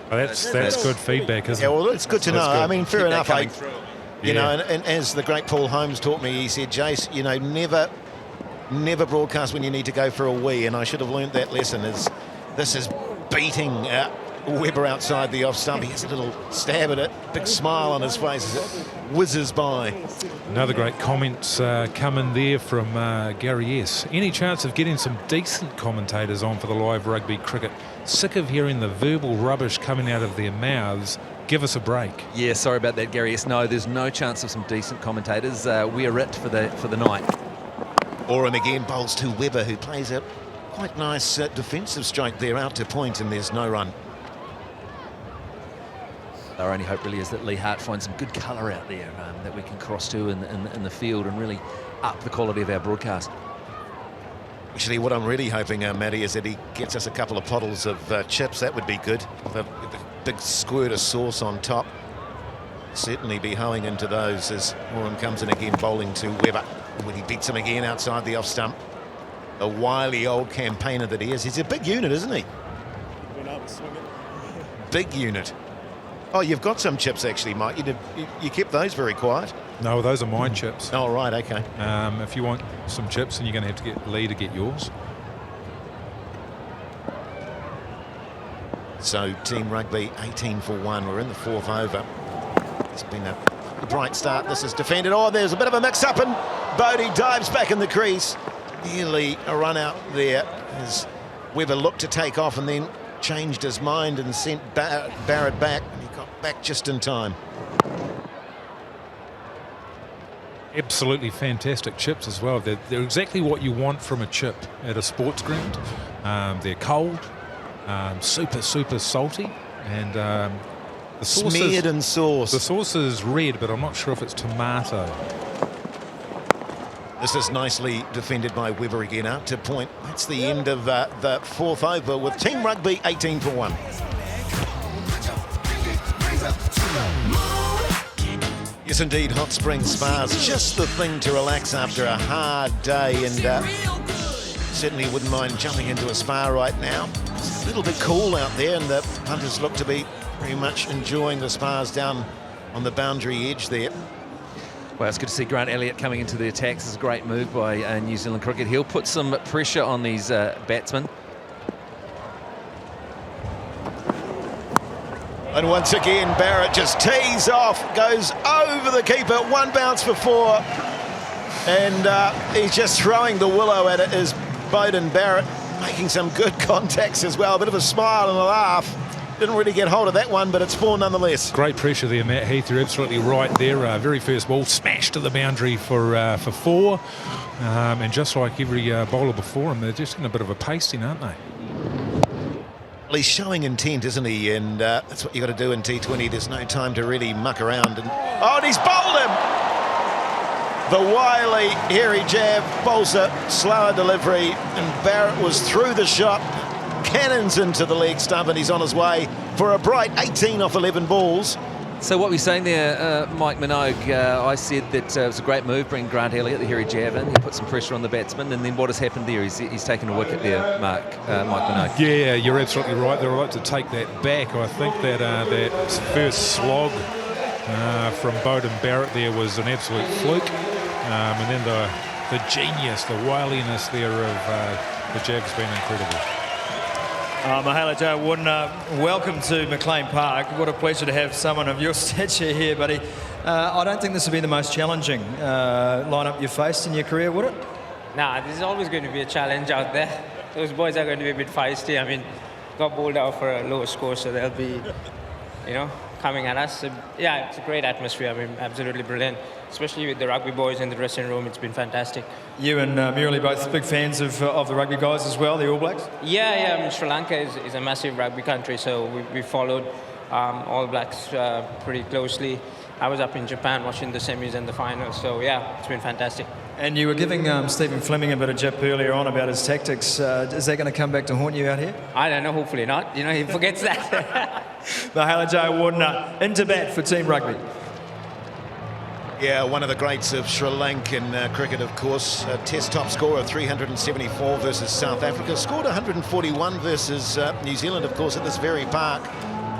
Well, that's good feedback, isn't it? Yeah, well, it's good to know. Good. I mean, fair enough. You know, Yeah. and as the great Paul Holmes taught me, he said, Jace, you know, never broadcast when you need to go for a wee, and I should have learnt that lesson. This is beating Webber outside the off stump. He has a little stab at it, big smile on his face as it whizzes by. Another great comment coming there from Gary S. Any chance of getting some decent commentators on for the live rugby cricket? Sick of hearing the verbal rubbish coming out of their mouths. Give us a break. Yeah, sorry about that, Gary S. No, there's no chance of some decent commentators. We're it for the night. Oram again bowls to Webber, who plays a quite nice defensive strike there out to point, and there's no run. Our only hope really is that Lee Hart finds some good colour out there that we can cross to in the field and really up the quality of our broadcast. Actually, what I'm really hoping, Matty, is that he gets us a couple of bottles of chips. That would be good. With a big squirt of sauce on top. Certainly be hoeing into those as Oram comes in again, bowling to Webber. When he beats him again outside the off stump. A wily old campaigner that he is. He's a big unit, isn't he? Big unit. Oh, you've got some chips actually, Mike. You kept those very quiet. No, those are my chips. Oh, right, okay. If you want some chips, then you're going to have to get Lee to get yours. So, Team Rugby 18 for 1. We're in the fourth over. It's been a bright start. This is defended. Oh, there's a bit of a mix-up, and Bodie dives back in the crease. Nearly a run out there as Webber looked to take off and then changed his mind and sent Barrett back. He got back just in time. Absolutely fantastic chips as well. They're exactly what you want from a chip at a sports ground. They're cold, super salty, and the sauce smeared in sauce. The sauce is red, but I'm not sure if it's tomato. This is nicely defended by Webber again out to point. That's the end of the fourth over with Team Rugby 18 for 1. Yes, indeed, hot spring spas, just the thing to relax after a hard day, and certainly wouldn't mind jumping into a spa right now. little bit cool out there, and the punters look to be very much enjoying the spars down on the boundary edge there. Well, it's good to see Grant Elliott coming into the attacks. It's a great move by New Zealand Cricket. He'll put some pressure on these batsmen. And once again, Barrett just tees off, goes over the keeper, one bounce for four. And he's just throwing the willow at it, is Beauden Barrett, making some good contacts as well. A bit of a smile and a laugh. Didn't really get hold of that one, but it's four nonetheless. Great pressure there, Matt Heath. You're absolutely right there. Very first ball smashed to the boundary for four. And just like every bowler before him, they're just in a bit of a pasting, aren't they? Well, he's showing intent, isn't he? And that's what you've got to do in T20. There's no time to really muck around. And he's bowled him! The wily, hairy jab, bowls a slower delivery, and Barrett was through the shot. Cannons into the leg stump, and he's on his way for a bright 18 off 11 balls. So what we're saying there, Mike Minogue, I said that it was a great move, bring Grant Elliott, the hairy jab in. He put some pressure on the batsman, and then what has happened there? He's taken a wicket there, Mike Minogue. Yeah, you're absolutely right. They're allowed to take that back. I think that that first slog from Beauden Barrett there was an absolute fluke. And then the genius, the wiliness there of the jab's been incredible. Mahela Joe Wooden, welcome to Mclean Park. What a pleasure to have someone of your stature here, buddy. I don't think this will be the most challenging lineup you've faced in your career, would it? Nah, this is always going to be a challenge out there. Those boys are going to be a bit feisty. I mean, got bowled out for a low score, so they'll be, you know, coming at us. So, yeah, it's a great atmosphere. I mean, absolutely brilliant. Especially with the rugby boys in the dressing room, it's been fantastic. You and Murali both big fans of the rugby guys as well, the All Blacks? Yeah. I mean, Sri Lanka is a massive rugby country, so we followed All Blacks pretty closely. I was up in Japan watching the semis and the finals, so yeah, it's been fantastic. And you were giving Stephen Fleming a bit of jip earlier on about his tactics. Is that going to come back to haunt you out here? I don't know, hopefully not. You know, he forgets that. Mahela Joe Wooden into bat for Team Rugby. Yeah, one of the greats of Sri Lankan cricket, of course. A test top score of 374 versus South Africa. Scored 141 versus New Zealand, of course, at this very park.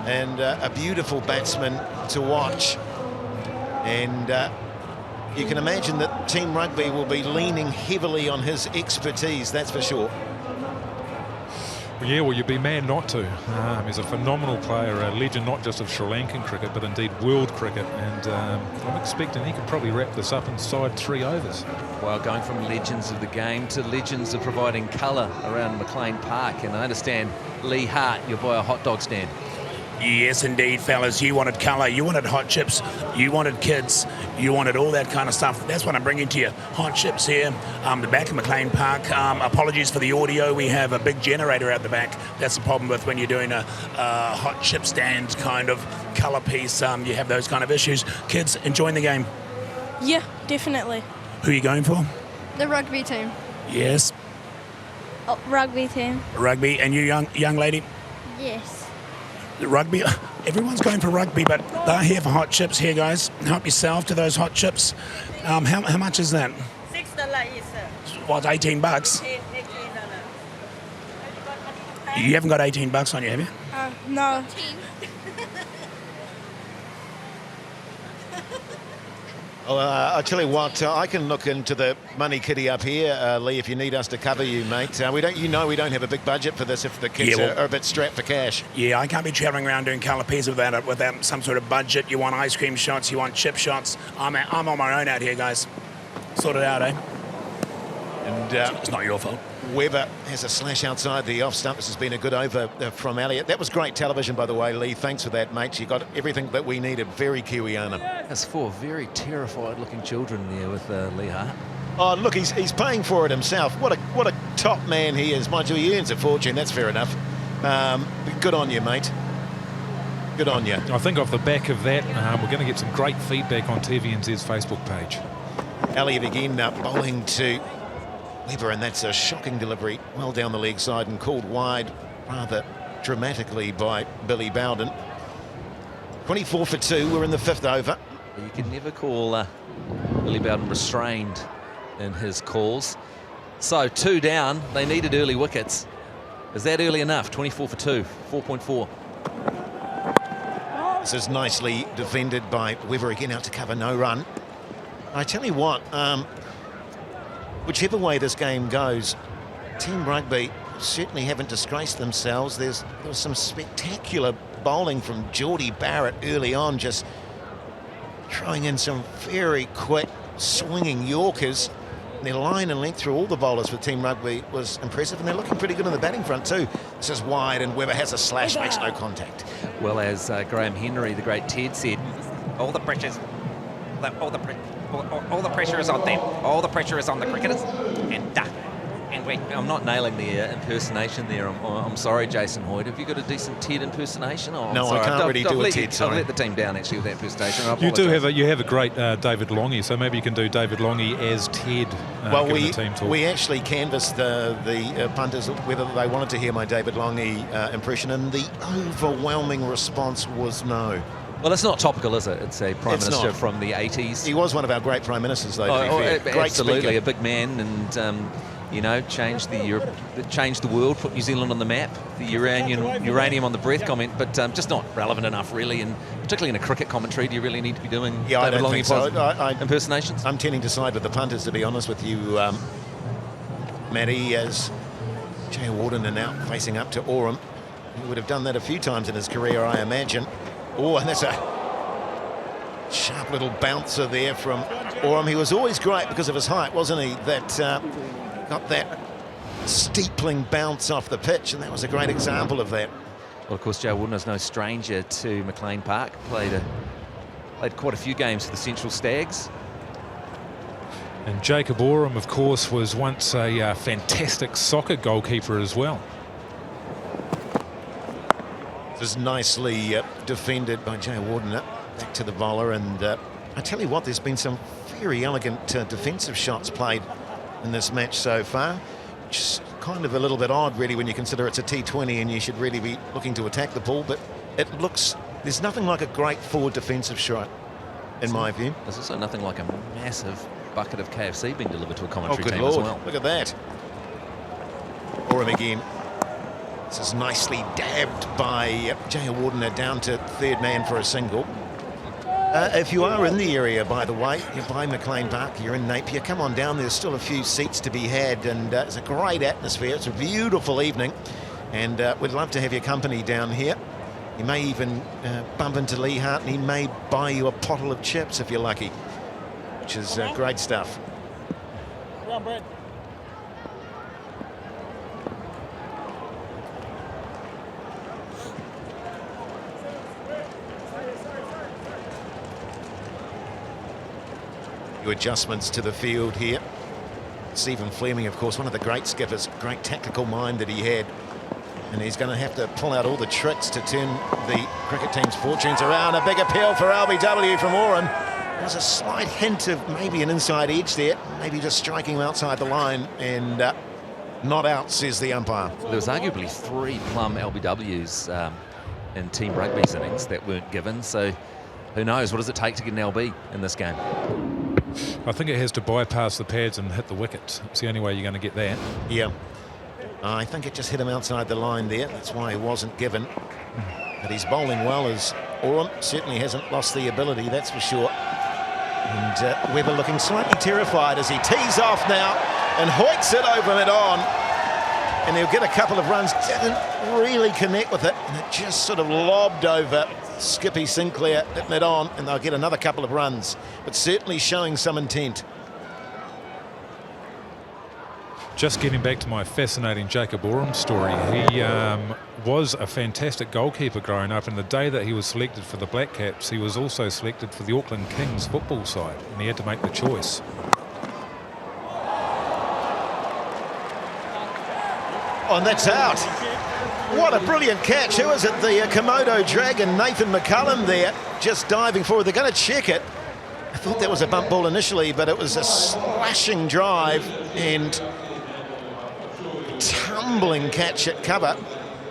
And a beautiful batsman to watch. And you can imagine that Team Rugby will be leaning heavily on his expertise, that's for sure. Yeah, well, you'd be mad not to. He's a phenomenal player, a legend not just of Sri Lankan cricket, but indeed world cricket. And I'm expecting he could probably wrap this up inside 3 overs. Well, going from legends of the game to legends of providing colour around Mclean Park. And I understand Lee Hart, you're by a hot dog stand. Yes, indeed, fellas. You wanted colour, you wanted hot chips, you wanted kids, you wanted all that kind of stuff. That's what I'm bringing to you. Hot chips here, the back of Mclean Park. Apologies for the audio. We have a big generator out the back. That's the problem with when you're doing a hot chip stand kind of colour piece. You have those kind of issues. Kids, enjoying the game? Yeah, definitely. Who are you going for? The rugby team. Yes. Oh, rugby team. Rugby. And you, young lady? Yes. Rugby, everyone's going for rugby, but they're here for hot chips here, guys. Help yourself to those hot chips. How much is that? $6 each, sir. What, $18? $18. You haven't got $18 on you, have you? No. Well, I'll tell you what, I can look into the money kitty up here, Lee, if you need us to cover you, mate. We don't have a big budget for this if the kids are a bit strapped for cash. Yeah, I can't be travelling around doing colour pieces without some sort of budget. You want ice cream shots, you want chip shots. I'm on my own out here, guys. Sort it out, eh? And it's not your fault. Webber has a slash outside the off stump. This has been a good over from Elliott. That was great television, by the way, Lee. Thanks for that, mate. You got everything that we needed. Very Kiwiana. That's 4 very terrified-looking children there with Lee Hart. Oh, look, he's paying for it himself. What a top man he is. Mind you, he earns a fortune. That's fair enough. Good on you, mate. Good on you. I think off the back of that, we're going to get some great feedback on TVNZ's Facebook page. Elliott again bowling to Weber, and that's a shocking delivery well down the leg side and called wide rather dramatically by Billy Bowden. 24 for 2. We're in the 5th over. You can never call Billy Bowden restrained in his calls. So 2 down. They needed early wickets. Is that early enough? 24 for 2, 4.4. This is nicely defended by Weber again, out to cover, no run. I tell you what, whichever way this game goes, Team Rugby certainly haven't disgraced themselves. There was some spectacular bowling from Geordie Barrett early on, just throwing in some very quick swinging Yorkers. Their line and length through all the bowlers for Team Rugby was impressive, and they're looking pretty good on the batting front too. This is wide, and Weber has a slash, makes no contact. Well, as Graham Henry, the great Ted, said, all the pressure is on them. All the pressure is on the cricketers. And I'm not nailing the impersonation there. I'm sorry, Jason Hoyt. Have you got a decent Ted impersonation? Oh, no, I can't really do a Ted, sorry. I've let the team down, actually, with that impersonation. You have a great David Longy, so maybe you can do David Longy as Ted. Well, the team talk. we actually canvassed the punters whether they wanted to hear my David Longy impression, and the overwhelming response was no. Well, it's not topical, is it? It's a Prime Minister from the 80s. He was one of our great Prime Ministers, though, to be fair. Great Absolutely, speaker. a big man, and changed the world, put New Zealand on the map. The uranium on the breath comment, but just not relevant enough, really. And particularly in a cricket commentary, do you really need to be doing David Longy impersonations? I'm tending to side with the punters, to be honest with you, Matty, as Jay Warden are now facing up to Oram. He would have done that a few times in his career, I imagine. Oh, and there's a sharp little bouncer there from Oram. He was always great because of his height, wasn't he? That got that steepling bounce off the pitch, and that was a great example of that. Well, of course, Joe Warden is no stranger to Mclean Park. Played quite a few games for the Central Stags. And Jacob Oram, of course, was once a fantastic soccer goalkeeper as well. This is nicely defended by Jay Warden. Back to the bowler, and I tell you what, there's been some very elegant defensive shots played in this match so far, which is kind of a little bit odd, really, when you consider it's a T20 and you should really be looking to attack the ball. But there's nothing like a great forward defensive shot, in my view. There's also nothing like a massive bucket of KFC being delivered to a commentary team Lord. as well. Look at that. Oram again. This is nicely dabbed by Jay Warden, down to third man for a single. If you are in the area, by the way, you're by Mclean Park, you're in Napier, come on down. There's still a few seats to be had, and it's a great atmosphere. It's a beautiful evening, and we'd love to have your company down here. You may even bump into Lee Hart, and he may buy you a pottle of chips if you're lucky, which is great stuff. Come on, Brad. Your adjustments to the field here. Stephen Fleming, of course, one of the great skippers, great tactical mind that he had. And he's going to have to pull out all the tricks to turn the cricket team's fortunes around. A big appeal for LBW from Oram. There's a slight hint of maybe an inside edge there, maybe just striking him outside the line, and not out, says the umpire. There was arguably 3 plum LBWs in Team Rugby's innings that weren't given, so who knows, what does it take to get an LB in this game? I think it has to bypass the pads and hit the wickets. It's the only way you're going to get that. Yeah. I think it just hit him outside the line there. That's why he wasn't given. But he's bowling well, as Oram certainly hasn't lost the ability, that's for sure. And Weber looking slightly terrified as he tees off now and hoiks it over mid-on. And he'll get a couple of runs. Didn't really connect with it, and it just sort of lobbed over Skippy Sinclair at mid-on, and they'll get another couple of runs, but certainly showing some intent. Just getting back to my fascinating Jacob Oram story, he was a fantastic goalkeeper growing up, and the day that he was selected for the Black Caps, he was also selected for the Auckland Kings football side, and he had to make the choice. Oh, and that's out. What a brilliant catch. Who is it? The Komodo Dragon, Nathan McCullum there, just diving forward. They're going to check it. I thought that was a bump ball initially, but it was a slashing drive and tumbling catch at cover.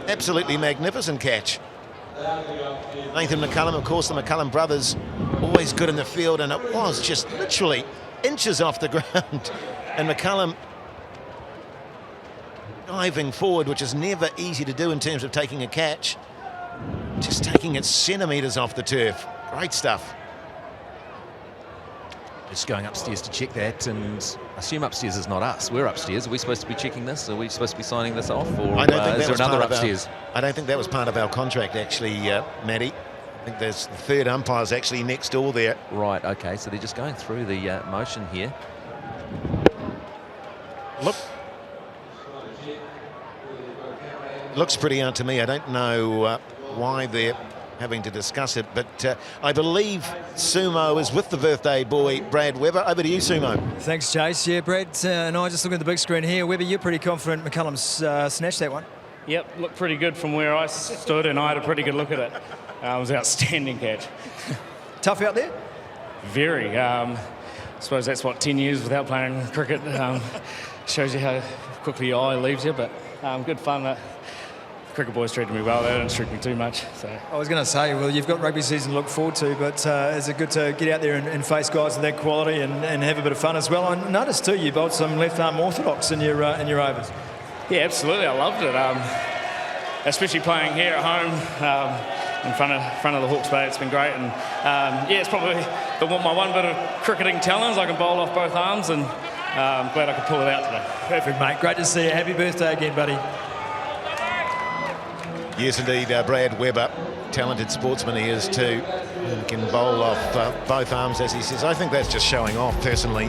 Absolutely magnificent catch. Nathan McCullum, of course, the McCullum brothers, always good in the field, and it was just literally inches off the ground. And McCullum diving forward, which is never easy to do in terms of taking a catch. Just taking it centimetres off the turf. Great stuff. Just going upstairs to check that, and I assume upstairs is not us. We're upstairs. Are we supposed to be checking this? Are we supposed to be signing this off? Or I don't think is that there was another part of upstairs? I don't think that was part of our contract, actually, Matty. I think there's the third umpire's actually next door there. Right, okay, so they're just going through the motion here. Looks pretty out to me. I don't know why they're having to discuss it, but I believe Sumo is with the birthday boy, Brad Webber. Over to you, Sumo. Thanks, Jace. Yeah, Brad and I just looking at the big screen here. Webber, you're pretty confident McCullum's snatched that one. Yep, looked pretty good from where I stood, and I had a pretty good look at it. It was an outstanding catch. Tough out there? Very. I suppose that's what 10 years without playing cricket shows you how quickly your eye leaves you, but good fun. Cricket boys treated me well. They didn't treat me too much. So I was going to say, well, you've got rugby season to look forward to, but is it good to get out there and face guys of that quality and have a bit of fun as well? I noticed too you bowled some left arm orthodox in your overs. Yeah, absolutely. I loved it. Especially playing here at home in front of the Hawke's Bay. It's been great, and yeah, it's probably my one bit of cricketing talent. I can bowl off both arms, and I'm glad I could pull it out today. Perfect, mate. Great to see you. Happy birthday again, buddy. Yes, indeed, Brad Webber, talented sportsman he is too. He can bowl off both arms, as he says. I think that's just showing off, personally.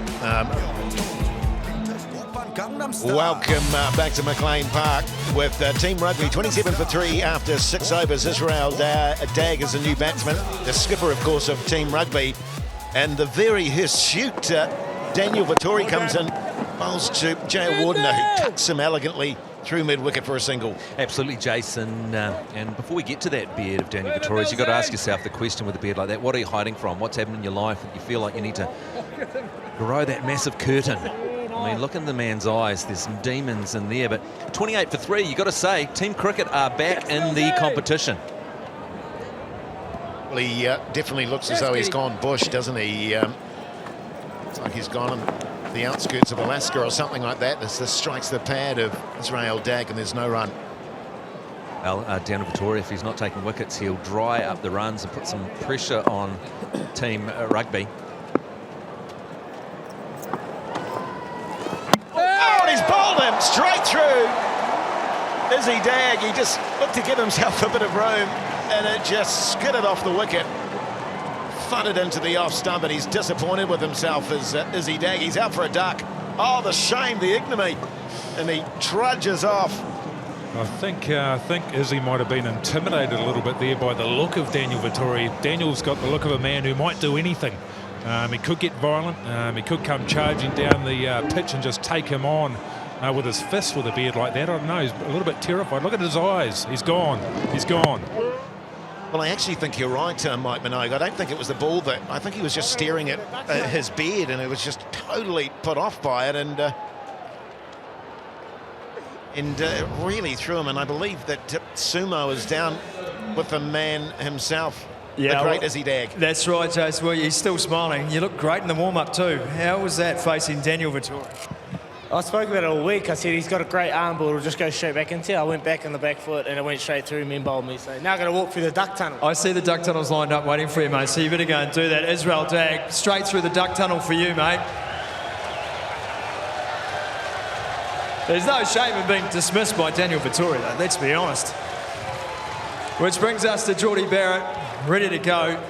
Welcome back to Mclean Park with Team Rugby, 27 for 3 after 6 overs. Israel Dag is a new batsman, the skipper, of course, of Team Rugby. And the very hirsute Daniel Vittori comes in, bowls to Jay Wardener, who tucks him elegantly through mid-wicket for a single. Absolutely, Jason. And before we get to that beard of Daniel Vittori's, you've got to ask yourself the question with a beard like that. What are you hiding from? What's happened in your life that you feel like you need to grow that massive curtain? I mean, look in the man's eyes. There's some demons in there. But 28 for 3, you've got to say, Team Cricket are back in the competition. Well, he definitely looks as though he's gone bush, doesn't he? It's like he's gone on the outskirts of Alaska or something like that. As this strikes the pad of Israel Dag and there's no run. Well, Daniel Vittori, if he's not taking wickets, he'll dry up the runs and put some pressure on Team Rugby. Oh, and he's bowled him straight through. Izzy Dag, he just looked to give himself a bit of room, and it just skidded off the wicket. Thudded into the off stump, and he's disappointed with himself as Izzy Dag. He's out for a duck. Oh, the shame, the ignominy. And he trudges off. I think Izzy might have been intimidated a little bit there by the look of Daniel Vittori. Daniel's got the look of a man who might do anything. He could get violent. He could come charging down the pitch and just take him on with his fist with a beard like that. I don't know, he's a little bit terrified. Look at his eyes. He's gone. He's gone. Well, I actually think you're right, Mike Minogue. I don't think it was the ball that... I think he was just staring at his beard, and it was just totally put off by it, and really threw him. And I believe that Sumo is down with the man himself, the great Izzy Dag. That's right, Jace. Well, he's still smiling. You look great in the warm-up too. How was that facing Daniel Vittori? I spoke about it all week. I said he's got a great arm ball. It'll just go straight back into it. I went back on the back foot and it went straight through me and bowled me. So now I've got to walk through the duck tunnel. I see the duck tunnel's lined up waiting for you, mate. So you better go and do that. Israel Dag, straight through the duck tunnel for you, mate. There's no shame in being dismissed by Daniel Vittori, though. Let's be honest. Which brings us to Geordie Barrett, ready to go.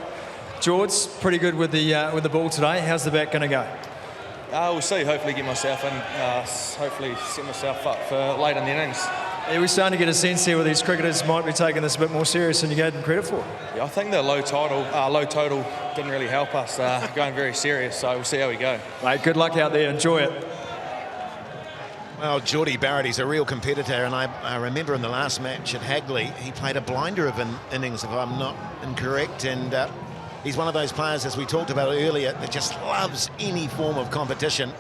George, pretty good with the ball today. How's the bat going to go? We'll see. Hopefully get myself in, hopefully set myself up for late in the innings. Yeah, we're starting to get a sense here where these cricketers might be taking this a bit more serious than you gave them credit for. Yeah, I think the low total didn't really help us going very serious, so we'll see how we go. Mate, good luck out there. Enjoy it. Well, Geordie Barrett, he's a real competitor, and I remember in the last match at Hagley, he played a blinder of an innings, if I'm not incorrect, and he's one of those players, as we talked about earlier, that just loves any form of competition.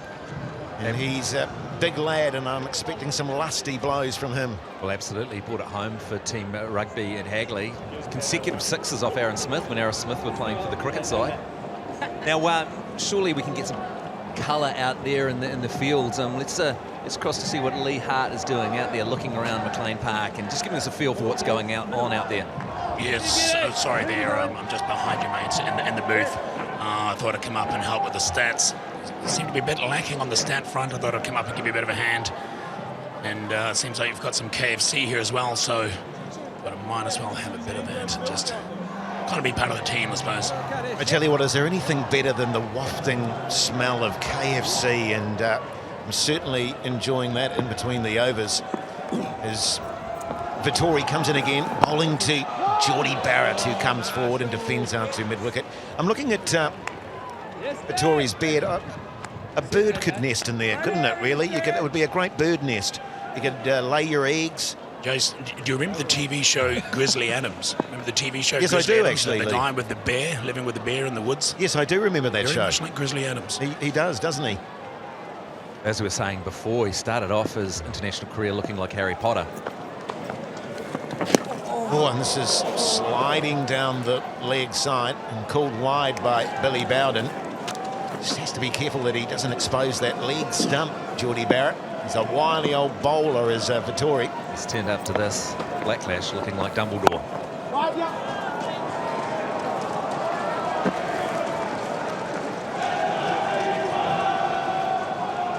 And he's a big lad, and I'm expecting some lusty blows from him. Well, absolutely. He brought it home for Team Rugby at Hagley. Consecutive sixes off Aaron Smith when Aaron Smith were playing for the cricket side. Now, surely we can get some colour out there in the fields. Let's cross to see what Lee Hart is doing out there, looking around Mclean Park and just giving us a feel for what's going on out there. Yes, sorry there. I'm just behind you, mates, in the booth. I thought I'd come up and help with the stats. Seem to be a bit lacking on the stat front. I thought I'd come up and give you a bit of a hand. And it seems like you've got some KFC here as well, so but I might as well have a bit of that. Just kind of be part of the team, I suppose. I tell you what, is there anything better than the wafting smell of KFC? And I'm certainly enjoying that in between the overs. As Vittori comes in again, bowling to Geordie Barrett, who comes forward and defends out to mid-wicket. I'm looking at Vittori's bed. A bird could nest in there, couldn't it, really? It would be a great bird nest. You could lay your eggs. Jace, do you remember the TV show Grizzly Adams? Remember the TV show? Yes, Grizzly I do, Adams, actually. The guy with the bear, living with the bear in the woods? Yes, I do remember that show. Very much like Grizzly Adams. He does, doesn't he? As we were saying before, he started off his international career looking like Harry Potter. Oh, and this is sliding down the leg side and called wide by Billy Bowden. Just has to be careful that he doesn't expose that leg stump, Geordie Barrett. He's a wily old bowler, as Vittori. He's turned up to this Blacklash looking like Dumbledore.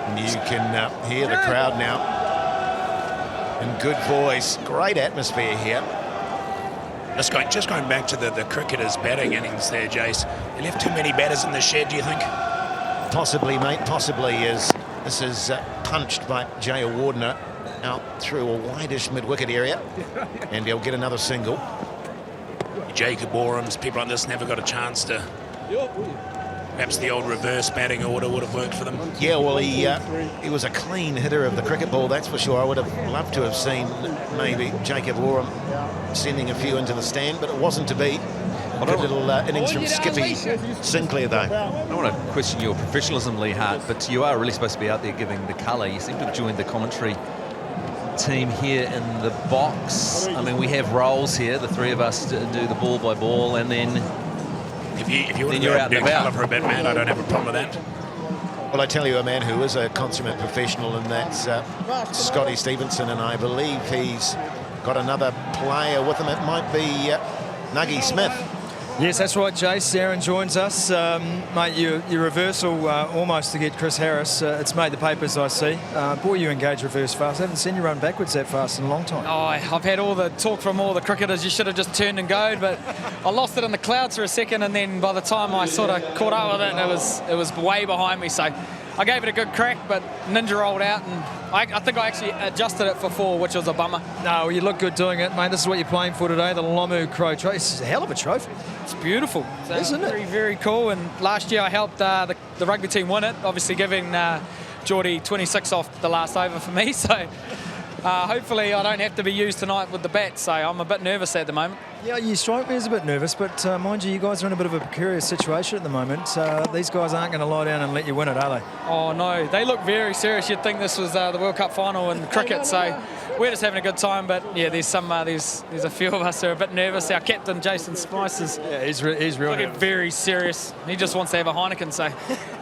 And you can hear the crowd now. In good voice. Great atmosphere here. Just going back to the cricketers' batting innings there, Jace. They left too many batters in the shed, do you think? Possibly, mate, possibly. As this is punched by Jay Wardner out through a wideish mid-wicket area, and he'll get another single. Jacob Warham's, people like this never got a chance to. Perhaps the old reverse batting order would have worked for them. Yeah, well, he was a clean hitter of the cricket ball, that's for sure. I would have loved to have seen maybe Jacob Warham sending a few into the stand, but it wasn't to be. A good little innings from Skippy Sinclair, though. I don't want to question your professionalism, Lee Hart, but you are really supposed to be out there giving the colour. You seem to have joined the commentary team here in the box. I mean, we have roles here. The three of us do the ball by ball, and then if you want to go out and do colour for a bit, man, I don't have a problem with that. Well, I tell you, a man who is a consummate professional, and that's Scotty Stevenson, and I believe he's got another player with him. It might be Nuggie Smith. Yes, that's right, Jace. Aaron joins us. Mate, your reversal almost to get Chris Harris. It's made the papers, I see. Boy, you engage reverse fast. I haven't seen you run backwards that fast in a long time. Oh, I've had all the talk from all the cricketers. You should have just turned and goed, but I lost it in the clouds for a second, and then by the time I sort of caught up with it, it was way behind me. So I gave it a good crack, but Ninja rolled out, and I think I actually adjusted it for 4, which was a bummer. No, you look good doing it, mate. This is what you're playing for today, the Lomu Crow Trophy. This is a hell of a trophy. It's beautiful. Isn't it? Very, very cool. And last year I helped the rugby team win it, obviously giving Geordie 26 off the last over for me. So hopefully I don't have to be used tonight with the bat. So I'm a bit nervous at the moment. Yeah, you strike me as a bit nervous, but mind you, you guys are in a bit of a precarious situation at the moment. These guys aren't going to lie down and let you win it, are they? Oh, no. They look very serious. You'd think this was the World Cup final in cricket, so we're just having a good time. But, yeah, there's a few of us who are a bit nervous. Our captain, Jason Spice, is he's real looking very serious. He just wants to have a Heineken, so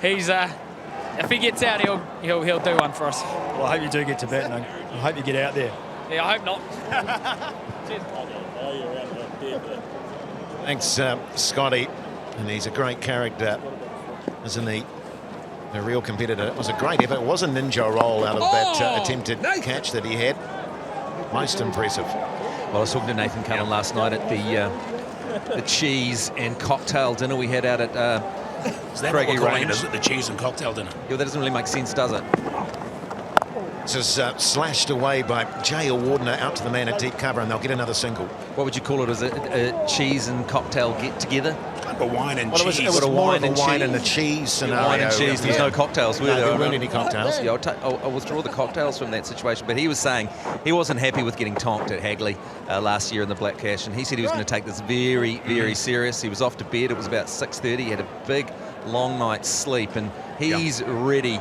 he's... if he gets out, he'll do one for us. Well, I hope you do get to bat, Nug. I hope you get out there. Yeah, I hope not. Thanks, Scotty. And he's a great character, isn't he? A real competitor. It was a great effort. It was a ninja roll out of that attempted catch that he had. Most impressive. Well, I was talking to Nathan Cullen last night at the cheese and cocktail dinner we had out at Is that Craigie what we're calling Range. it, is it? The cheese and cocktail dinner? Yeah, that doesn't really make sense, does it? This is slashed away by Jay Wardner out to the man at deep cover, and they'll get another single. What would you call it? Is it a cheese and cocktail get together? Like a wine and cheese. It was more of a wine and a cheese scenario. Wine and cheese. There's no cocktails, were there? There weren't any cocktails. Yeah, I'll withdraw the cocktails from that situation. But he was saying he wasn't happy with getting tonked at Hagley last year in the Black Cash, and he said he was going to take this very, very serious. He was off to bed. It was about 6:30. He had a big, long night's sleep, and he's ready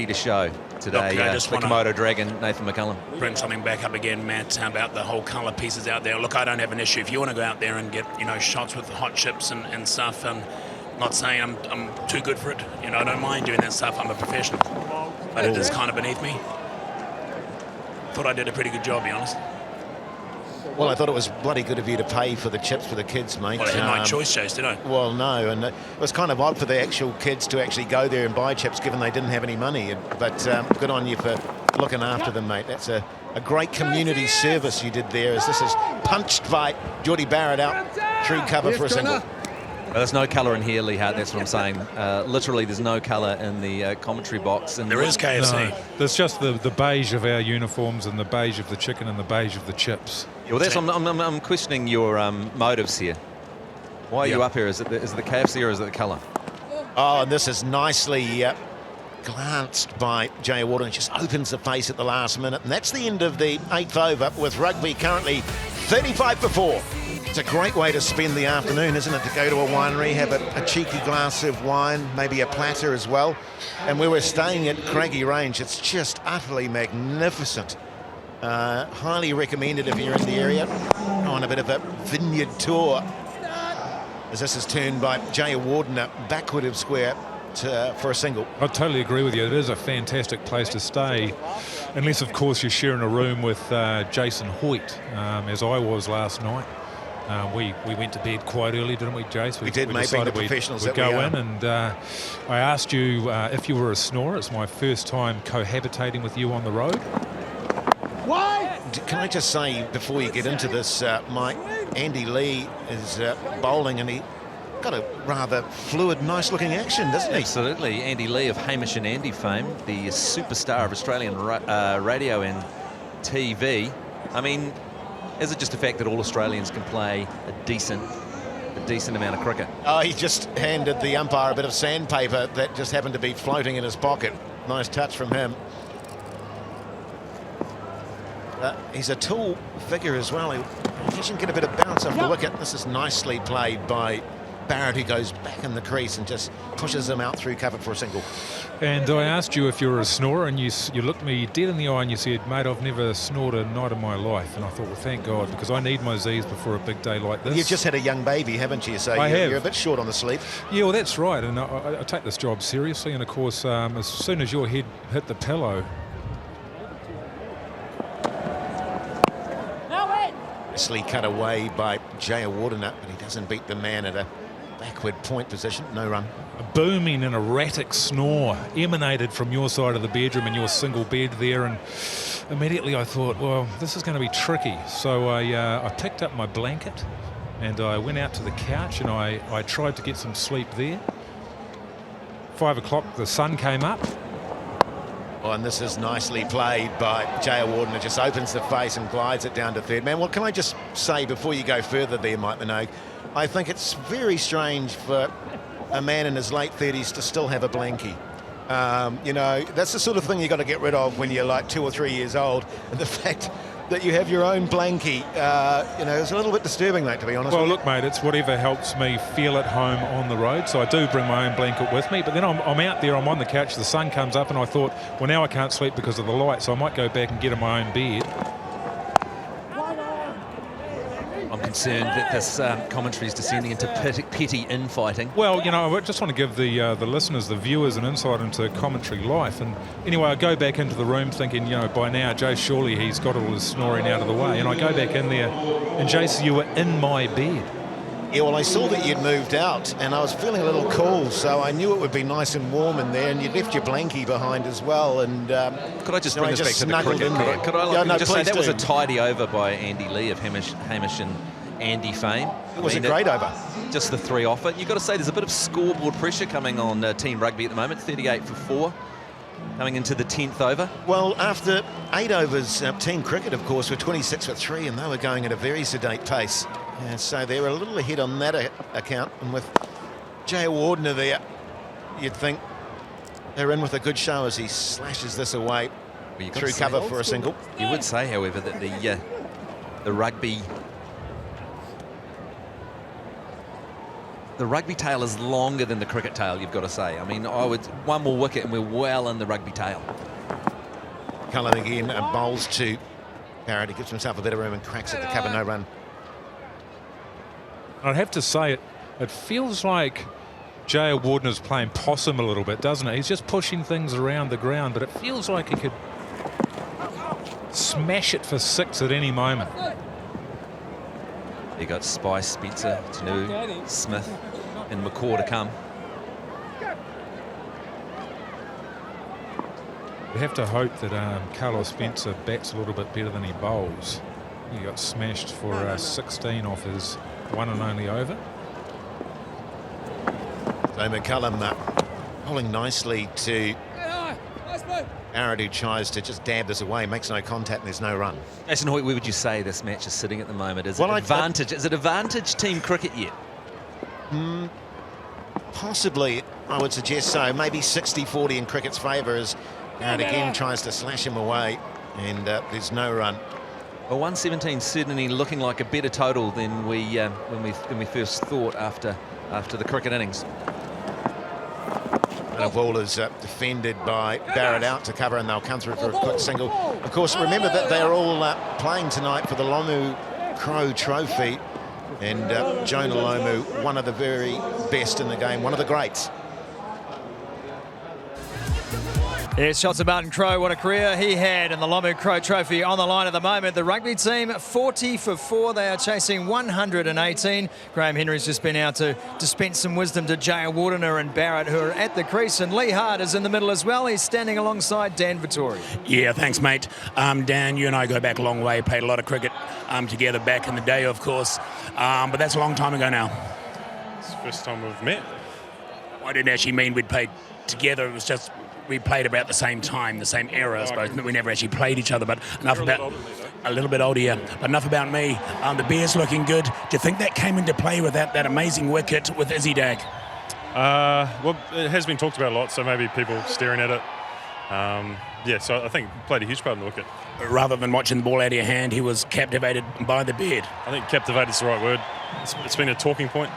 to show today. Look, I just the wanna Komodo Dragon, Nathan McCullum. Bring something back up again, Matt, about the whole colour pieces out there. Look, I don't have an issue. If you want to go out there and get, shots with the hot chips and stuff, Not saying I'm too good for it. You know, I don't mind doing that stuff. I'm a professional. But it is kind of beneath me. Thought I did a pretty good job, to be honest. Well, I thought it was bloody good of you to pay for the chips for the kids, mate. Well, I had my choice, Chase, did I? Well, no, and it was kind of odd for the actual kids to actually go there and buy chips, given they didn't have any money. But good on you for looking after them, mate. That's a great community service you did there, as this is punched by Geordie Barrett out through cover for a single. Well, there's no colour in here, Lee Hart, that's what I'm saying. Literally, there's no colour in the commentary box. And there is KFC. No, there's just the beige of our uniforms and the beige of the chicken and the beige of the chips. Yeah, well, that's, I'm questioning your motives here. Why are you up here? Is it the KFC or is it the colour? Oh, and this is nicely glanced by Jay Warden. Just opens the face at the last minute. And that's the end of the 8th over, with rugby currently 35 for 4. It's a great way to spend the afternoon, isn't it, to go to a winery, have a cheeky glass of wine, maybe a platter as well. And where we're staying at Craigie Range, it's just utterly magnificent. Highly recommended if you're in the area on a bit of a vineyard tour. As this is turned by Jay Warden backward of square for a single. I totally agree with you. It is a fantastic place to stay, unless, of course, you're sharing a room with Jason Hoyt, as I was last night. We went to bed quite early, didn't we, Jace? We did, mate, being the professionals we'd go in, and I asked you if you were a snorer. It's my first time cohabitating with you on the road. Why? Can I just say, before you get into this, Mike, Andy Lee is bowling, and he got a rather fluid, nice-looking action, doesn't he? Absolutely. Andy Lee of Hamish and Andy fame, the superstar of Australian radio and TV. I mean, is it just the fact that all Australians can play a decent amount of cricket? Oh, he just handed the umpire a bit of sandpaper that just happened to be floating in his pocket. Nice touch from him. He's a tall figure as well. He can get a bit of bounce off the wicket. This is nicely played by Barrett, who goes back in the crease and just pushes him out through cover for a single. And I asked you if you were a snorer, and you looked me dead in the eye and you said, mate, I've never snored a night in my life. And I thought, well, thank God, because I need my Z's before a big day like this. You've just had a young baby, haven't you? So you're a bit short on the sleep. Yeah, well, that's right. And I take this job seriously. And, of course, as soon as your head hit the pillow... Nicely cut away by Jay Warden, but he doesn't beat the man at a backward point position. No run. A booming and erratic snore emanated from your side of the bedroom in your single bed there, and immediately I thought, well, this is going to be tricky. So I picked up my blanket and I went out to the couch and I tried to get some sleep there. 5 o'clock, the sun came up. Oh, and this is nicely played by Jay Warden. It just opens the face and glides it down to third man. Well, can I just say before you go further there, Mike Minogue, I think it's very strange for a man in his late 30s to still have a blankie. You know, that's the sort of thing you got to get rid of when you're like 2 or 3 years old. And the fact that you have your own blankie, you know, it's a little bit disturbing, mate, to be honest. Well, look, mate, it's whatever helps me feel at home on the road. So I do bring my own blanket with me. But then I'm out there, I'm on the couch, the sun comes up, and I thought, well, now I can't sleep because of the light, so I might go back and get in my own bed. I'm concerned that this commentary is descending into petty infighting. Well, you know, I just want to give the listeners, the viewers, an insight into commentary life. And anyway, I go back into the room thinking, you know, by now, Jay, surely he's got all his snoring out of the way. And I go back in there, and Jace, you were in my bed. Yeah, well, I saw that you'd moved out, and I was feeling a little cool, so I knew it would be nice and warm in there, and you'd left your blankie behind as well. And could I just bring us back to the cricket? Could I just say that was a tidy over by Andy Lee of Hamish and Andy fame. It was a great over. Just the 3 off it. You've got to say there's a bit of scoreboard pressure coming on Team Rugby at the moment. 38 for 4. Coming into the 10th over. Well, after 8 overs, Team Cricket, of course, were 26 for 3, and they were going at a very sedate pace. So they were a little ahead on that account. And with Jay Warden there, you'd think they're in with a good show as he slashes this away through cover for a single. You would say, however, that the rugby tail is longer than the cricket tail, you've got to say. I mean, one more wicket and we're well in the rugby tail. Cullen again bowls to Barrett. He gives himself a bit of room and cracks at the cover, no run. I'd have to say it feels like J.A. Wardener's playing possum a little bit, doesn't it? He's just pushing things around the ground, but it feels like he could smash it for 6 at any moment. You got Spice, Spencer, Tanu, Smith and McCaw to come. We have to hope that Carlos Spencer bats a little bit better than he bowls. He got smashed for 16 off his one and only over. So McCullum bowling nicely to Barrett, who tries to just dab this away, makes no contact, and there's no run. Jason Hoyt, where would you say this match is sitting at the moment? Is Well, it advantage? Is it advantage team cricket yet? Possibly, I would suggest so. Maybe 60-40 in cricket's favour as Barrett again tries to slash him away, and there's no run. Well, 117 certainly looking like a better total than when we first thought after the cricket innings. And a ball is defended by Barrett out to cover, and they'll come through for a quick single. Of course, remember that they're all playing tonight for the Lomu Crow Trophy, and Jonah Lomu, one of the very best in the game, one of the greats. Yes, shots of Martin Crowe. What a career he had in the Lomu Crow Trophy on the line at the moment. The rugby team 40 for 4. They are chasing 118. Graham Henry's just been out to dispense some wisdom to J.A. Wardener and Barrett, who are at the crease. And Lee Hart is in the middle as well. He's standing alongside Dan Vittori. Yeah, thanks, mate. Dan, you and I go back a long way. Played a lot of cricket together back in the day, of course. But that's a long time ago now. It's the first time we've met. I didn't actually mean we'd played together. It was just we played about the same time, the same era, I suppose. We never actually played each other, but enough about... A little bit older, yeah. But enough about me. The Bears looking good. Do you think that came into play with that amazing wicket with Izzy Dag? Well, it has been talked about a lot, so maybe people staring at it. Yeah, so I think played a huge part in the wicket. Rather than watching the ball out of your hand, he was captivated by the beard. I think captivated is the right word. It's been a talking point,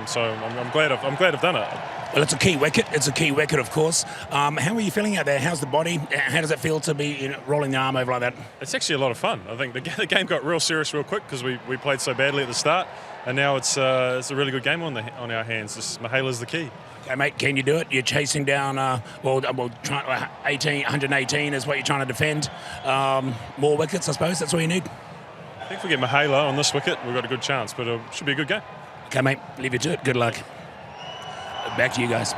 so I'm glad I've done it. Well, it's a key wicket. It's a key wicket, of course. How are you feeling out there? How's the body? How does it feel to be rolling the arm over like that? It's actually a lot of fun. I think the game got real serious real quick because we played so badly at the start, and now it's a really good game on our hands. Mahala's the key. Okay, mate, can you do it? You're chasing down, 118 is what you're trying to defend. More wickets, I suppose. That's all you need. I think if we get Mahala on this wicket, we've got a good chance, but it should be a good game. Okay, mate, leave you to it. Good luck. Back to you guys.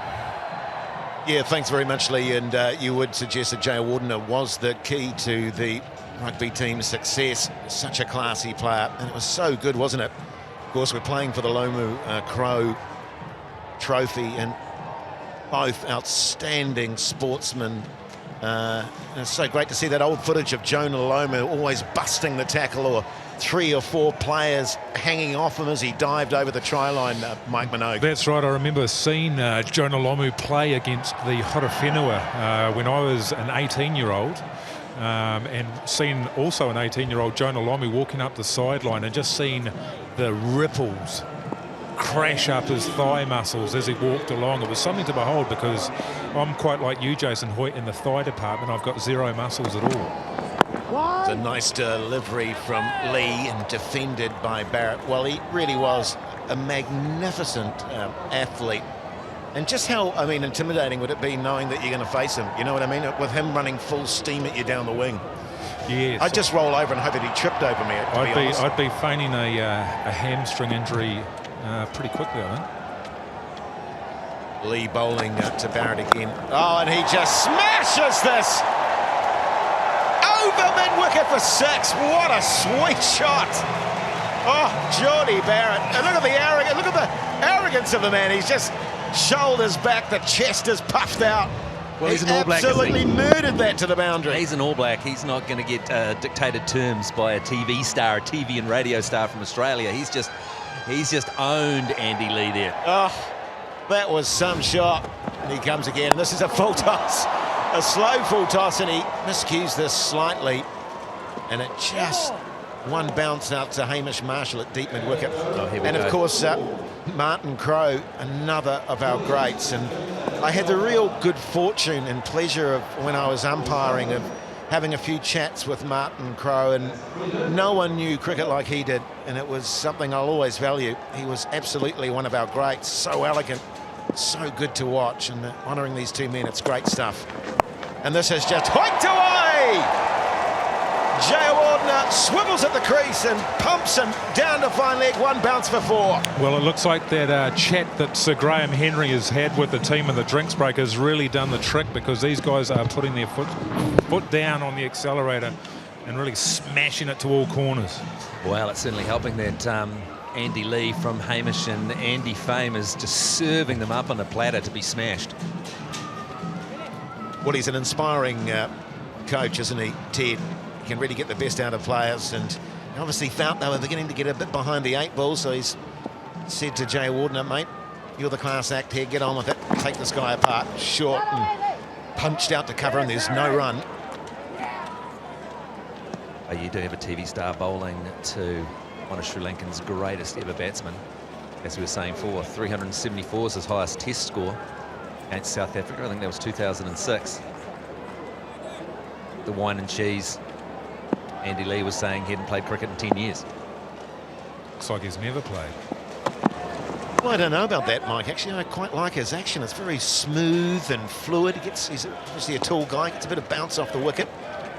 Yeah, thanks very much, Lee. And you would suggest that J.A. Wardener was the key to the rugby team's success. Such a classy player, and it was so good, wasn't it? Of course, we're playing for the Lomu Crow Trophy, and both outstanding sportsmen. It's so great to see that old footage of Jonah Lomu always busting the tackle, or 3 or 4 players hanging off him as he dived over the try line, Mike Minogue. That's right. I remember seeing Jonah Lomu play against the Horowhenua when I was an 18-year-old, and seeing also an 18-year-old Jonah Lomu walking up the sideline and just seeing the ripples crash up his thigh muscles as he walked along. It was something to behold, because I'm quite like you, Jason Hoyt, in the thigh department. I've got 0 muscles at all. It's a nice delivery from Lee and defended by Barrett. Well, he really was a magnificent athlete. And just how, intimidating would it be knowing that you're going to face him? You know what I mean? With him running full steam at you down the wing. Yes. I'd just roll over and hope that he tripped over me, I'd be feigning a hamstring injury pretty quickly, I think. Lee bowling to Barrett again. Oh, and he just smashes this! Over mid-wicket for 6. What a sweet shot. Oh, Geordie Barrett. And look at the arrogance of the man. He's just shoulders back, the chest is puffed out. Well, he's an All Black. Absolutely murdered that to the boundary. He's an All Black. He's not going to get dictated terms by a TV star, a TV and radio star from Australia. He's just owned Andy Lee there. Oh, that was some shot. And he comes again. And this is a full toss. A slow full toss, and he miscues this slightly, and it just one bounce out to Hamish Marshall at deep mid-wicket. And of course, Martin Crowe, another of our greats. And I had the real good fortune and pleasure of, when I was umpiring, of having a few chats with Martin Crowe, and no one knew cricket like he did, and it was something I'll always value. He was absolutely one of our greats, so elegant, so good to watch, and honouring these two men, it's great stuff. And this is just hoiked away! Jay Wardner swivels at the crease and pumps him down to fine leg, one bounce for 4. Well, it looks like that chat that Sir Graham Henry has had with the team in the drinks break has really done the trick, because these guys are putting their foot down on the accelerator and really smashing it to all corners. Well, it's certainly helping that Andy Lee from Hamish and Andy Fame is just serving them up on a platter to be smashed. Well, he's an inspiring coach, isn't he, Ted? He can really get the best out of players, and he obviously felt they were beginning to get a bit behind the 8 ball, so he's said to Jay Wardner, mate, you're the class act here, get on with it, take this guy apart. Short and punched out to cover him, there's no run. You do have a TV star bowling to one of Sri Lankan's greatest ever batsmen. As we were saying before, 374 is his highest test score against South Africa. I think that was 2006. The wine and cheese. Andy Lee was saying he hadn't played cricket in 10 years. Looks like he's never played. Well, I don't know about that, Mike. Actually, I quite like his action. It's very smooth and fluid. He's obviously a tall guy, gets a bit of bounce off the wicket.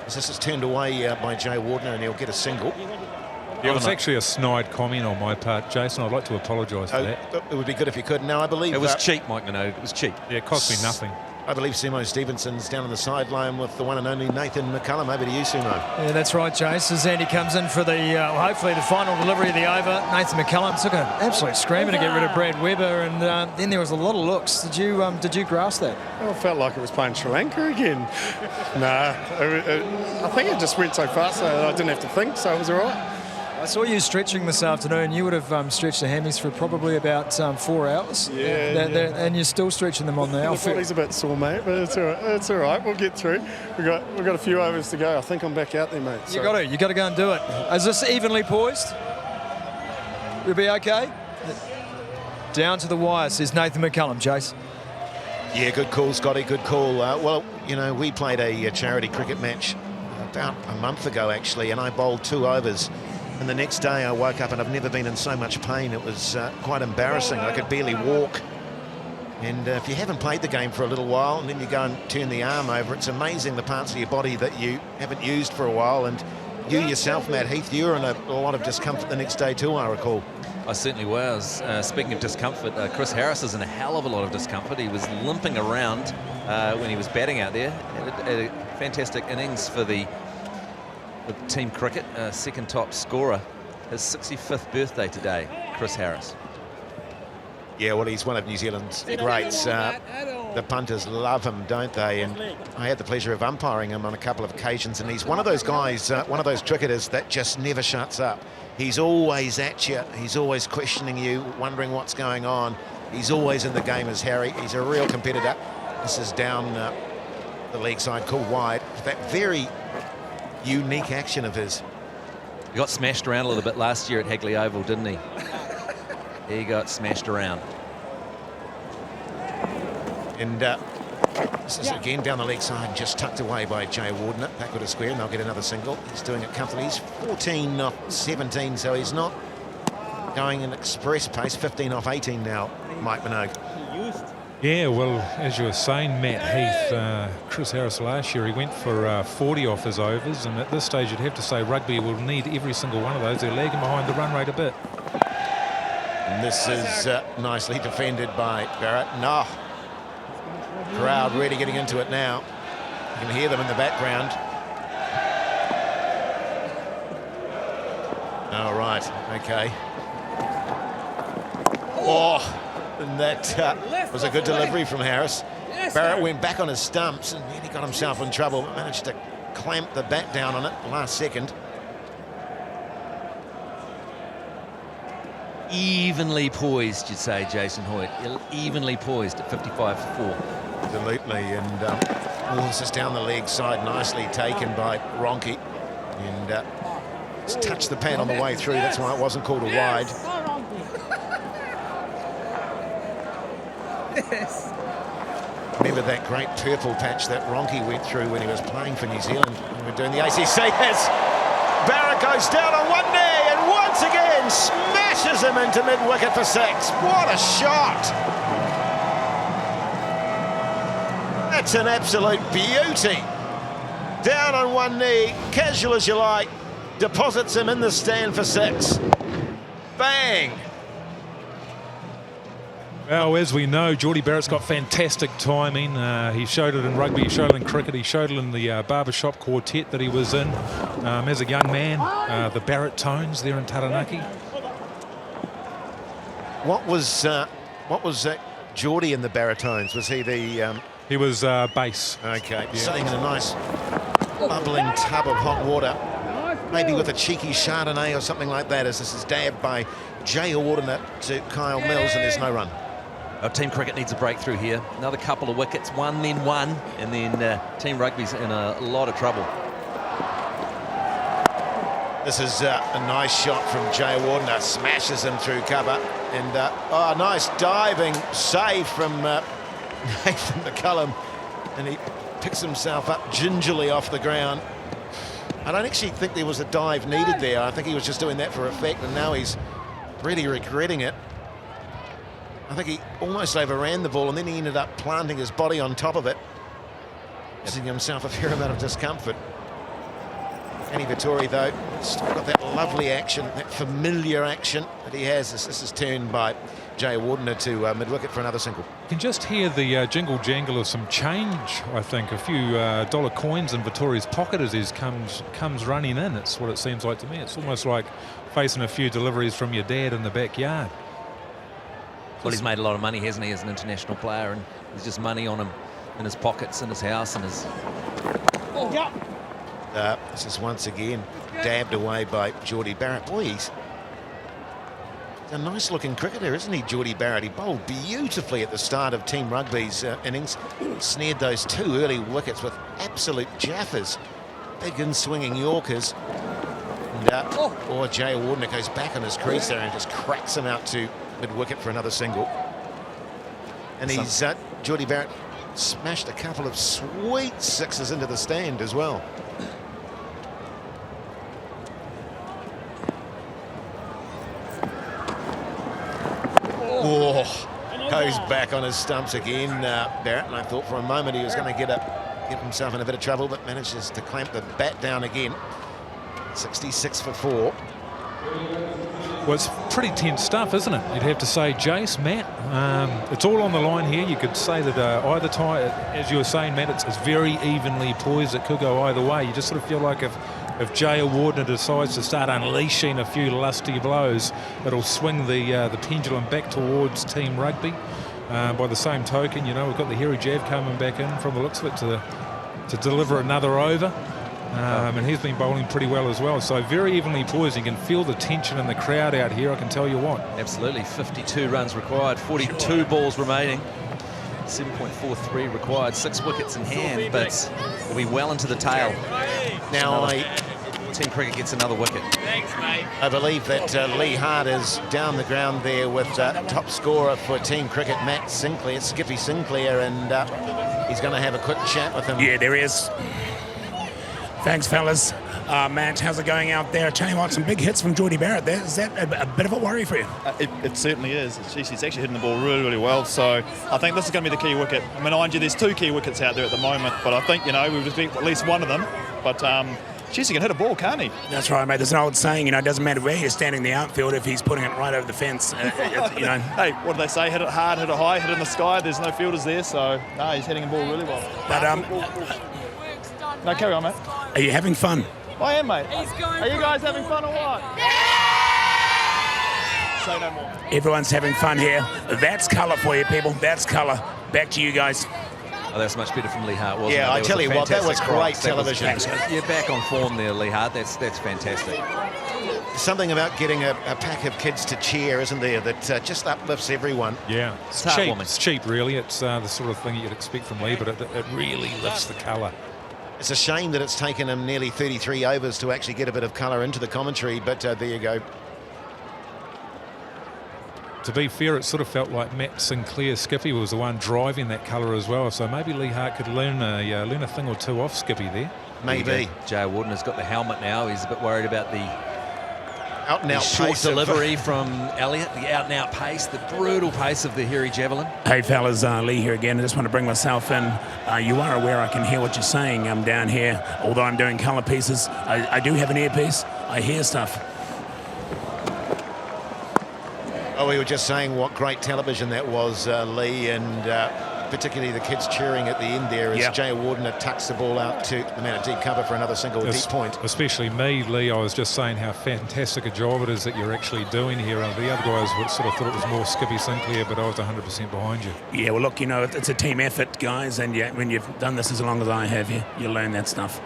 This is turned away by Jay Wardner, and he'll get a single. Yeah, it was actually a snide comment on my part, Jason. I'd like to apologise for that. It would be good if you could. Now, I believe... It was cheap, Mike Minogue. It was cheap. Yeah, it cost me nothing. I believe Simo Stevenson's down on the sideline with the one and only Nathan McCullum. Over to you, Simo. Yeah, that's right, Jace. As Andy comes in for the, hopefully the final delivery of the over, Nathan McCullum took an absolute screamer to get rid of Brad Weber, and then there was a lot of looks. Did you grasp that? I felt like it was playing Sri Lanka again. I think it just went so fast that I didn't have to think, so it was all right. I saw you stretching this afternoon. You would have stretched the hammies for probably about 4 hours. Yeah, and you're still stretching them on the outfit. The body's a bit sore, mate, but it's all right. It's all right. We'll get through. We've got a few overs to go. I think I'm back out there, mate. You got to go and do it. Is this evenly poised? You'll be okay. Down to the wire, says Nathan McCullum. Jace. Yeah, good call, Scotty. Good call. Well, you know, we played a charity cricket match about a month ago, actually, and I bowled 2 overs. And the next day I woke up and I've never been in so much pain. It was quite embarrassing. I could barely walk. And if you haven't played the game for a little while and then you go and turn the arm over, it's amazing the parts of your body that you haven't used for a while. And you yourself, Matt Heath, you were in a lot of discomfort the next day too, I recall. I certainly was. Speaking of discomfort, Chris Harris is in a hell of a lot of discomfort. He was limping around when he was batting out there. Had a fantastic innings for the team cricket, second top scorer. His 65th birthday today, Chris Harris. Yeah, well, he's one of New Zealand's greats. The punters love him, don't they? And I had the pleasure of umpiring him on a couple of occasions, and he's one of those guys, one of those cricketers that just never shuts up. He's always at you. He's always questioning you, wondering what's going on. He's always in the game as Harry. He's a real competitor. This is down the leg side, called wide. That very unique action of his. He got smashed around a little bit last year at Hagley Oval, didn't he? He got smashed around. And this is again down the leg side, just tucked away by Jay Wardner. Backward of square, and they'll get another single. He's doing it comfortably. He's 14 off 17, so he's not going in express pace. 15 off 18 now, Mike Minogue. Yeah, well, as you were saying, Matt Heath, Chris Harris last year, he went for 40 off his overs, and at this stage you'd have to say Rugby will need every single one of those. They're lagging behind the run rate a bit. And this is nicely defended by Barrett. No. Crowd really getting into it now. You can hear them in the background. All right, okay. Oh. And that was a good delivery from Harris. Barrett went back on his stumps and then he got himself in trouble, but managed to clamp the bat down on it last second. Evenly poised, you'd say, Jason Hoyt. Evenly poised at 55 for 4. Absolutely, and this is down the leg side, nicely taken by Ronke. And just touched the pad on the way through, that's why it wasn't called a wide. Remember that great purple patch that Ronke went through when he was playing for New Zealand when we were doing the ACC. As Barrett goes down on one knee and once again smashes him into mid-wicket for 6. What a shot! That's an absolute beauty. Down on one knee, casual as you like, deposits him in the stand for 6. Bang! Well, as we know, Geordie Barrett's got fantastic timing. He showed it in rugby, he showed it in cricket, he showed it in the barbershop quartet that he was in as a young man. The Barrett tones there in Taranaki. What was that Geordie in the baritones? Was he the... He was bass. Okay, yeah. sitting in a nice bubbling tub of hot water, maybe with a cheeky Chardonnay or something like that, as this is dabbed by Jay Ordiner to Kyle Mills, and there's no run. Our Team Cricket needs a breakthrough here. Another couple of wickets, one, and then Team Rugby's in a lot of trouble. This is a nice shot from Jay Ordiner, smashes him through cover, and oh, nice diving save from Nathan McCullum, and he picks himself up gingerly off the ground. I don't actually think there was a dive needed there. I think he was just doing that for effect, and now he's really regretting it. I think he almost overran the ball, and then he ended up planting his body on top of it, giving himself a fair amount of discomfort. Annie Vittori, though, still got that lovely action, that familiar action that he has. This is turned by Jay Wardner to mid-wicket for another single. You can just hear the jingle-jangle of some change, I think. A few dollar coins in Vittori's pocket as he comes running in. It's what it seems like to me. It's almost like facing a few deliveries from your dad in the backyard. Well, he's made a lot of money, hasn't he, as an international player, and there's just money on him in his pockets, in his house, and his... This is once again dabbed away by Geordie Barrett. Boy, he's a nice-looking cricketer, isn't he, Geordie Barrett? He bowled beautifully at the start of Team Rugby's innings, snared those 2 early wickets with absolute jaffers, big in-swinging Yorkers. And Jay Wardner goes back on his crease there and just cracks him out to mid-wicket for another single. And he's Geordie Barrett smashed a couple of sweet 6s into the stand as well. Oh, goes back on his stumps again, Barrett, and I thought for a moment he was going to get himself in a bit of trouble, but manages to clamp the bat down again. 66 for 4. Well, it's pretty tense stuff, isn't it? You'd have to say, Jace, Matt. It's all on the line here. You could say that either tie, as you were saying, Matt, it's very evenly poised. It could go either way. You just sort of feel like if Jay Wardner decides to start unleashing a few lusty blows, it'll swing the pendulum back towards Team Rugby. By the same token, you know, we've got the hairy Jav coming back in from the looks of it to deliver another over. And he's been bowling pretty well as well. So very evenly poised. You can feel the tension in the crowd out here, I can tell you what. Absolutely. 52 runs required, 42 balls remaining. 7.43 required, 6 wickets in hand, but we'll be well into the tail. Now Team Cricket gets another wicket. Thanks, mate. I believe that Lee Hart is down the ground there with top scorer for Team Cricket, Matt Sinclair, Skippy Sinclair, and he's going to have a quick chat with him. Yeah, there he is. Thanks, fellas. Matt, how's it going out there? Tell you what, some big hits from Geordie Barrett there. Is that a bit of a worry for you? It certainly is. He's actually hitting the ball really, really well. So I think this is going to be the key wicket. I mean, mind you, there's 2 key wickets out there at the moment, but I think, you know, we've just beat at least one of them. But, he can hit a ball, can't he? That's right, mate. There's an old saying, you know, it doesn't matter where you're standing in the outfield if he's putting it right over the fence, you know. Hey, what do they say? Hit it hard, hit it high, hit it in the sky. There's no fielders there, so, no, he's hitting the ball really well. But, no, carry on, mate. Are you having fun? I am, mate. Are you guys having fun or what? Say no more. Everyone's having fun here. That's colour for you, people. That's colour. Back to you guys. Oh, that's much better from Lee Hart, wasn't it? Yeah, I tell you what, that was great television. You're back on form there, Lee Hart. That's fantastic. Something about getting a pack of kids to cheer, isn't there, that just uplifts everyone. Yeah, it's cheap, really. It's the sort of thing you'd expect from Lee, but it really lifts the colour. It's a shame that it's taken him nearly 33 overs to actually get a bit of colour into the commentary, but there you go. To be fair, it sort of felt like Matt Sinclair, Skippy, was the one driving that colour as well, so maybe Lee Hart could learn a thing or two off Skippy there. Maybe. Jay Warden has got the helmet now. He's a bit worried about the out and out short pace delivery from Elliott, the out and out pace, the brutal pace of the hairy javelin. Hey fellas, Lee here again. I just want to bring myself in. You are aware I can hear what you're saying. I'm down here, although I'm doing colour pieces. I do have an earpiece. I hear stuff. Oh, we were just saying what great television that was, Lee, and particularly the kids cheering at the end there as Jay Warden tucks the ball out to the man at deep cover for another single deep point. Especially me, Lee, I was just saying how fantastic a job it is that you're actually doing here. The other guys sort of thought it was more Skippy Sinclair, but I was 100% behind you. Yeah, well, look, you know, it's a team effort, guys, and when you've done this as long as I have, you learn that stuff.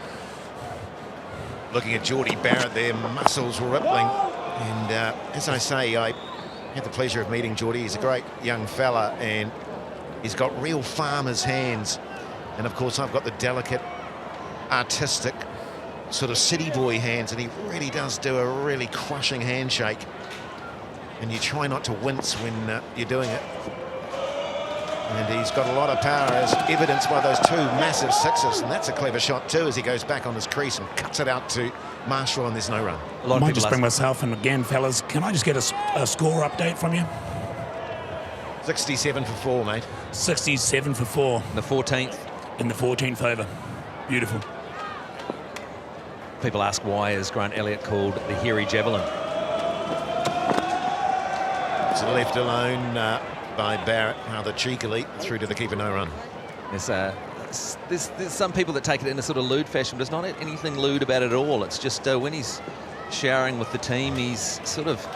Looking at Geordie Barrett there, muscles rippling. And as I say, I had the pleasure of meeting Geordie. He's a great young fella, and he's got real farmer's hands. And of course, I've got the delicate, artistic, sort of city boy hands, and he really does do a really crushing handshake. And you try not to wince when you're doing it. And he's got a lot of power, as evidenced by those two massive sixes. And that's a clever shot too, as he goes back on his crease and cuts it out to Marshall, and there's no run. I might just bring myself in again, fellas. Can I just get a score update from you? 67 for 4, mate. 67 for 4. The 14th. In the 14th over. Beautiful. People ask, why is Grant Elliott called the hairy javelin? It's left alone by Barrett, rather cheekily, through to the keeper, no run. There's some people that take it in a sort of lewd fashion, but there's not anything lewd about it at all. It's just when he's showering with the team, he's sort of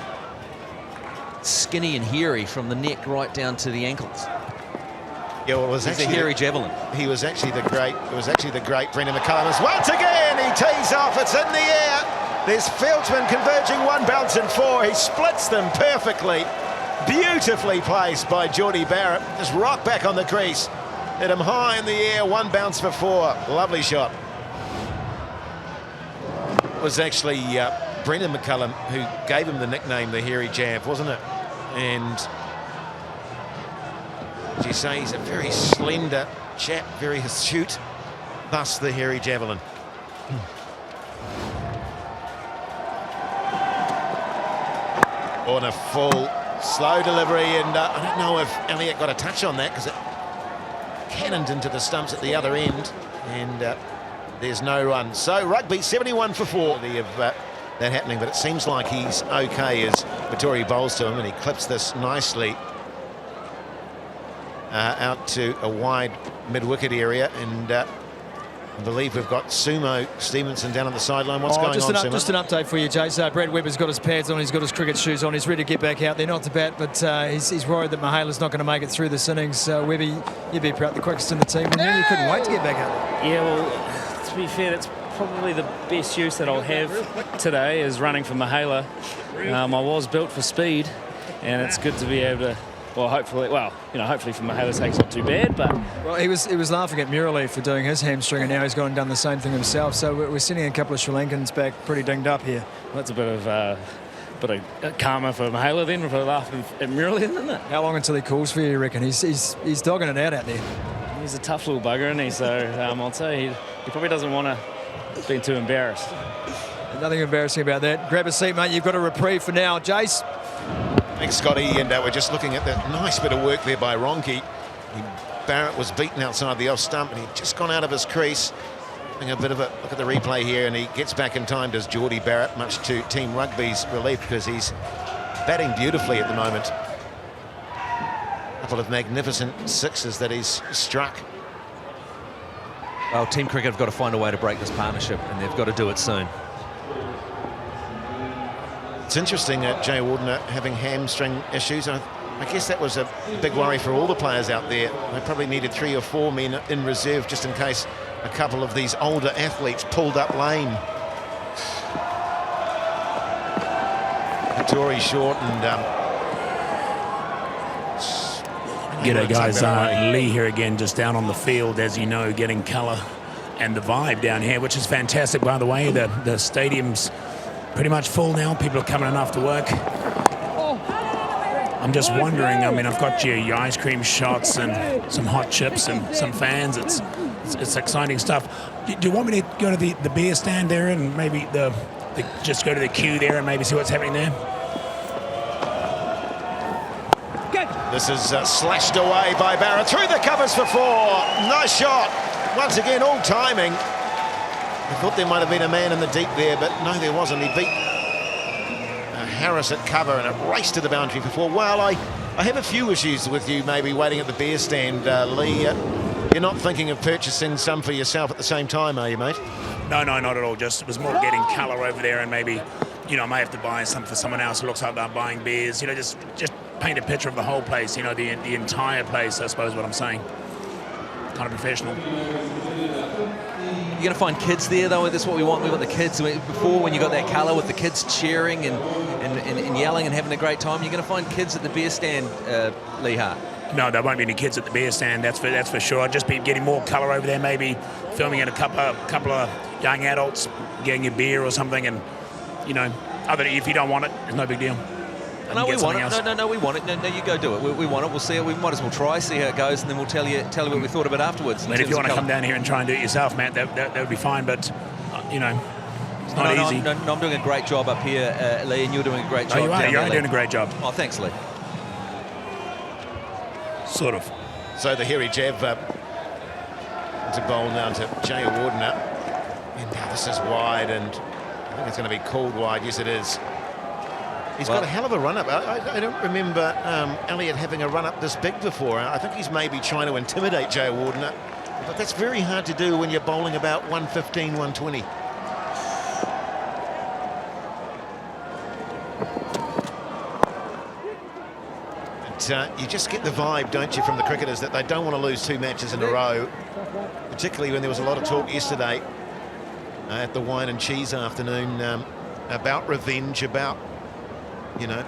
skinny and hairy from the neck right down to the ankles. Yeah, well, it was actually a hairy javelin. He was actually the great. It was actually the great Brendan McCullum. Once again, he tees off. It's in the air. There's Fieldsman converging, one bounce and 4. He splits them perfectly. Beautifully placed by Geordie Barrett. Just rock back on the crease. Hit him high in the air, one bounce for 4. Lovely shot. It was actually Brendan McCullum who gave him the nickname the hairy jab, wasn't it? And as you say, he's a very slender chap, very astute, thus the hairy javelin. On a full slow delivery, and I don't know if Elliott got a touch on that because it cannoned into the stumps at the other end, and there's no run. So rugby 71 for 4 of that happening, but it seems like he's okay as Vittori bowls to him, and he clips this nicely out to a wide mid-wicket area, and I believe we've got Sumo Stevenson down on the sideline. What's going on, Sumo? Just an update for you, Jay. So Brad Webber's got his pads on, he's got his cricket shoes on, he's ready to get back out there, not to bat, but he's worried that Mahala's not going to make it through this innings. Webber, you'd be proud the quickest in the team, and you couldn't wait to get back out there. Yeah, well, to be fair, that's probably the best use that I'll have today is running for Mahala. I was built for speed, and it's good to be able to, hopefully for Mahala's sake it's not too bad, but... Well, he was laughing at Murali for doing his hamstring, and now he's gone and done the same thing himself, so we're sending a couple of Sri Lankans back pretty dinged up here. Well, that's a bit of karma for Mahala then, for laughing at Murali, isn't it? How long until he calls for you, you reckon? He's dogging it out there. He's a tough little bugger, isn't he? So I'll say he probably doesn't want to be too embarrassed. Nothing embarrassing about that. Grab a seat, mate. You've got a reprieve for now. Jace. Thanks, Scotty. And we're just looking at the nice bit of work there by Ronke. Barrett was beaten outside the off stump, and he'd just gone out of his crease. Having a bit of a look at the replay here, and he gets back in time, does Geordie Barrett, much to Team Rugby's relief, because he's batting beautifully at the moment. A couple of magnificent sixes that he's struck. Well, Team Cricket have got to find a way to break this partnership, and they've got to do it soon. It's interesting that Jay Warden having hamstring issues. I guess that was a big worry for all the players out there. They probably needed 3 or 4 men in reserve just in case a couple of these older athletes pulled up lane. Vittori short and... G'day guys, Lee here again, just down on the field, as you know, getting colour and the vibe down here, which is fantastic, by the way. The stadium's pretty much full now. People are coming enough to work. I'm just wondering, I mean, I've got your ice cream shots and some hot chips and some fans. It's exciting stuff. Do you want me to go to the beer stand there and maybe the just go to the queue there and maybe see what's happening there. This is slashed away by Barrett. Through the covers for 4. Nice shot. Once again, all timing. I thought there might have been a man in the deep there, but no, there wasn't. He beat Harris at cover and it raced to the boundary for 4. Well, I have a few issues with you maybe waiting at the beer stand, Lee. You're not thinking of purchasing some for yourself at the same time, are you, mate? No, not at all. Just it was more getting colour over there, and maybe, you know, I may have to buy some for someone else who looks like they're buying beers. You know, just paint a picture of the whole place. You know, the entire place. I suppose what I'm saying. Kind of professional. You're going to find kids there, though. That's what we want. We want the kids. Before, when you got that colour with the kids cheering and yelling and having a great time, you're going to find kids at the beer stand, Lee Hart. No, there won't be any kids at the beer stand. That's for sure. I'll just be getting more colour over there. Maybe filming in a couple of young adults getting a beer or something, and you know, if you don't want it, it's no big deal. No, we want it. No, we want it. No, you go do it. We want it. We'll see it. We might as well try, see how it goes, and then we'll tell you what we thought of it afterwards. But if you want to come down here and try and do it yourself, Matt, that would be fine. But you know, it's not easy. No, I'm doing a great job up here, Lee, and you're doing a great job. Oh, you are doing a great job. Oh, thanks, Lee. Sort of. So the hairy jab to bowl now to Jay Wardner. And now this is wide, and I think it's going to be called wide. Yes, it is. He's got a hell of a run-up. I don't remember Elliott having a run-up this big before. I think he's maybe trying to intimidate Jay Wardner. But that's very hard to do when you're bowling about 115, 120. But you just get the vibe, don't you, from the cricketers that they don't want to lose 2 matches in a row. Particularly when there was a lot of talk yesterday at the wine and cheese afternoon about revenge, about, you know,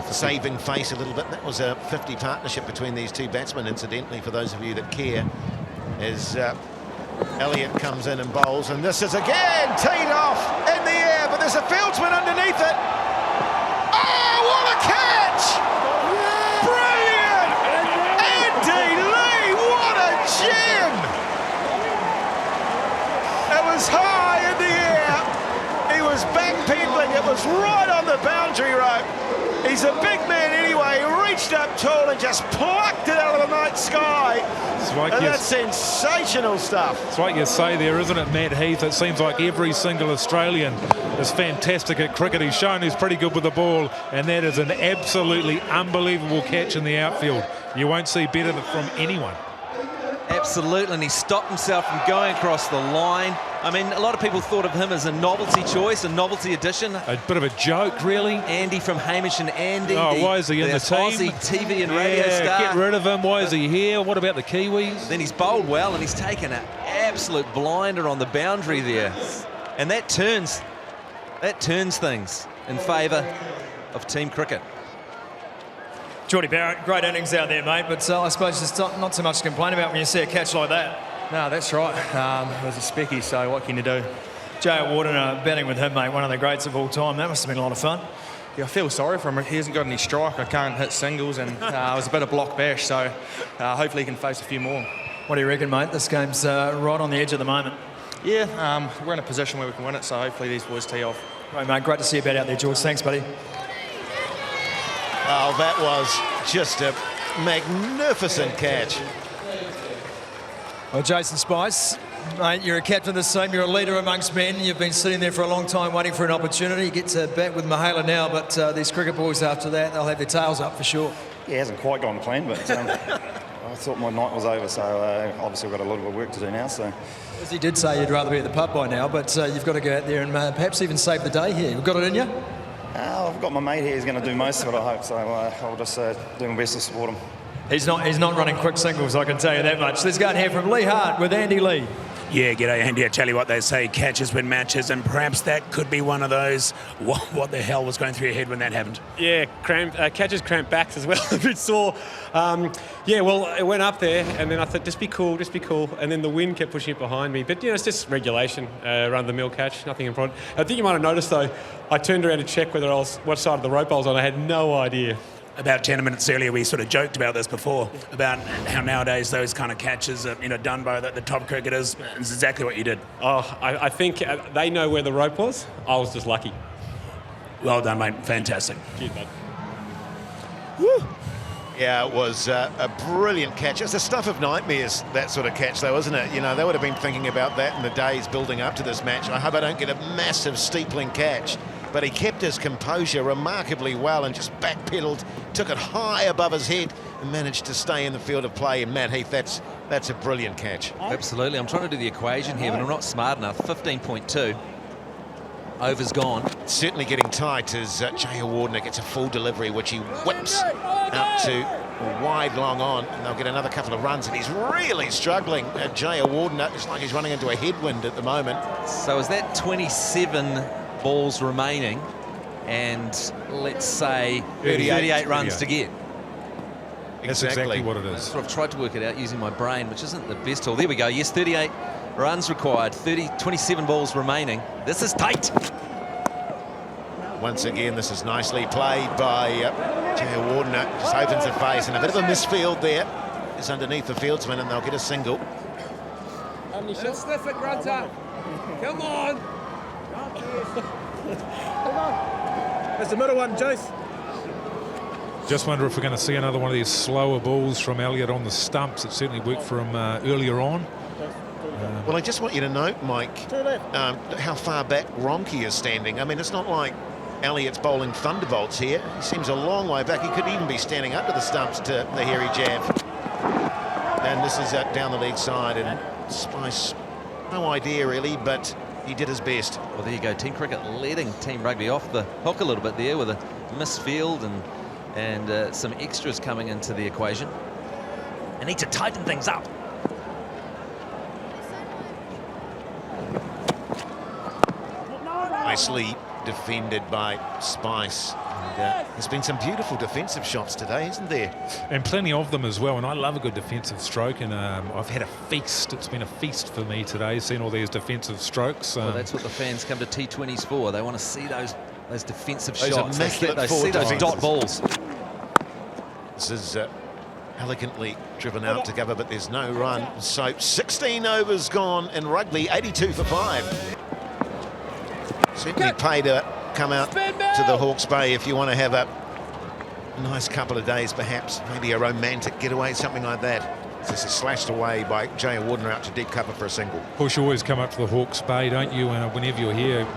saving face a little bit. That was a 50 partnership between these two batsmen, incidentally, for those of you that care, as Elliott comes in and bowls. And this is again teed off in the air, but there's a fieldsman underneath it. Oh, what a catch! Brilliant! Andy Lee, what a gem! It was high in the air. He was backpedaling. It was right on the boundary rope. He's a big man anyway. He reached up tall and just plucked it out of the night sky. And that's sensational stuff. It's like you say there, isn't it, Matt Heath? It seems like every single Australian is fantastic at cricket. He's shown he's pretty good with the ball, and that is an absolutely unbelievable catch in the outfield. You won't see better from anyone. Absolutely, and he stopped himself from going across the line. I mean, a lot of people thought of him as a novelty choice, a novelty addition. A bit of a joke, really. Andy from Hamish and Andy. Oh, why is he in the team? Aussie TV and radio star. Get rid of him. Why is he here? What about the Kiwis? Then he's bowled well, and he's taken an absolute blinder on the boundary there. And that turns things in favour of team cricket. Geordie Barrett, great innings out there, mate, but I suppose there's not so much to complain about when you see a catch like that. No, that's right. It was a specky, so what can you do? Jay Wardner batting with him, mate, one of the greats of all time. That must have been a lot of fun. Yeah, I feel sorry for him. He hasn't got any strike. I can't hit singles, and it was a bit of block bash, so hopefully he can face a few more. What do you reckon, mate? This game's right on the edge at the moment. Yeah, we're in a position where we can win it, so hopefully these boys tee off. Right, mate, great to see you bat out there, George. Thanks, buddy. Oh, that was just a magnificent catch. Well, Jason Spice, mate, you're a captain of this team. You're a leader amongst men. You've been sitting there for a long time waiting for an opportunity. You get to bat with Mahela now, but these cricket boys after that, they'll have their tails up for sure. Yeah, it hasn't quite gone clean, but I thought my night was over, so obviously we've got a lot of work to do now. So, as he did say, you'd rather be at the pub by now, but you've got to go out there and perhaps even save the day here. You've got it in you? I've got my mate here. He's going to do most of it, I hope. So I'll just do my best to support him. He's not running quick singles, I can tell you that much. Let's go and hear from Lee Hart with Andy Lee. Yeah, g'day Andy. I tell you what they say, catches win matches, and perhaps that could be one of those. What the hell was going through your head when that happened? Yeah, catches cramp backs as well, a bit sore. Yeah, well, it went up there, and then I thought, just be cool, and then the wind kept pushing it behind me. But, you know, it's just regulation, run-of-the-mill catch, nothing important. I think you might have noticed, though, I turned around to check what side of the rope I was on. I had no idea. About 10 minutes earlier, we sort of joked about this before, about how nowadays those kind of catches are, done by the top cricketers. It's exactly what you did. Oh, I think they know where the rope was. I was just lucky. Well done, mate. Fantastic. Cheers, mate. Woo. Yeah, it was a brilliant catch. It's the stuff of nightmares, that sort of catch, though, isn't it? They would have been thinking about that in the days building up to this match. I hope I don't get a massive steepling catch. But he kept his composure remarkably well and just backpedaled, took it high above his head and managed to stay in the field of play. And Matt Heath, that's a brilliant catch. Absolutely. I'm trying to do the equation here, but I'm not smart enough. 15.2. Over's gone. Certainly getting tight as Jay Wardner gets a full delivery, which he whips out to wide long on, and they'll get another couple of runs, and he's really struggling. Jay Wardner, it's like he's running into a headwind at the moment. So is that 27 balls remaining, and let's say 38 runs to get? That's exactly what it is. I've tried to work it out using my brain, which isn't the best tool. There we go. Yes, 38 runs required, 27 balls remaining. This is tight. Once again, this is nicely played by Jay Wardner. Just opens the face, and a bit of a misfield there. It's underneath the fieldsman, and they'll get a single. Let's sniff it, Grunter. Come on. That's the middle one, Jace. Just wonder if we're going to see another one of these slower balls from Elliott on the stumps. It certainly worked for him earlier on. Well, I just want you to note, Mike, how far back Ronke is standing. I mean, it's not like Elliott's bowling thunderbolts here. He seems a long way back. He could even be standing up to the stumps to the hairy jab. And this is down the leg side, and Spice, no idea really, but he did his best. Well, there you go. Team Cricket letting Team Rugby off the hook a little bit there with a misfield and some extras coming into the equation. They need to tighten things up. Nicely defended by Spice. And, there's been some beautiful defensive shots today, isn't there? And plenty of them as well, and I love a good defensive stroke, and I've had a feast. It's been a feast for me today, seeing all these defensive strokes. Well, that's what the fans come to T20s for. They want to see those defensive Those shots. They see those defenses. dot balls. This is elegantly driven out to cover, but there's no run. So 16 overs gone in rugby, 82 for 5. Certainly pay to come out to the Hawke's Bay if you want to have a nice couple of days, perhaps, maybe a romantic getaway, something like that. This is slashed away by Jay Wardner out to deep cover for a single. Of course, you always come up to the Hawke's Bay, don't you? And whenever you're here,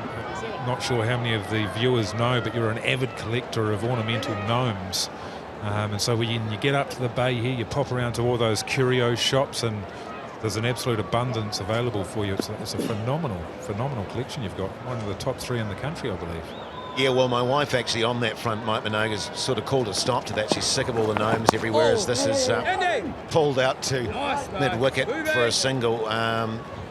not sure how many of the viewers know, but you're an avid collector of ornamental gnomes. And so when you get up to the bay here, you pop around to all those curio shops, and there's an absolute abundance available for you. It's a phenomenal collection you've got. One of the top 3 in the country, I believe. Yeah, well, my wife actually on that front, Mike Minogue's sort of called a stop to that. She's sick of all the gnomes everywhere, as this is pulled out to mid-wicket for a single.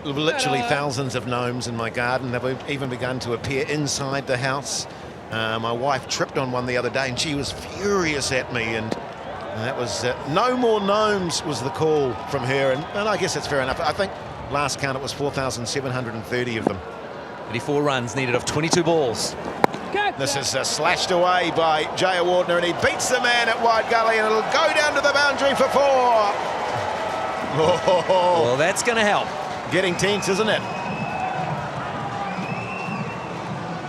Literally thousands of gnomes in my garden. They've even begun to appear inside the house. My wife tripped on one the other day, and she was furious at me, and that was no more gnomes was the call from her, and I guess that's fair enough. I think last count it was 4,730 of them. 84 runs needed of 22 balls. This is slashed away by Jay Wardner, and he beats the man at wide gully, and it'll go down to the boundary for 4. Oh, well, that's going to help. Getting tense, isn't it?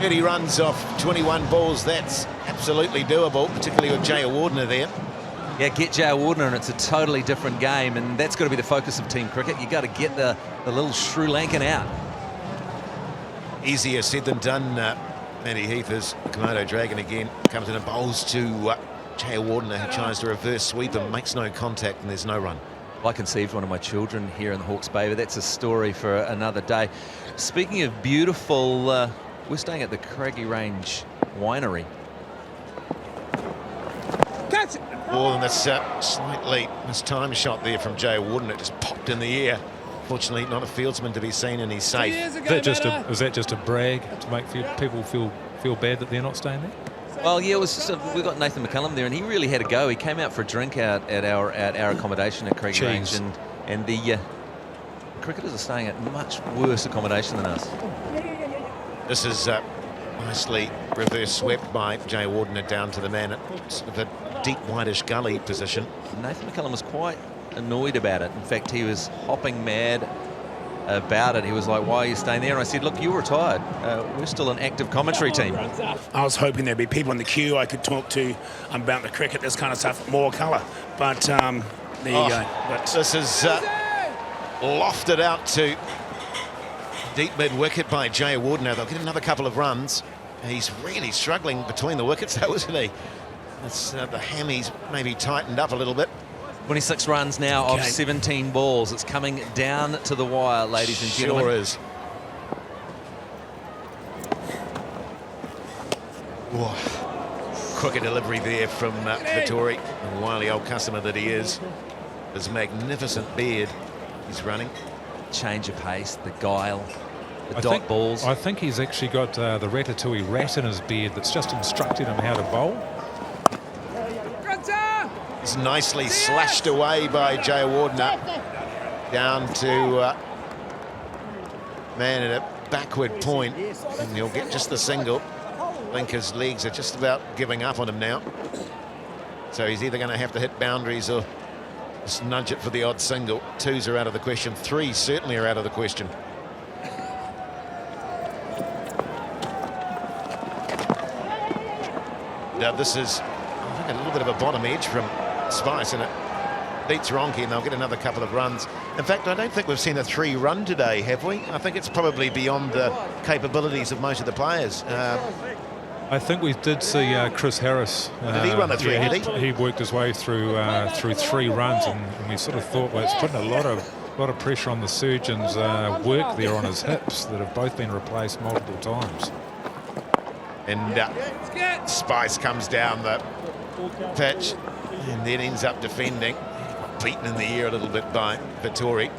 30 runs off 21 balls, that's absolutely doable, particularly with Jay Wardner there. Yeah, get Jay Wardner, and it's a totally different game, and that's got to be the focus of Team Cricket. You've got to get the little Sri Lankan out. Easier said than done. Matty Heath as Komodo Dragon again comes in and bowls to Jay Wardner, who tries to reverse sweep and makes no contact, and there's no run. I conceived one of my children here in the Hawke's Bay, but that's a story for another day. Speaking of beautiful, we're staying at the Craigie Range Winery. Catch it! More than this slightly mistimed shot there from Jay Wardner. It just popped in the air. Fortunately, not a fieldsman to be seen, and he's safe. Is that just a brag to make people feel bad that they're not staying there? Well, yeah, it was just we've got Nathan McCullum there, and he really had a go. He came out for a drink out at our accommodation at Craigie Range, and the cricketers are staying at much worse accommodation than us. This is nicely reverse swept by Jay Wardner down to the man. It's sort of a deep whitish gully position. Nathan McCullum was quite annoyed about it. In fact, he was hopping mad about it. He was like, why are you staying there? And I said, look, you're retired. We're still an active commentary team. I was hoping there'd be people in the queue I could talk to about the cricket, this kind of stuff, more colour. But there you go. But this is lofted out to deep mid-wicket by Jay Wardner. They'll get another couple of runs. He's really struggling between the wickets, though, isn't he? It's, the hammies maybe tightened up a little bit. 26 runs now of 17 balls. It's coming down to the wire, ladies and gentlemen. Sure is. Crooked delivery there from Vittori, the wily old customer that he is. His magnificent beard he's running. Change of pace, the guile, the dot balls. I think he's actually got the Ratatouille rat in his beard that's just instructed him how to bowl. It's nicely slashed away by Jay Wardner. Down to man at a backward point, and he'll get just the single. I think his legs are just about giving up on him now. So he's either going to have to hit boundaries or just nudge it for the odd single. 2s are out of the question. 3s certainly are out of the question. Now this is, I think, a little bit of a bottom edge from Spice, and it beats Ronke, and they'll get another couple of runs. In fact, I don't think we've seen a 3-run today, have we? I think it's probably beyond the capabilities of most of the players. I think we did see Chris Harris. Did he run a 3? Yeah, did he? He worked his way through 3 runs, and we sort of thought, well, it's putting a lot of pressure on the surgeon's work there on his hips that have both been replaced multiple times. And Spice comes down the pitch and then ends up defending. Beaten in the ear a little bit by Vittori.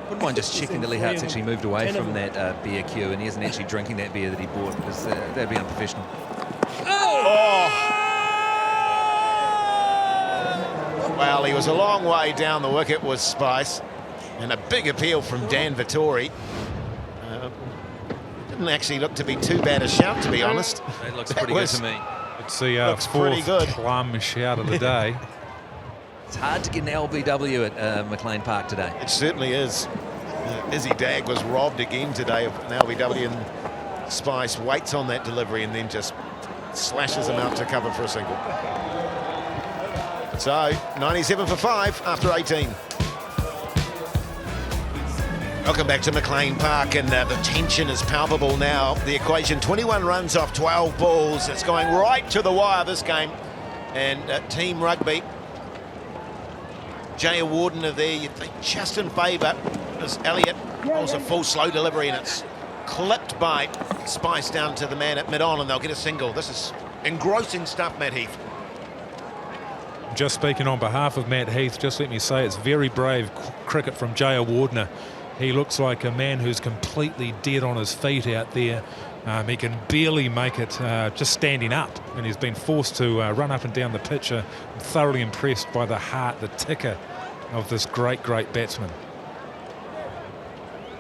Wouldn't mind just checking that Lee Hart's actually moved away from that beer queue and he isn't actually drinking that beer that he bought, because that'd be unprofessional. Well, he was a long way down the wicket, was Spice, and a big appeal from Dan Vittori. Didn't actually look to be too bad a shout, to be honest. It looks pretty good to me. It's the fourth plum shout of the day. It's hard to get an LBW at Mclean Park today. It certainly is. Izzy Dag was robbed again today of an LBW, and Spice waits on that delivery and then just slashes him out to cover for a single. So 97 for 5 after 18. Welcome back to Mclean Park, and the tension is palpable now. The equation, 21 runs off 12 balls. It's going right to the wire, this game. And Team Rugby, Jay Wardner there, you think just in favour as Elliott holds a full slow delivery, and it's clipped by Spice down to the man at mid-on, and they'll get a single. This is engrossing stuff, Matt Heath. Just speaking on behalf of Matt Heath, just let me say it's very brave cricket from Jay Wardner. He looks like a man who's completely dead on his feet out there. He can barely make it just standing up, and he's been forced to run up and down the pitch. I'm thoroughly impressed by the heart, the ticker of this great batsman.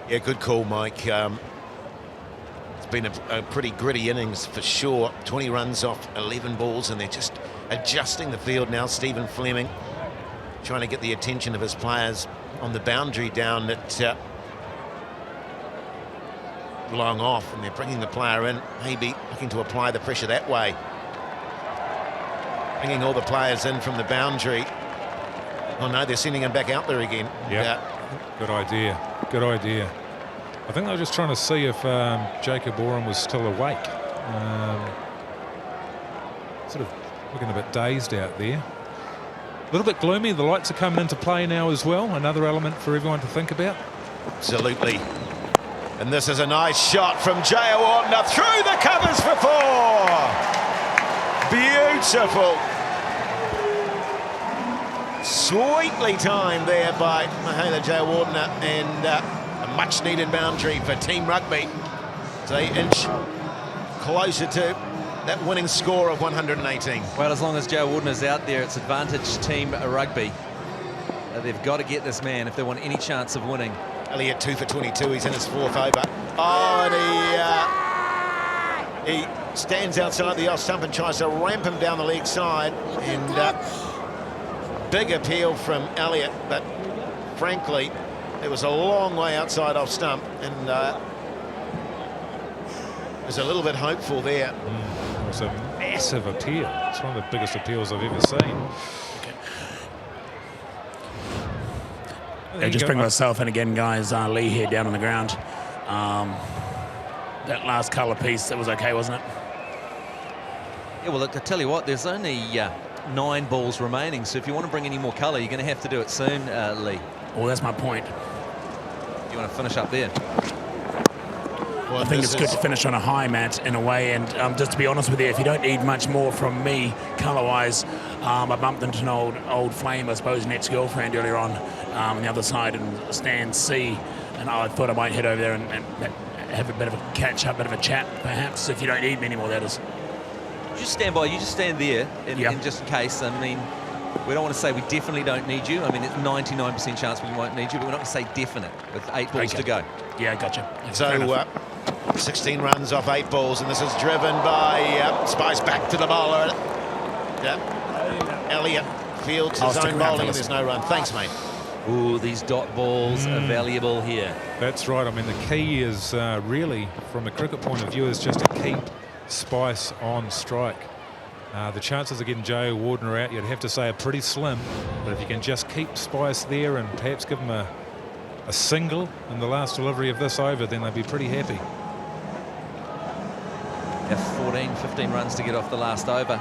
Yeah, good call, Mike. It's been a pretty gritty innings for sure. 20 runs off 11 balls, and they're just adjusting the field now. Stephen Fleming trying to get the attention of his players on the boundary down at long off, and they're bringing the player in, maybe looking to apply the pressure that way. Bringing all the players in from the boundary. Oh no, they're sending him back out there again. Yeah, good idea. Good idea. I think they were just trying to see if Jacob Oram was still awake. Sort of looking a bit dazed out there. A little bit gloomy. The lights are coming into play now as well. Another element for everyone to think about. Absolutely. And this is a nice shot from Jay Wardner through the covers for 4. Beautiful. Sweetly timed there by Mahela Jay Wardner, and a much needed boundary for Team Rugby. So they inch closer to that winning score of 118. Well, as long as Joe Wardner's out there, it's advantage Team Rugby. They've got to get this man if they want any chance of winning. Elliott 2 for 22. He's in his 4th over. Oh, and he He stands outside the off stump and tries to ramp him down the leg side. And big appeal from Elliott, but frankly, it was a long way outside off stump, and was a little bit hopeful there. It was a massive appeal. It's one of the biggest appeals I've ever seen. Yeah, just bring myself in again, guys. Lee here down on the ground. That last colour piece, that was okay, wasn't it? Yeah, well, look, I tell you what, there's only 9 balls remaining, so if you want to bring any more colour, you're going to have to do it soon, Lee. Well, that's my point. You want to finish up there? Well, I think it's good to finish on a high, Matt, in a way. And just to be honest with you, if you don't need much more from me, colour-wise, I bumped into an old flame, I suppose, Net's girlfriend earlier on the other side in stand C, and I thought I might head over there and have a bit of a catch-up, bit of a chat, perhaps, if you don't need me anymore, that is. You just stand by. You just stand there, in just in case. I mean, we don't want to say we definitely don't need you. I mean, it's 99% chance we won't need you, but we're not going to say definite with 8 balls to go. Yeah, gotcha. So 16 runs off 8 balls, and this is driven by Spice back to the bowler. Elliott fields his own bowling, and there's no run. Thanks, mate. Ooh, these dot balls are valuable here. That's right. I mean, the key is really, from a cricket point of view, is just to keep Spice on strike. The chances of getting Joe Wardener out, you'd have to say, are pretty slim. But if you can just keep Spice there and perhaps give him a single in the last delivery of this over, then they'd be pretty happy. Yeah, 14, 15 runs to get off the last over.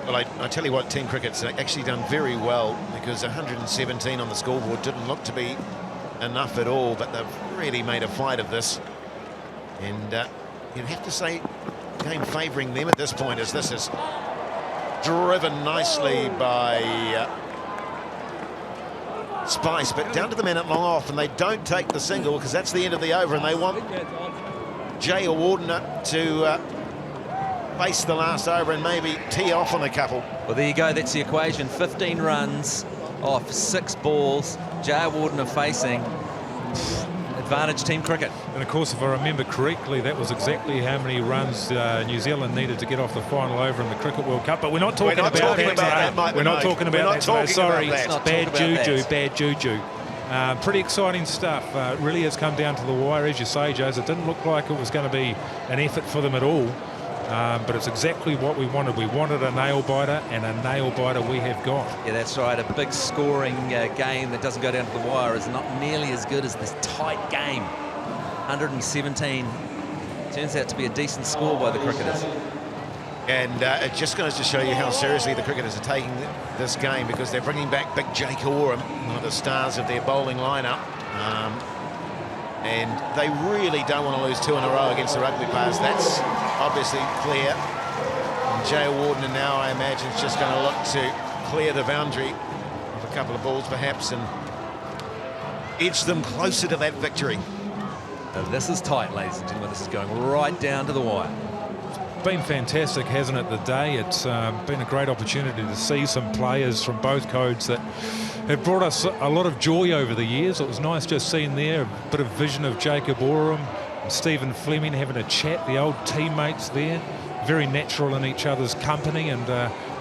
Well, I tell you what, Team Cricket's actually done very well, because 117 on the scoreboard didn't look to be enough at all, but they've really made a fight of this. And you'd have to say, game favouring them at this point, as this is driven nicely by Spice, but down to the man at long off, and they don't take the single because that's the end of the over, and they want Jay or Wardener to face the last over and maybe tee off on a couple. Well, there you go. That's the equation. 15 runs off 6 balls. Jay Wardener facing. Advantage Team Cricket. And of course, if I remember correctly, that was exactly how many runs New Zealand needed to get off the final over in the Cricket World Cup. But we're not talking about that. We're not talking about that. Sorry, bad juju, bad juju. Pretty exciting stuff. Really has come down to the wire, as you say, Jose. It didn't look like it was going to be an effort for them at all. But it's exactly what we wanted. We wanted a nail-biter, and a nail-biter we have got. Yeah, that's right. A big scoring game that doesn't go down to the wire is not nearly as good as this tight game. 117 turns out to be a decent score by the Cricketers. And it just goes to show you how seriously the Cricketers are taking this game, because they're bringing back big Jake Oram, one of the stars of their bowling lineup. And they really don't want to lose 2 in a row against the rugby players. That's obviously clear. And Jay Wardener now, I imagine, is just going to look to clear the boundary of a couple of balls, perhaps, and edge them closer to that victory. Now, this is tight, ladies and gentlemen. This is going right down to the wire. It's been fantastic, hasn't it, the day? It's been a great opportunity to see some players from both codes that have brought us a lot of joy over the years. It was nice just seeing there a bit of vision of Jacob Oram and Stephen Fleming having a chat, the old teammates there, very natural in each other's company, and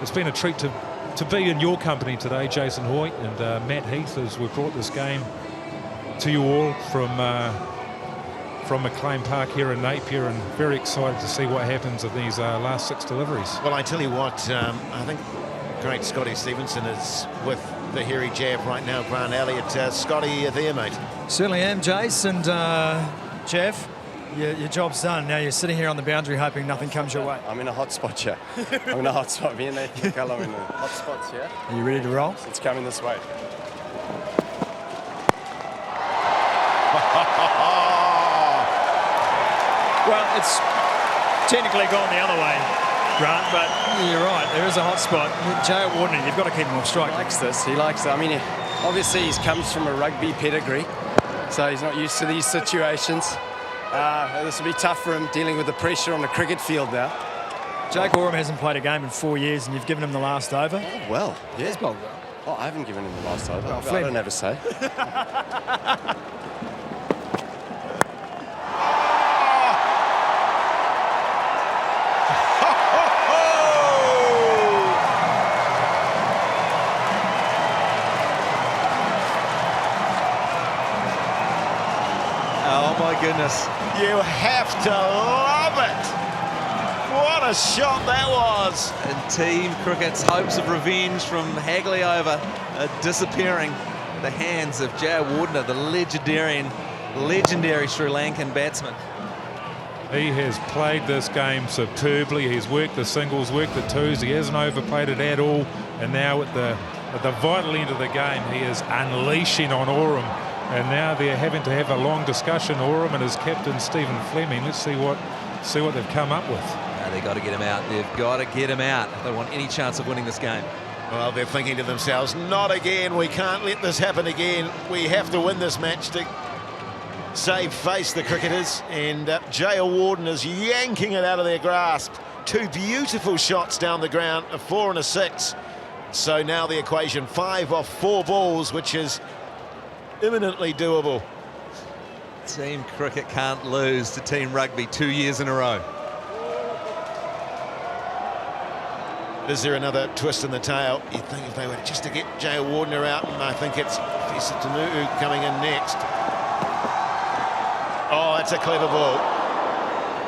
it's been a treat to be in your company today, Jason Hoyt and Matt Heath, as we've brought this game to you all from Mclean Park here in Napier, and very excited to see what happens of these last 6 deliveries. Well, I tell you what, I think great Scotty Stevenson is with the hairy jab right now. Grant Elliott. Scotty, you there, mate? Certainly am, Jace, and Jeff, your job's done. Now you're sitting here on the boundary hoping nothing comes your way. I'm in a hot spot here. I'm in a hot spot. Me and Nathan McCullum in a hot spots here. Are you ready to roll? It's coming this way. Well, it's technically gone the other way, Grant, but you're right. There is a hot spot. Jay Wardener, you've got to keep him off strike. He likes this. He likes it. I mean, obviously he comes from a rugby pedigree, so he's not used to these situations. This will be tough for him, dealing with the pressure on the cricket field now. Jake Oram hasn't played a game in 4 years, and you've given him the last over. Oh, well, yeah. He's bowled well. Oh, I haven't given him the last over. Well, I don't have a say. goodness. You have to love it. What a shot that was. And Team Cricket's hopes of revenge from Hagley-over are disappearing at the hands of Jaya Wardner, the legendary Sri Lankan batsman. He has played this game superbly. He's worked the singles, worked the twos. He hasn't overplayed it at all. And now at the vital end of the game, he is unleashing on Oram. And now they're having to have a long discussion, Oram and his captain, Stephen Fleming. Let's see what they've come up with. They've got to get him out. They've got to get him out if they want any chance of winning this game. Well, they're thinking to themselves, not again. We can't let this happen again. We have to win this match to save face, the cricketers. And Jaya Warden is yanking it out of their grasp. Two beautiful shots down the ground, a 4 and a 6. So now the equation 5 off 4 balls, which is imminently doable. Team Cricket can't lose to Team Rugby 2 years in a row. Is there another twist in the tail? You'd think if they were just to get Jaya Wardner out, and I think it's Tanu'u coming in next. Oh, that's a clever ball.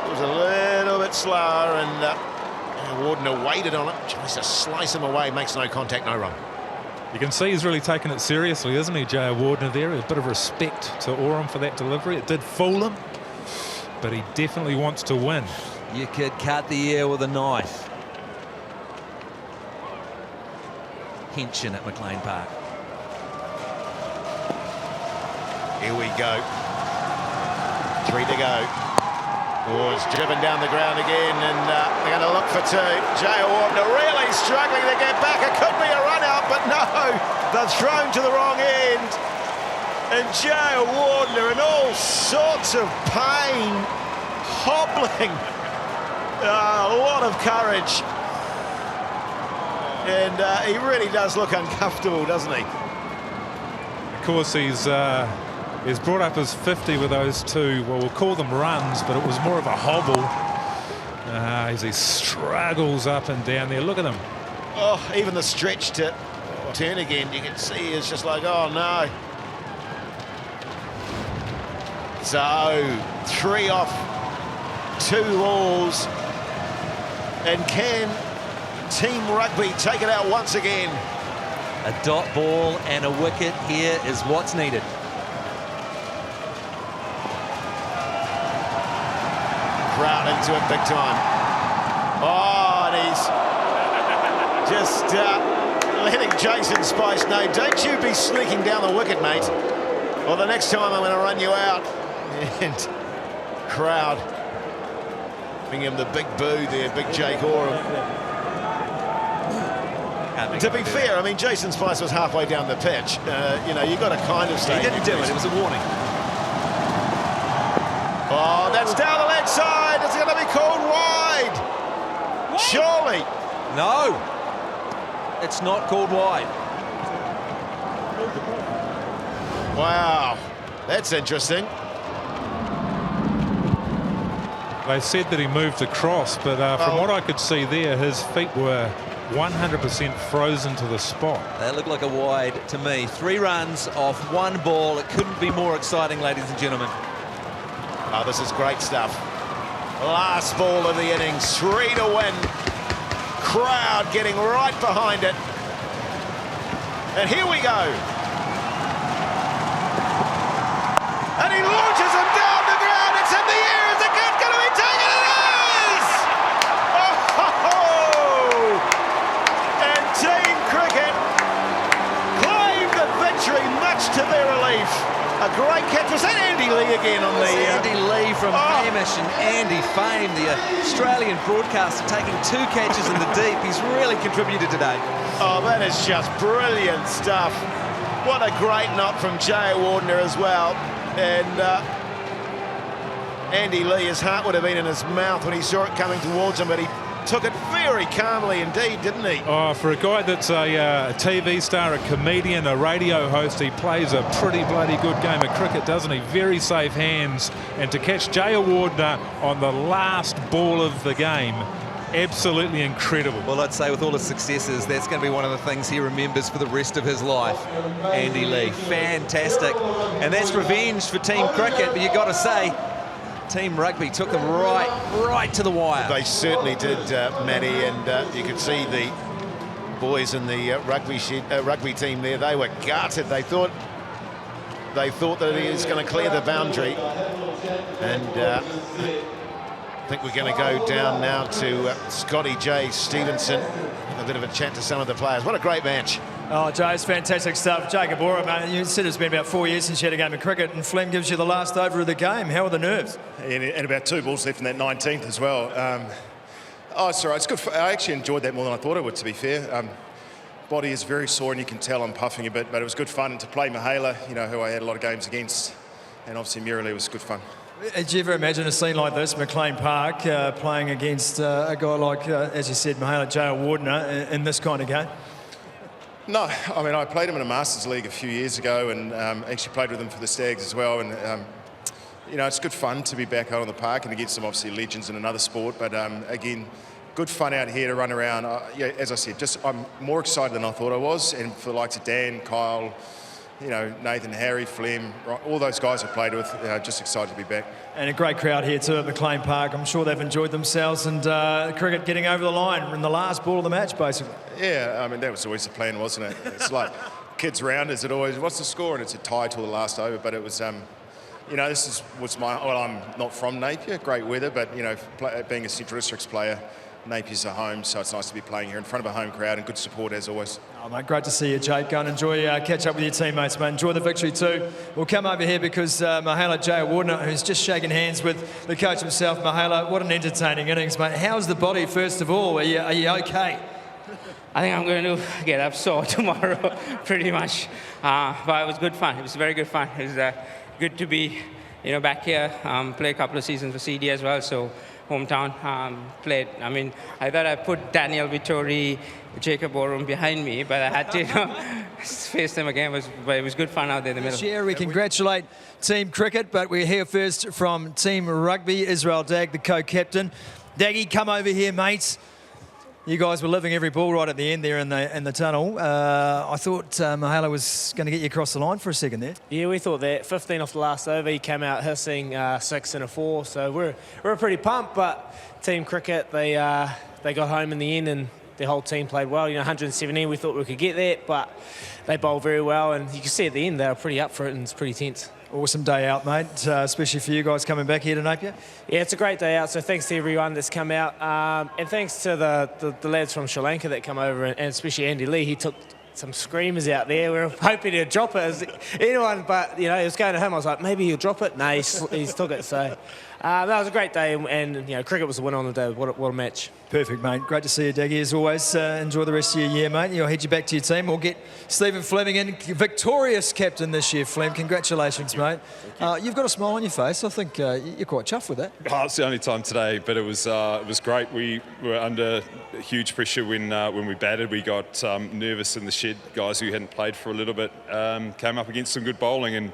It was a little bit slower, and Wardner waited on it, tries to slice him away, makes no contact, no run. You can see he's really taken it seriously, isn't he, Jaya Wardner there? A bit of respect to Oram for that delivery. It did fool him, but he definitely wants to win. You could cut the air with a knife. Henson at Mclean Park. Here we go. 3 to go. Oh, it's driven down the ground again, and they're going to look for 2. Jaya Wardner really struggling to get back. It could be a run out, but no, they're thrown to the wrong end. And Jaya Wardner in all sorts of pain, hobbling. A lot of courage. And he really does look uncomfortable, doesn't he? Of course, he's brought up his 50 with those 2, well, we'll call them runs, but it was more of a hobble as he struggles up and down there. Look at him. Oh, even the stretch to turn again, you can see is just like, oh no. So 3 off 2 balls, and can Team Rugby take it out once again? A dot ball and a wicket here is what's needed. Crowd into it big time. Oh, and he's just letting Jason Spice know, don't you be sneaking down the wicket, mate, or the next time I'm going to run you out. And crowd giving him the big boo there, big Jake Oram. To be fair, I mean, Jason Spice was halfway down the pitch. You know, you've got to kind of stay. He didn't do it. It was a warning. Oh, that's down the leg side. It's going to be called wide. What? Surely. No. It's not called wide. Wow. That's interesting. They said that he moved across, but from what I could see there, his feet were 100% frozen to the spot. That looked like a wide to me. 3 runs off 1 ball. It couldn't be more exciting, ladies and gentlemen. Oh, this is great stuff. Last ball of the innings, 3 to win. Crowd getting right behind it. And here we go. And he launches him down the ground. It's in the air. Is the gun going to be taken? It is! Oh! And Team Cricket claim the victory, much to their relief. A great catch. Was that Andy Lee again on the... Andy Lee from Hamish and Andy fame, the Australian broadcaster, taking 2 catches in the deep. He's really contributed today. Oh, that is just brilliant stuff. What a great knock from Jaya Wardner as well. And Andy Lee, his heart would have been in his mouth when he saw it coming towards him, but he took it very calmly indeed, didn't he? Oh, for a guy that's a TV star, a comedian, a radio host, he plays a pretty bloody good game of cricket, doesn't he? Very safe hands. And to catch Jaya Wardner on the last ball of the game, absolutely incredible. Well, I'd say with all his successes, that's going to be one of the things he remembers for the rest of his life. Andy Lee, fantastic. And that's revenge for Team Cricket, but you've got to say, Team Rugby took them right to the wire. They certainly did, Matty, and you could see the boys in the rugby team there. They were gutted. They thought that he was going to clear the boundary, and I think we're going to go down now to Scotty J. Stevenson. A bit of a chat to some of the players. What a great match. Oh, Jay, it's fantastic stuff. Jacob Ora, mate, you said it's been about 4 years since you had a game of cricket, and Flem gives you the last over of the game. How are the nerves? And about 2 balls left in that 19th as well. It's all right. It's good. I actually enjoyed that more than I thought I would, to be fair. Body is very sore, and you can tell I'm puffing a bit, but it was good fun to play Mihaela, who I had a lot of games against, and obviously Murali was good fun. Did you ever imagine a scene like this, Mclean Park, playing against a guy like, as you said, Mihaela Jayawardena in this kind of game? No, I mean, I played him in a Masters League a few years ago, and actually played with him for the Stags as well, and it's good fun to be back out on the park and against some obviously legends in another sport, but again, good fun out here to run around. As I said, I'm more excited than I thought I was, and for the likes of Dan, Kyle, Nathan, Harry, Flem, all those guys I played with, just excited to be back. And a great crowd here too at Mclean Park. I'm sure they've enjoyed themselves, and cricket getting over the line in the last ball of the match, basically. Yeah, I mean, that was always the plan, wasn't it? It's like kids round, is it always, what's the score? And it's a tie till the last over, but it was, this was I'm not from Napier, great weather, but, being a Central Districts player, Napier's a home, so it's nice to be playing here in front of a home crowd and good support as always. Oh, mate, great to see you, Jake. Go and enjoy, catch up with your teammates, mate. Enjoy the victory too. We'll come over here because Mihaela Jayawardena, who's just shaking hands with the coach himself. Mihaela, what an entertaining innings, mate. How's the body, first of all? Are you okay? I think I'm going to get up sore tomorrow, pretty much. But it was good fun. It was very good fun. It was good to be, back here. Play a couple of seasons for CD as well, so hometown played. I mean, I thought I put Daniel Vittori, Jacob Oram behind me, but I had to face them again. It was good fun out there in the middle. Yeah, we congratulate Team Cricket, but we're here first from Team Rugby. Israel Dag, the co-captain. Daggy, come over here, mates. You guys were living every ball right at the end there in the tunnel. I thought Mihaela was going to get you across the line for a second there. Yeah, we thought that. 15 off the last over, he came out hissing 6 and a 4. So we're pretty pumped, but Team Cricket, they got home in the end, and their whole team played well. 117, we thought we could get that, but they bowled very well, and you can see at the end they were pretty up for it, and it's pretty tense. Awesome day out, mate, especially for you guys coming back here to Napier. Yeah, it's a great day out, so thanks to everyone that's come out, and thanks to the lads from Sri Lanka that come over, and especially Andy Lee. He took some screamers out there. We were hoping he'd drop it as anyone, but he was going to him. I was like, maybe he'll drop it. No, he's took it. So that was a great day, and cricket was the winner on the day. What a match. Perfect, mate. Great to see you, Daggy, as always. Enjoy the rest of your year, mate. I'll head you back to your team. We'll get Stephen Fleming in, victorious captain this year, Flem. Congratulations, mate. You've got a smile on your face. I think you're quite chuffed with that. Oh, it's the only time today, but it was great. We were under huge pressure when we batted. We got nervous in the shed. Guys who hadn't played for a little bit came up against some good bowling, and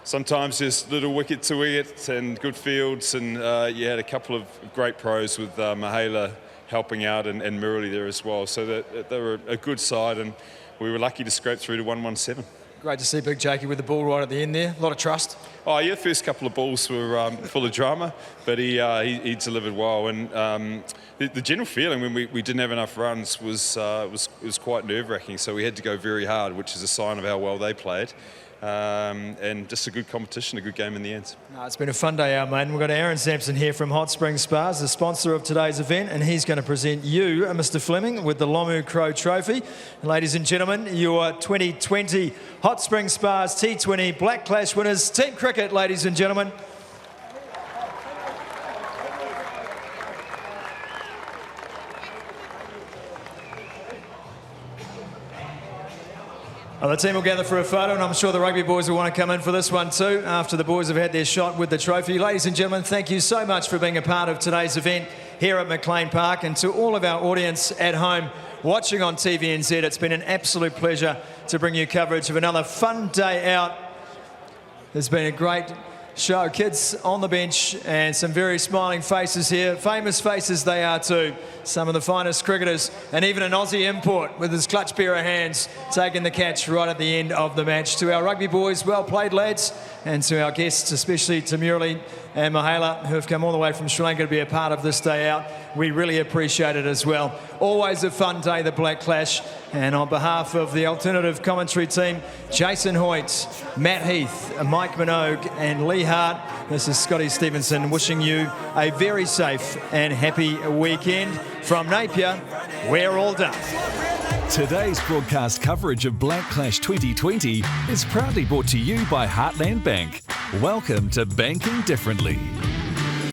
sometimes just little wicket to wicket and good fields, and you had a couple of great pros with Mihaela helping out and Murali there as well. So they were a good side, and we were lucky to scrape through to 117. Great to see Big Jakey with the ball right at the end there. A lot of trust. Oh yeah, the first couple of balls were full of drama, but he delivered well. And the general feeling when we didn't have enough runs was quite nerve-wracking. So we had to go very hard, which is a sign of how well they played. And just a good competition, a good game in the end. No, it's been a fun day out, mate. We've got Aaron Sampson here from Hot Springs Spas, the sponsor of today's event, and he's going to present you, Mr. Fleming, with the Lomu Crow Trophy. Ladies and gentlemen, your 2020 Hot Springs Spas T20 Black Clash winners, Team Cricket, ladies and gentlemen. Well, the team will gather for a photo, and I'm sure the rugby boys will want to come in for this one too after the boys have had their shot with the trophy. Ladies and gentlemen, thank you so much for being a part of today's event here at Mclean Park, and to all of our audience at home watching on TVNZ, it's been an absolute pleasure to bring you coverage of another fun day out. There's been a great show. Kids on the bench and some very smiling faces here. Famous faces they are too. Some of the finest cricketers, and even an Aussie import with his clutch pair of hands taking the catch right at the end of the match. To our rugby boys, well played lads, and to our guests, especially to Murali and Mahela, who have come all the way from Sri Lanka to be a part of this day out. We really appreciate it as well. Always a fun day, the Black Clash. And on behalf of the alternative commentary team, Jason Hoyt, Matt Heath, Mike Minogue and Lee Hart, this is Scotty Stevenson wishing you a very safe and happy weekend. From Napier, we're all done. Today's broadcast coverage of Black Clash 2020 is proudly brought to you by Heartland Bank. Welcome to Banking Differently.